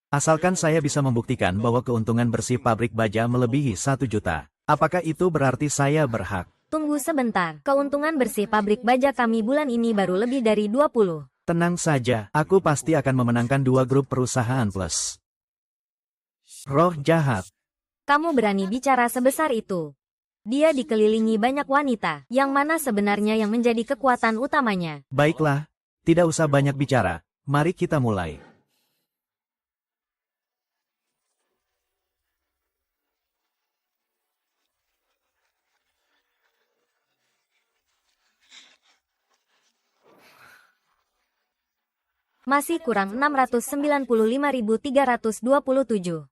Asalkan saya bisa membuktikan bahwa keuntungan bersih pabrik baja melebihi 1 juta. Apakah itu berarti saya berhak? Tunggu sebentar. Keuntungan bersih pabrik baja kami bulan ini baru lebih dari 20. Tenang saja, aku pasti akan memenangkan 2 grup perusahaan plus. Roh jahat. Kamu berani bicara sebesar itu. Dia dikelilingi banyak wanita, yang mana sebenarnya yang menjadi kekuatan utamanya. Baiklah, tidak usah banyak bicara. Mari kita mulai. Masih kurang 695.327.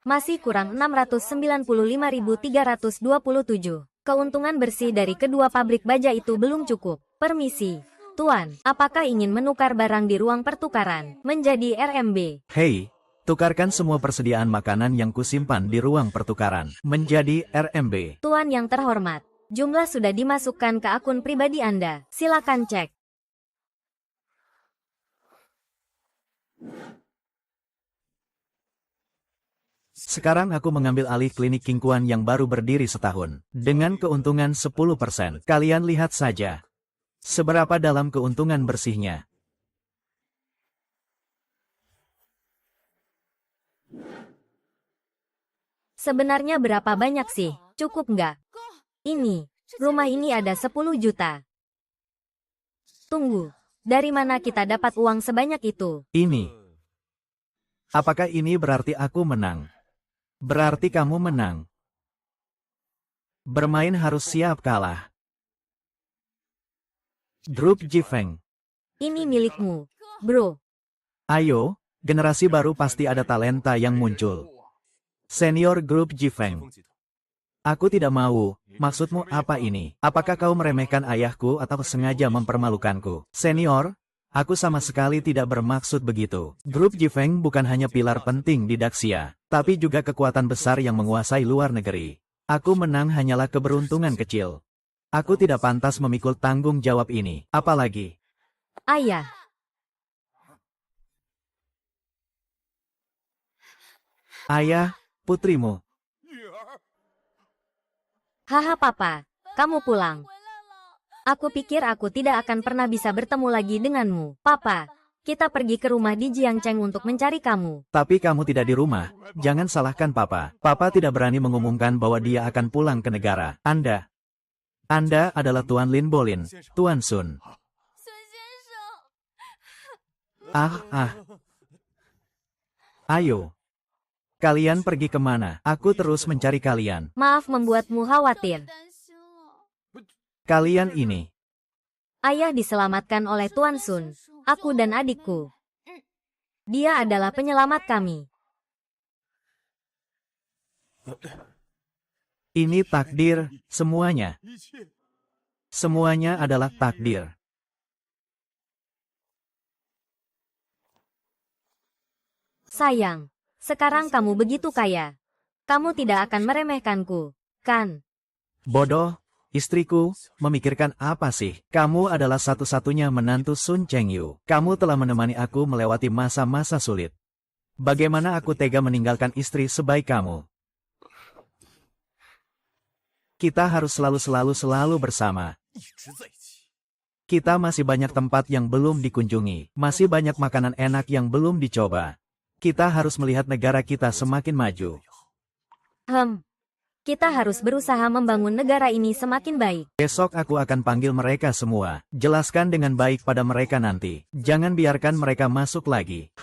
Masih kurang 695.327. Keuntungan bersih dari kedua pabrik baja itu belum cukup. Permisi, Tuan, apakah ingin menukar barang di ruang pertukaran menjadi RMB? Hei, tukarkan semua persediaan makanan yang kusimpan di ruang pertukaran menjadi RMB. Tuan yang terhormat, jumlah sudah dimasukkan ke akun pribadi Anda. Silakan cek. Sekarang aku mengambil alih klinik King Kuan yang baru berdiri setahun. Dengan keuntungan 10%. Kalian lihat saja. Seberapa dalam keuntungan bersihnya. Sebenarnya berapa banyak sih? Cukup nggak? Ini, rumah ini ada 10 juta. Tunggu, dari mana kita dapat uang sebanyak itu? Ini. Apakah ini berarti aku menang? Berarti kamu menang. Bermain harus siap kalah. Drup Jifeng. Ini milikmu, bro. Ayo, generasi baru pasti ada talenta yang muncul. Senior Grup Jifeng. Aku tidak mau. Maksudmu apa ini? Apakah kau meremehkan ayahku atau sengaja mempermalukanku? Senior, aku sama sekali tidak bermaksud begitu. Grup Jifeng bukan hanya pilar penting di Daxia, tapi juga kekuatan besar yang menguasai luar negeri. Aku menang hanyalah keberuntungan kecil. Aku tidak pantas memikul tanggung jawab ini. Apalagi, Ayah. ayah, putrimu. Haha papa, kamu pulang. Aku pikir aku tidak akan pernah bisa bertemu lagi denganmu. Papa, kita pergi ke rumah di Jiangcheng untuk mencari kamu. Tapi kamu tidak di rumah. Jangan salahkan papa. Papa tidak berani mengumumkan bahwa dia akan pulang ke negara. Anda adalah Tuan Lin Bolin, Tuan Sun. Ayo. Kalian pergi kemana? Aku terus mencari kalian. Maaf membuatmu khawatir. Kalian ini. Ayah diselamatkan oleh Tuan Sun, aku dan adikku. Dia adalah penyelamat kami. Ini takdir, semuanya. Semuanya adalah takdir. Sayang, sekarang kamu begitu kaya. Kamu tidak akan meremehkanku, kan? Bodoh, istriku, memikirkan apa sih? Kamu adalah satu-satunya menantu Sun Chengyu. Kamu telah menemani aku melewati masa-masa sulit. Bagaimana aku tega meninggalkan istri sebaik kamu? Kita harus selalu bersama. Kita masih banyak tempat yang belum dikunjungi. Masih banyak makanan enak yang belum dicoba. Kita harus melihat negara kita semakin maju. Kita harus berusaha membangun negara ini semakin baik. Besok aku akan panggil mereka semua. Jelaskan dengan baik pada mereka nanti. Jangan biarkan mereka masuk lagi.